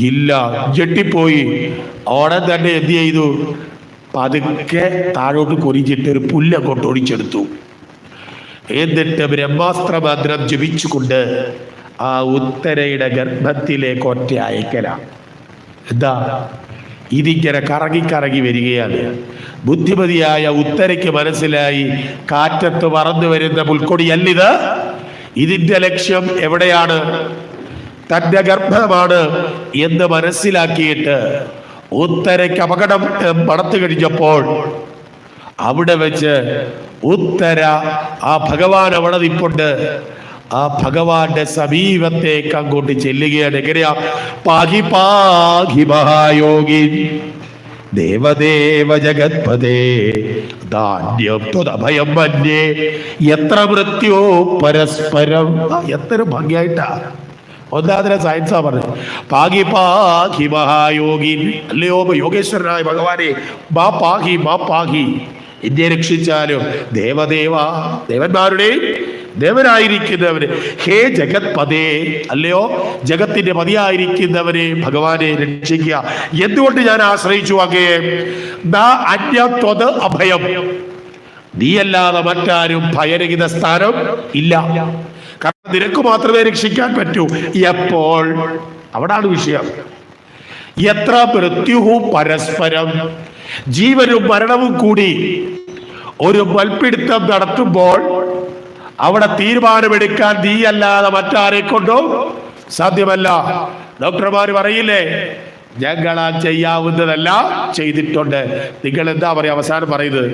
ഇല്ല. ഞെട്ടിപ്പോയി. ഓടെ തന്നെ എന്ത് ചെയ്തു? പതുക്കെ താഴോട്ട് കൊരിഞ്ഞിട്ട് ഒരു പുല്ലങ്ങോട്ട് ഒടിച്ചെടുത്തു. എന്നിട്ട് ബ്രഹ്മാസ്ത്ര മന്ത്രം ജപിച്ചുകൊണ്ട് ആ ഉത്തരയുടെ ഗർഭത്തിലേക്ക് ഒറ്റ അയക്കലാണ്. എന്താ? ഇതിങ്ങനെ കറങ്ങി കറങ്ങി വരികയാണ്. ബുദ്ധിമതിയായ ഉത്തരയ്ക്ക് മനസ്സിലായി കാറ്റത്ത് പറന്നു വരുന്ന പുൽക്കൊടിയല്ലിത്. ഇതിന്റെ ലക്ഷ്യം എവിടെയാണ്? തന്റെ ഗർഭമാണ് എന്ന് മനസ്സിലാക്കിയിട്ട് ഉത്തരയ്ക്ക് അപകടം മണത്തു കഴിഞ്ഞപ്പോൾ അവിടെ വെച്ച് ഉത്തര ആ ഭഗവാൻ അവിടെ നിൽപ്പുണ്ട്. ആ ഭഗവാന്റെ സമീപത്തേക്ക് അങ്ങോട്ട് ചെല്ലുകയാണ്. എങ്ങനെയാ? പാഹി പാഹി മഹായോഗി ദേവദേവ ജഗത്പദേ ധാന്യം ത്വദഭയം മന്യേ എത്ര മൃത്യോ പരസ്പരം. എത്ര ഭംഗിയായിട്ടാ! ഒന്നാതിനെ സയൻസാ പറഞ്ഞത്. പാഹി പാഹി മഹായോഗി. അല്ലയോ യോഗേശ്വരനായ ഭഗവാനെ, മാ പാഹി മാ പാഹി, എന്നെ രക്ഷിച്ചാലും ദേവദേവ, ദേവന്മാരുടെയും ദേവനായിരിക്കുന്നവന്, ഹേ ജഗത് പദേ, അല്ലയോ ജഗത്തിന്റെ പതിയായിരിക്കുന്നവനെ ഭഗവാനെ രക്ഷിക്കുക. എന്തുകൊണ്ട് ഞാൻ ആശ്രയിച്ചു അങ്ങയെ? അന്യത്വത് അഭയം, നീയല്ലാതെ മറ്റാരും ഭയരഹിത സ്ഥാനം ഇല്ല. കാരണം നിനക്ക് മാത്രമേ രക്ഷിക്കാൻ പറ്റൂ. എപ്പോൾ? അവിടാണ് വിഷയം. എത്ര മൃത്യുഹു പരസ്പരം, ജീവനും മരണവും കൂടി ഒരു മൽപ്പിടുത്തം നടത്തുമ്പോൾ അവിടെ തീരുമാനമെടുക്കാൻ നീയല്ലാതെ മറ്റാരെ കൊണ്ടോ സാധ്യമല്ല. ഡോക്ടർമാർ പറയില്ലേ, ഞങ്ങളാ ചെയ്യാവുന്നതെല്ലാം ചെയ്തിട്ടുണ്ട്. നിങ്ങൾ എന്താ പറയാ അവസാനം പറയുന്നത്?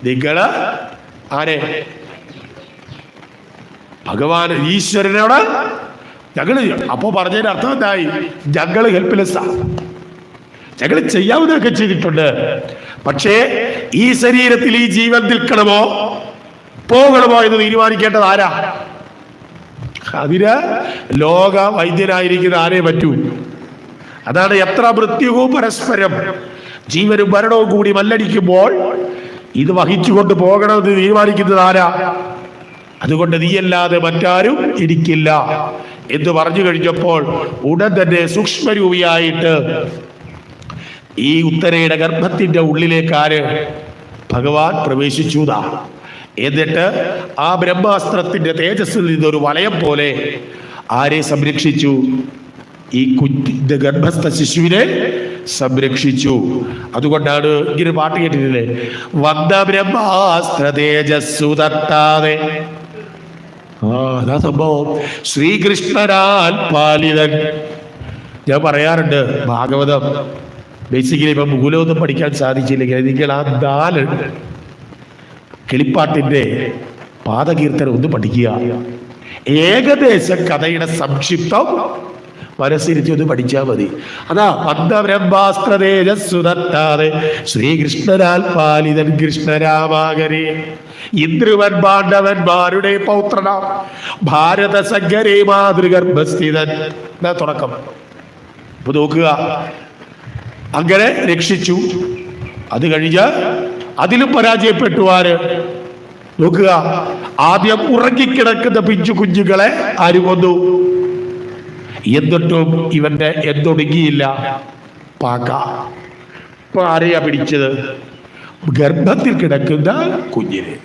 നിങ്ങള് ആരെ? ഭഗവാൻ ഈശ്വരനോട് ഞങ്ങള്. അപ്പോ പറഞ്ഞതിന്റെ അർത്ഥം എന്തായി? ഞങ്ങള് ഹെൽപ്ലെസ്സാ, ഞങ്ങൾ ചെയ്യാവുന്നതൊക്കെ ചെയ്തിട്ടുണ്ട്. പക്ഷേ ഈ ശരീരത്തിൽ ഈ ജീവൻ നിൽക്കണമോ പോകണമോ എന്ന് തീരുമാനിക്കേണ്ടത് ആരാ? അതിന് ലോക വൈദ്യനായിരിക്കുന്ന ആരേ പറ്റൂ. അതാണ് എത്ര മൃത്യുവും പരസ്പരം, ജീവനും മരണവും കൂടി മല്ലടിക്കുമ്പോൾ ഇത് വഹിച്ചുകൊണ്ട് പോകണമെന്ന് തീരുമാനിക്കുന്നത് ആരാ? അതുകൊണ്ട് നീയല്ലാതെ മറ്റാരും ഇരിക്കില്ല എന്ന് പറഞ്ഞു കഴിഞ്ഞപ്പോൾ ഉടൻ തന്നെ സൂക്ഷ്മരൂപിയായിട്ട് ഈ ഉത്തരയുടെ ഗർഭത്തിന്റെ ഉള്ളിലേക്ക് ആര്? ഭഗവാൻ പ്രവേശിച്ചു. എന്നിട്ട് ആ ബ്രഹ്മാസ്ത്രത്തിന്റെ തേജസ്സിൽ നിന്നൊരു വലയം പോലെ ആരെ സംരക്ഷിച്ചു? ഈ കുഞ്ഞിന്റെ ഗർഭസ്ഥ ശിശുവിനെ സംരക്ഷിച്ചു. അതുകൊണ്ടാണ് ഇങ്ങനെ പാട്ട് കേട്ടിട്ടില്ലേ, വന്ദ ബ്രഹ്മാസ്ത്ര തേജസ്സു തട്ടാതെ. അതാ സംഭവം. ശ്രീകൃഷ്ണനാൽ പാലിതൻ. ഞാൻ പറയാറുണ്ട്, ഭാഗവതം ബേസിക്കലി ഇപ്പൊ മൂലമൊന്നും പഠിക്കാൻ സാധിച്ചില്ലെങ്കിൽ നിങ്ങൾ ആ 4 കിളിപ്പാട്ടിന്റെ പാദകീർത്തനം ഒന്ന് പഠിക്കുക. ഏകദേശ കഥയുടെ സംക്ഷിപ്തം മനസ്സിരുത്തി ഒന്ന് പഠിച്ചാൽ മതി. അതാ പന്തബ്രഹ്മാസ്ത്ര തേജസ്സു തട്ടാതെ ശ്രീകൃഷ്ണനാൽ പാലിതൻ കൃഷ്ണരാമാകരെ ഇന്ദ്രുവൻ പാണ്ഡവന്മാരുടെ പൗത്രനാം ഭാരത സങ്കരേ മാതൃഗർഭസ്ഥിതൻ. തുടക്കം ഇപ്പൊ നോക്കുക. അങ്ങനെ രക്ഷിച്ചു. അത് കഴിഞ്ഞ് അതിലും പരാജയപ്പെട്ടു ആര്? നോക്കുക. ആദ്യം ഉറങ്ങിക്കിടക്കുന്ന പിഞ്ചു കുഞ്ഞുങ്ങളെ ആര് കൊന്നു? എന്നിട്ടും ഇവന്റെ എന്തൊടുങ്ങിയില്ല. പാക്ക. ഇപ്പൊ ആരെയാ പിടിച്ചത്? ഗർഭത്തിൽ കിടക്കുന്ന കുഞ്ഞിനെ.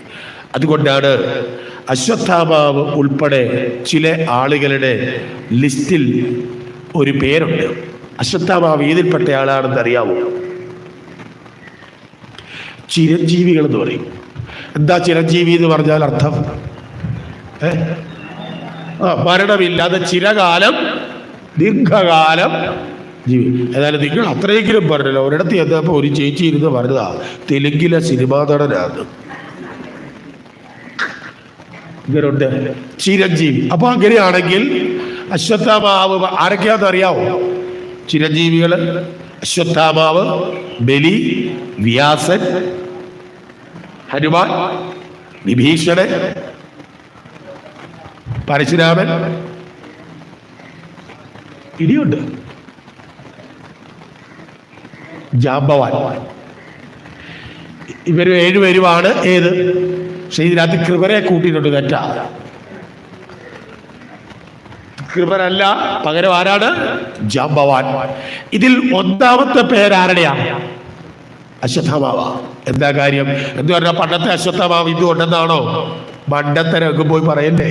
അതുകൊണ്ടാണ് അശ്വത്ഥാമാവ് ഉൾപ്പെടെ ചില ആളുകളുടെ ലിസ്റ്റിൽ ഒരു പേരുണ്ട്. അശ്വത്ഥാമാവ് ഏതിൽപ്പെട്ട ആളാണെന്ന് അറിയാമോ? ചിരഞ്ജീവികൾ എന്ന് പറയും. എന്താ ചിരഞ്ജീവി എന്ന് പറഞ്ഞാൽ അർത്ഥം? മരണമില്ലാതെ ചിരകാലം, ദീർഘകാലം ജീവി. ഏതായാലും നിങ്ങൾ അത്രയെങ്കിലും പറഞ്ഞല്ലോ. ഒരിടത്ത് ചെന്നപ്പോ ഒരു ചേച്ചി ഇരുന്ന് പറഞ്ഞതാ, തെലുങ്കിലെ സിനിമാ നടനാണ് ഇവരുണ്ട് ചിരഞ്ജീവി. അപ്പൊ അങ്ങനെയാണെങ്കിൽ അശ്വത്ഥാമാവ് ആരൊക്കെയാന്ന് അറിയാവോ? ചിരഞ്ജീവികള് അശ്വത്ഥാമാവ്, ബലി, വ്യാസൻ, ഹനുമാൻ, വിഭീഷണൻ, പരശുരാമൻ, ഇനിയുണ്ട് ജാമ്പവാൻ. ഇവർ 7 പേരുമാണ്. ഏത്? പക്ഷെ ഇതിനകത്ത് കൃപരെ കൂട്ടിയിട്ടുണ്ട്. തെറ്റാ. കൃപരല്ല, പകരം ആരാണ്? ജാമ്പവാൻ. ഇതിൽ ഒന്നാമത്തെ പേരാരുടെയാ? അശ്വത്ഥാമാവ. എന്താ കാര്യം എന്ന് പറഞ്ഞാൽ പണ്ടത്തെ അശ്വത്ഥാമാവ് ഇത് ഉണ്ടെന്നാണോ? മണ്ടത്തരൊക്കെ പോയി പറയല്ലേ.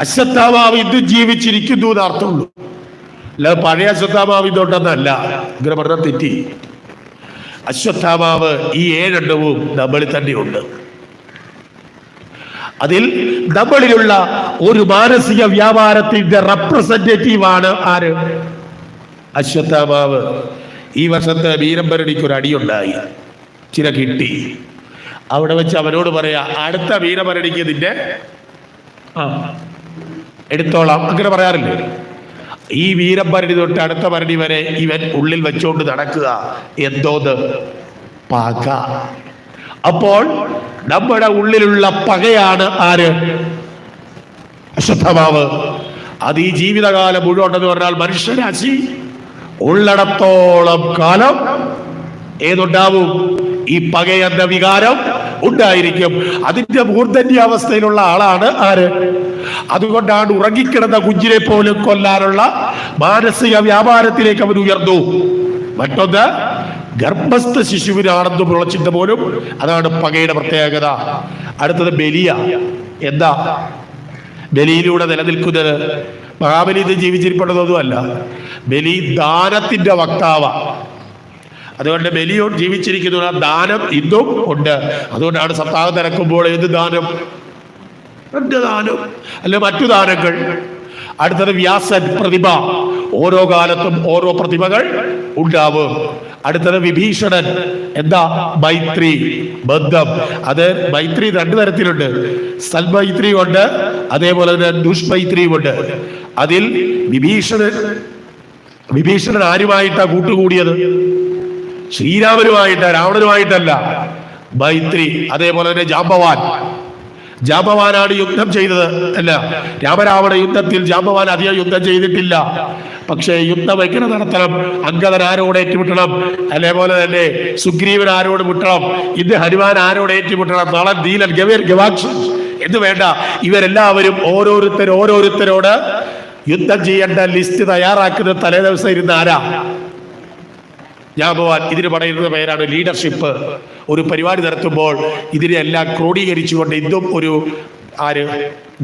അശ്വത്ഥാമാവ് ഇത് ജീവിച്ചിരിക്കുന്നു എന്ന് അർത്ഥമുള്ളൂ. അല്ല പഴയ അശ്വത്ഥാമാവ് ഇതുണ്ടെന്നല്ല. ഇങ്ങനെ പറഞ്ഞാൽ തെറ്റി. അശ്വത്ഥാമാവ് ഈ 7 എണ്ണവും നമ്മളിൽ തന്നെയുണ്ട്. അതിൽ നമ്മളിലുള്ള ഒരു മാനസിക വ്യാപാരത്തിന്റെ റെപ്രസെന്റേറ്റീവാണ് ആര്? അശ്വത്ഥാമാവ്. ഈ വർഷത്തെ വീരഭരണിക്ക് ഒരു അടിയുണ്ടായി, ചില കിട്ടി. അവിടെ വെച്ച് അവനോട് പറയാ, അടുത്ത വീരഭരണിക്ക് നിന്റെ എടുത്തോളാം. അങ്ങനെ പറയാറില്ലേ? ഈ വീരഭരണി തൊട്ട് അടുത്ത ഭരണി വരെ ഇവൻ ഉള്ളിൽ വെച്ചോണ്ട് നടക്കുക. എന്തോന്ന്? പക. അപ്പോൾ നമ്മുടെ ഉള്ളിലുള്ള പകയാണ് ആര്? അശ്വത്ഥാമാവ്. അത് ഈ ജീവിതകാലം മുഴുവൻ ഉണ്ടെന്ന് പറഞ്ഞാൽ മനുഷ്യരാശി ഉള്ളിടത്തോളം കാലം ഏതുണ്ടാവും? ഈ പകയെന്ന വികാരം ഉണ്ടായിരിക്കും. അതിന്റെ മൂർധന്യാവസ്ഥയിലുള്ള ആളാണ് ആര്? അതുകൊണ്ടാണ് ഉറങ്ങിക്കിടന്ന കുഞ്ഞിനെ പോലും കൊല്ലാനുള്ള മാനസിക വ്യാപാരത്തിലേക്ക് അവൻ ഉയർന്നു. മറ്റൊന്ന് ഗർഭസ്ഥ ശിശുവിനാണെന്ന് മുളച്ചിട്ട് പോലും, അതാണ് പകയുടെ പ്രത്യേകത. അടുത്തത് ബലിയ. എന്താ ബലിയിലൂടെ നിലനിൽക്കുന്നത്? മഹാബലി ഇത് ജീവിച്ചിരിപ്പെടുന്നതുമല്ല, ബലി ദാനത്തിന്റെ വക്താവ. അതുകൊണ്ട് ബലിയോ ജീവിച്ചിരിക്കുന്നു, ആ ദാനം ഇന്നും ഉണ്ട്. അതുകൊണ്ടാണ് സപ്താഹം നടക്കുമ്പോൾ ഏത് ദാനം? എന്റെ ദാനം അല്ലെ മറ്റു ദാനങ്ങൾ. അടുത്തത് വ്യാസൻ, പ്രതിഭ. ഓരോ കാലത്തും ഓരോ പ്രതിഭകൾ ഉണ്ടാവും. അടുത്തത് വിഭീഷണൻ. എന്താ? മൈത്രി, ബന്ധം. അത് മൈത്രി രണ്ടു തരത്തിലുണ്ട്. സൽമൈത്രി ഉണ്ട്, അതേപോലെ തന്നെ ദുഷ്മൈത്രിയും ഉണ്ട്. അതിൽ വിഭീഷണൻ ആരുമായിട്ടാ കൂട്ടുകൂടിയത്? ശ്രീരാമനുമായിട്ടാ, രാവണനുമായിട്ടല്ല. മൈത്രി. അതേപോലെ തന്നെ ജാമ്പവാനാണ് യുദ്ധം ചെയ്തത്. അല്ല, രാമരാവണ യുദ്ധത്തിൽ ജാമ്പവാൻ അധികം യുദ്ധം ചെയ്തിട്ടില്ല. പക്ഷേ യുദ്ധം എങ്ങനെ നടത്തണം? അംഗദൻ ആരോട് ഏറ്റുമുട്ടണം, അതേപോലെ തന്നെ സുഗ്രീവൻ ആരോട് മുട്ടണം, ഇന്ന് ഹനുമാൻ ആരോട് ഏറ്റുമുട്ടണം, നളൻ, നീലൻ, ഗവീർ, ഗവാക്ഷി എന്ന് വേണ്ട, ഇവരെല്ലാവരും ഓരോരുത്തരോട് യുദ്ധം ചെയ്യേണ്ട ലിസ്റ്റ് തയ്യാറാക്കുന്ന തലേ ദിവസം ഇരുന്ന ആരാ? ജാമ്പവാൻ. ഇതിന് പറയുന്ന പേരാണ് ലീഡർഷിപ്പ്. ഒരു പരിപാടി നടത്തുമ്പോൾ ഇതിനെല്ലാം ക്രോഡീകരിച്ചുകൊണ്ട് ഇന്നും ഒരു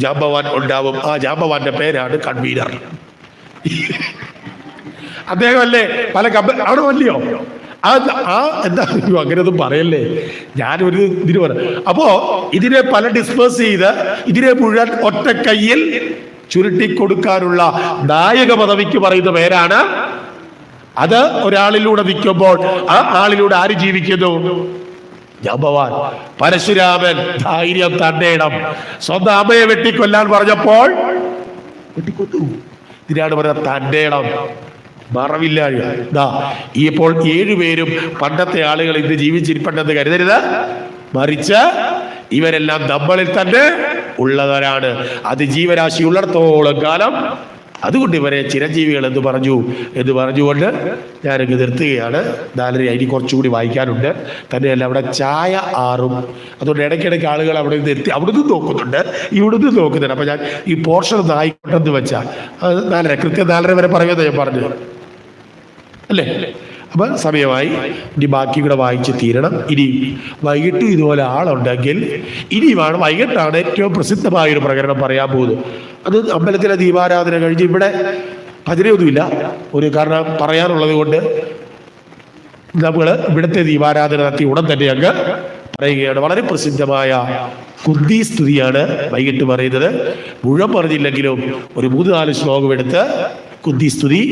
ജാമ്പവാൻ ഉണ്ടാവും. ആ ജാമ്പവാന്റെ പേരാണ് കൺവീനർ. അദ്ദേഹമല്ലേ പല അവിടെ വല്ലയോ? എന്താ അങ്ങനെയൊന്നും പറയല്ലേ, ഞാനൊരു ഇതിന് പറയാം. അപ്പോ ഇതിനെ പല ഡിസ്പേഴ്സ് ചെയ്ത് ഇതിനെ മുഴുവൻ ഒറ്റ കയ്യിൽ ചുരുട്ടിക്കൊടുക്കാനുള്ള നായക പദവിക്ക് പറയുന്ന പേരാണ്. അത് ഒരാളിലൂടെ നിൽക്കുമ്പോൾ ആ ആളിലൂടെ ആര് ജീവിക്കുന്നു? ജാമ്പവാൻ. പരശുരാമൻ ധൈര്യം, തന്നേടം. സ്വന്തം അമ്മയെ വെട്ടിക്കൊല്ലാൻ പറഞ്ഞപ്പോൾ വെട്ടിക്കൊന്നു. ഇതിനാണ് പറയുന്നത് തന്നേടം, മറവില്ലായ്മ. ഇപ്പോൾ 7 പേരും പണ്ടത്തെ ആളുകൾ ഇന്ന് ജീവിച്ചിരിപ്പുണ്ടെന്ന് കരുതരുത്. മറിച്ച് ഇവരെല്ലാം നമ്മളിൽ തന്നെ ഉള്ളവരാണ്. അത് ജീവരാശി ഉള്ളിടത്തോളം കാലം. അതുകൊണ്ട് ഇവരെ ചിരഞ്ജീവികൾ എന്ന് പറഞ്ഞുകൊണ്ട് ഞാനങ്ങ് നിർത്തുകയാണ്. 4:30 ഇനി കുറച്ചുകൂടി വായിക്കാനുണ്ട്. തന്നെയല്ല അവിടെ ചായ ആറും. അതുകൊണ്ട് ഇടയ്ക്കിടയ്ക്ക് ആളുകൾ അവിടെ നിന്ന് എത്തി അവിടുന്ന് നോക്കുന്നുണ്ട്, ഇവിടുന്ന് നോക്കുന്നുണ്ട്. അപ്പൊ ഞാൻ ഈ പോർഷൻ ഒന്ന് ആയിക്കോട്ടെന്ന് വെച്ചാൽ 4:30 കൃത്യം 4:30 വരെ പറയുമെന്ന് ഞാൻ പറഞ്ഞു അല്ലേ? അപ്പൊ സമയമായി. ഇനി ബാക്കി കൂടെ വായിച്ച് തീരണം. ഇനി വൈകിട്ട് ഇതുപോലെ ആളുണ്ടെങ്കിൽ ഇനിയുമാണ്. വൈകിട്ടാണ് ഏറ്റവും പ്രസിദ്ധമായൊരു പ്രകടനം പറയാൻ പോകുന്നത്. അത് അമ്പലത്തിലെ ദീപാരാധന കഴിഞ്ഞ് ഇവിടെ ഭജനയൊന്നുമില്ല. കാരണം പറയാനുള്ളത് കൊണ്ട് നമ്മൾ ഇവിടുത്തെ ദീപാരാധന നടത്തി ഉടൻ തന്നെ അങ്ങ് പറയുകയാണ്. വളരെ പ്രസിദ്ധമായ കുന്തി സ്തുതിയാണ് വൈകിട്ട് പറയുന്നത്. മുഴുവൻ പറഞ്ഞില്ലെങ്കിലും ഒരു 3-4 ശ്ലോകം എടുത്ത് കുന്തി സ്തുതി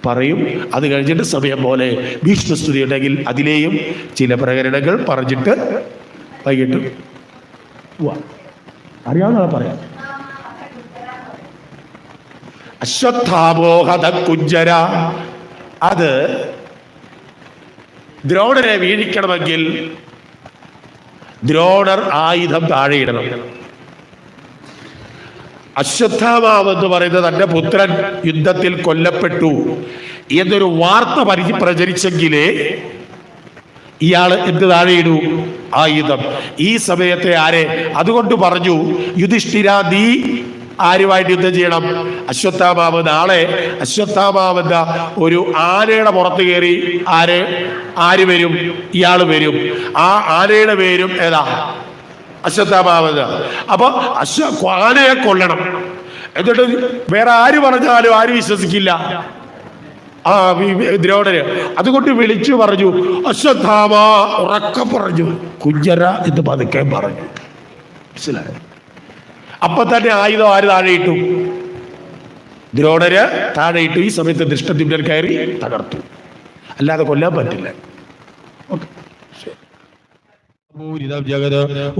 പറയും. അത് കഴിഞ്ഞിട്ട് സമയം പോലെ ഭീഷ്മസ്തുതി ഉണ്ടെങ്കിൽ അതിലെയും ചില പ്രകരണങ്ങൾ പറഞ്ഞിട്ട് വൈകിട്ട് അറിയാവുന്ന പറയാം. അശ്വത്ഥാമോഹത കുഞ്ചര. അത് ദ്രോണരെ വീഴിക്കണമെങ്കിൽ ദ്രോണർ ആയുധം താഴെയിടണം. അശ്വത്ഥാമാവെന്ന് പറയുന്നത് തന്റെ പുത്രൻ യുദ്ധത്തിൽ കൊല്ലപ്പെട്ടു എന്നൊരു വാർത്ത പ്രചരിച്ചെങ്കിലേ ഇയാള് എന്ത് താഴെയിടൂ? ആയുധം. ഈ സമയത്തെ അതുകൊണ്ട് പറഞ്ഞു യുധിഷ്ഠിര, നീ ആരുമായിട്ട് യുദ്ധം ചെയ്യണം? അശ്വത്ഥാമാവ്. നാളെ അശ്വത്ഥാമാവെന്ന ഒരു ആനയുടെ പുറത്ത് കയറി ആര് വരും? ഇയാള് വരും. ആ ആനയുടെ പേരും ഏതാ? അശ്വത്ഥാമാവെന്ന്. അപ്പൊ ആനയെ കൊല്ലണം. എന്നിട്ട് വേറെ ആര് പറഞ്ഞാലും ആരും വിശ്വസിക്കില്ല. ദ്രോണര് അതുകൊണ്ട് വിളിച്ചു പറഞ്ഞു അശ്വത്ഥാമ. ഉറക്കം പറഞ്ഞു, കുഞ്ചര എന്ന് പതുക്കെ പറഞ്ഞു. മനസ്സിലായോ? അപ്പൊ തന്നെ ആയുധം ആര് താഴെയിട്ടു? ദ്രോണര് താഴെയിട്ടു. ഈ സമയത്ത് ദൃഷ്ടദ്യുമ്നൻ കയറി തകർത്തു. അല്ലാതെ കൊല്ലാൻ പറ്റില്ല.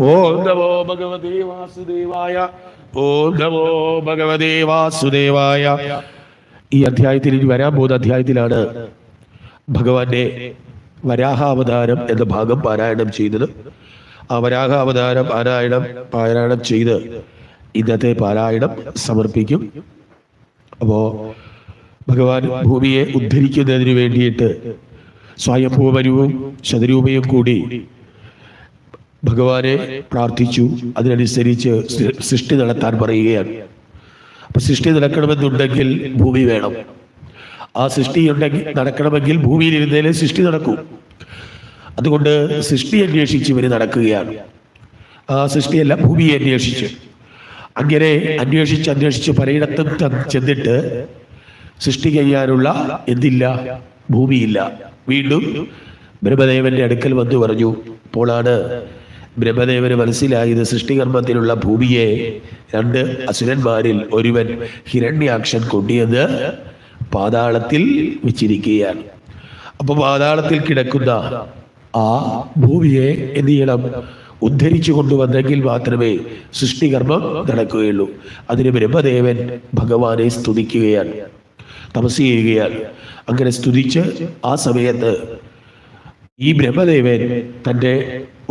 ഓം നമോ ഭഗവതേ വാസുദേവായ. ഓം നമോ ഭഗവതേ വാസുദേവായ. ഈ അധ്യായത്തിൽ ഇനി വരാൻ പോകുന്ന അധ്യായത്തിലാണ് ഭഗവാന്റെ വരാഹാവതാരം എന്ന ഭാഗം പാരായണം ചെയ്തത്. ആ വരാഹാവതാരം പാരായണം ചെയ്ത് ഇന്നത്തെ പാരായണം സമർപ്പിക്കും. അപ്പോ ഭഗവാൻ ഭൂമിയെ ഉദ്ധരിക്കുന്നതിന് വേണ്ടിയിട്ട് സ്വയംഭൂവരവും ശതരൂപയും കൂടി ഭഗവാനെ പ്രാർത്ഥിച്ചു. അതിനനുസരിച്ച് സൃഷ്ടി നടത്താൻ പറയുകയാണ്. അപ്പൊ സൃഷ്ടി നടക്കണമെന്നുണ്ടെങ്കിൽ ഭൂമി വേണം. ആ സൃഷ്ടി നടക്കണമെങ്കിൽ ഭൂമിയിൽ ഇരുന്നേലേ സൃഷ്ടി നടക്കൂ. അതുകൊണ്ട് സൃഷ്ടി അന്വേഷിച്ച് ഇവർ നടക്കുകയാണ്. ആ സൃഷ്ടിയല്ല, ഭൂമിയെ അന്വേഷിച്ച്. അങ്ങനെ അന്വേഷിച്ച് പലയിടത്തും ചെന്നിട്ട് സൃഷ്ടി ചെയ്യാനുള്ള എന്തില്ല, ഭൂമിയില്ല. വീണ്ടും ബ്രഹ്മദേവന്റെ അടുക്കൽ വന്നു പറഞ്ഞു. അപ്പോഴാണ് ബ്രഹ്മദേവന് മനസ്സിലായത് സൃഷ്ടികർമ്മത്തിലുള്ള ഭൂമിയെ 2 അസുരന്മാരിൽ ഒരുവൻ ഹിരണ്യാക്ഷൻ കൊണ്ടുവന്ന് പാതാളത്തിൽ വെച്ചിരിക്കുകയാണ്. അപ്പൊ പാതാളത്തിൽ കിടക്കുന്ന ആ ഭൂമിയെ എന്ത് ചെയ്യണം, ഉദ്ധരിച്ചു കൊണ്ടുവന്നെങ്കിൽ മാത്രമേ സൃഷ്ടികർമ്മം നടക്കുകയുള്ളൂ. അതിന് ബ്രഹ്മദേവൻ ഭഗവാനെ സ്തുതിക്കുകയാണ്, തപസ് ചെയ്യുകയാണ്. അങ്ങനെ സ്തുതിച്ച് ആ സമയത്ത് ഈ ബ്രഹ്മദേവൻ തൻ്റെ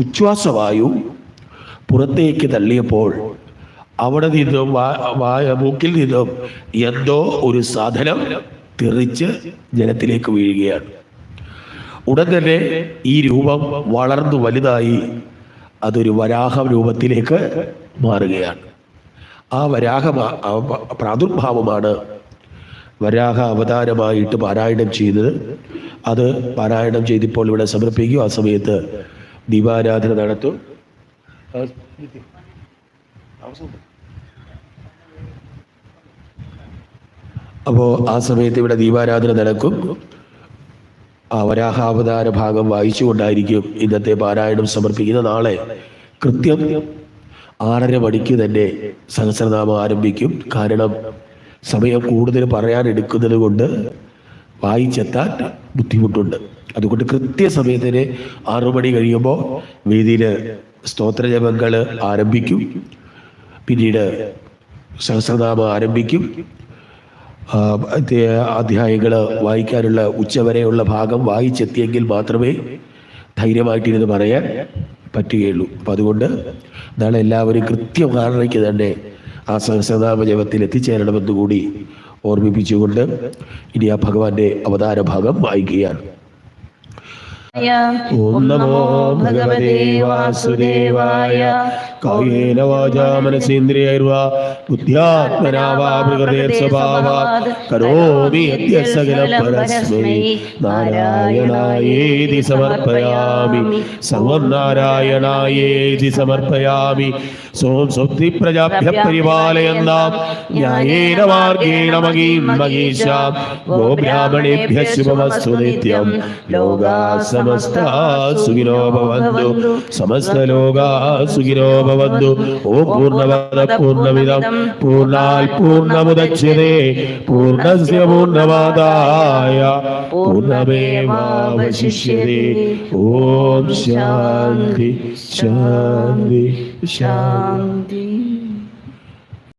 ഉച്ഛ്വാസവായു പുറത്തേക്ക് തള്ളിയപ്പോൾ അവിടെ നിന്നും മൂക്കിൽ നിന്നും എന്തോ ഒരു സാധനം തെറിച്ച് ജലത്തിലേക്ക് വീഴുകയാണ്. ഉടൻ തന്നെ ഈ രൂപം വളർന്നു വലുതായി അതൊരു വരാഹ രൂപത്തിലേക്ക് മാറുകയാണ്. ആ വരാഹ പ്രാദുർഭാവമാണ് വരാഹ അവതാരമായിട്ട് പാരായണം ചെയ്തത്. അത് പാരായണം ചെയ്തിപ്പോൾ ഇവിടെ സമർപ്പിക്കും. ആ സമയത്ത് ദീപാരാധന നടത്തും. അപ്പോൾ ആ സമയത്ത് ഇവിടെ ദീപാരാധന നടക്കും. ആ വരാഹാവതാര ഭാഗം വായിച്ചുകൊണ്ടായിരിക്കും ഇന്നത്തെ പാരായണം സമർപ്പിക്കുന്ന. നാളെ കൃത്യം 6:30 മണിക്ക് തന്നെ സഹസ്രനാമം ആരംഭിക്കും. കാരണം സമയം കൂടുതൽ പറയാൻ എടുക്കുന്നത് കൊണ്ട് വായിച്ചെത്താൻ ബുദ്ധിമുട്ടുണ്ട്. അതുകൊണ്ട് കൃത്യസമയത്തിന് 6 മണി കഴിയുമ്പോൾ വേദിയിൽ സ്തോത്രജപങ്ങൾ ആരംഭിക്കും. പിന്നീട് സഹസ്രനാമം ആരംഭിക്കും. അധ്യായങ്ങൾ വായിക്കാനുള്ള ഉച്ചവരെയുള്ള ഭാഗം വായിച്ചെത്തിയെങ്കിൽ മാത്രമേ ധൈര്യമായിട്ടിരുന്ന് പറയാൻ പറ്റുകയുള്ളൂ. അപ്പം അതുകൊണ്ട് നാളെ എല്ലാവരും കൃത്യം 6:30 തന്നെ ആ സഹസ്രനാമ ജപത്തിൽ എത്തിച്ചേരണമെന്ന് കൂടി ഓർമ്മിപ്പിച്ചുകൊണ്ട് ഇനി ആ ഭഗവാന്റെ അവതാര ഭാഗം വായിക്കുകയാണ്. ഓം നമോ ഭഗവതേ വാസുദേവായ. കായേന വാചാ മനസേന്ദ്രിയൈർവാ ബുദ്ധ്യാത്മനാ വാ പ്രകൃതേർസ്വഭാവാത് കരോമി യദ്യ സകലം പരസ്മൈ നാരായണായേതി സമർപ്പയാമി. സർവം നാരായണായേതി സമർപ്പയാമി. സോം സ്വസ്തി പ്രജാഭ്യഃ പരിപാലയന്താം ന്യായേന മാർഗേണ മഹീം മഹീഷാം. ഗോബ്രാഹ്മണേഭ്യഃ ശുഭമസ്തു നിത്യം. ലോകാഃ സമസ്താഃ സുഖിനോ ഭവന്തു. സമസ്ത ലോകാഃ സുഖിനോ ഭവന്തു. ഓം പൂർണ്ണമദഃ പൂർണ്ണമിദം പൂർണ്ണാത് പൂർണ്ണമുദച്യതേ പൂർണ്ണസ്യ പൂർണ്ണമാദായ പൂർണ്ണമേവാവശിഷ്യതേ. ഓം ശാന്തി ശാന്തി ശാന്തി.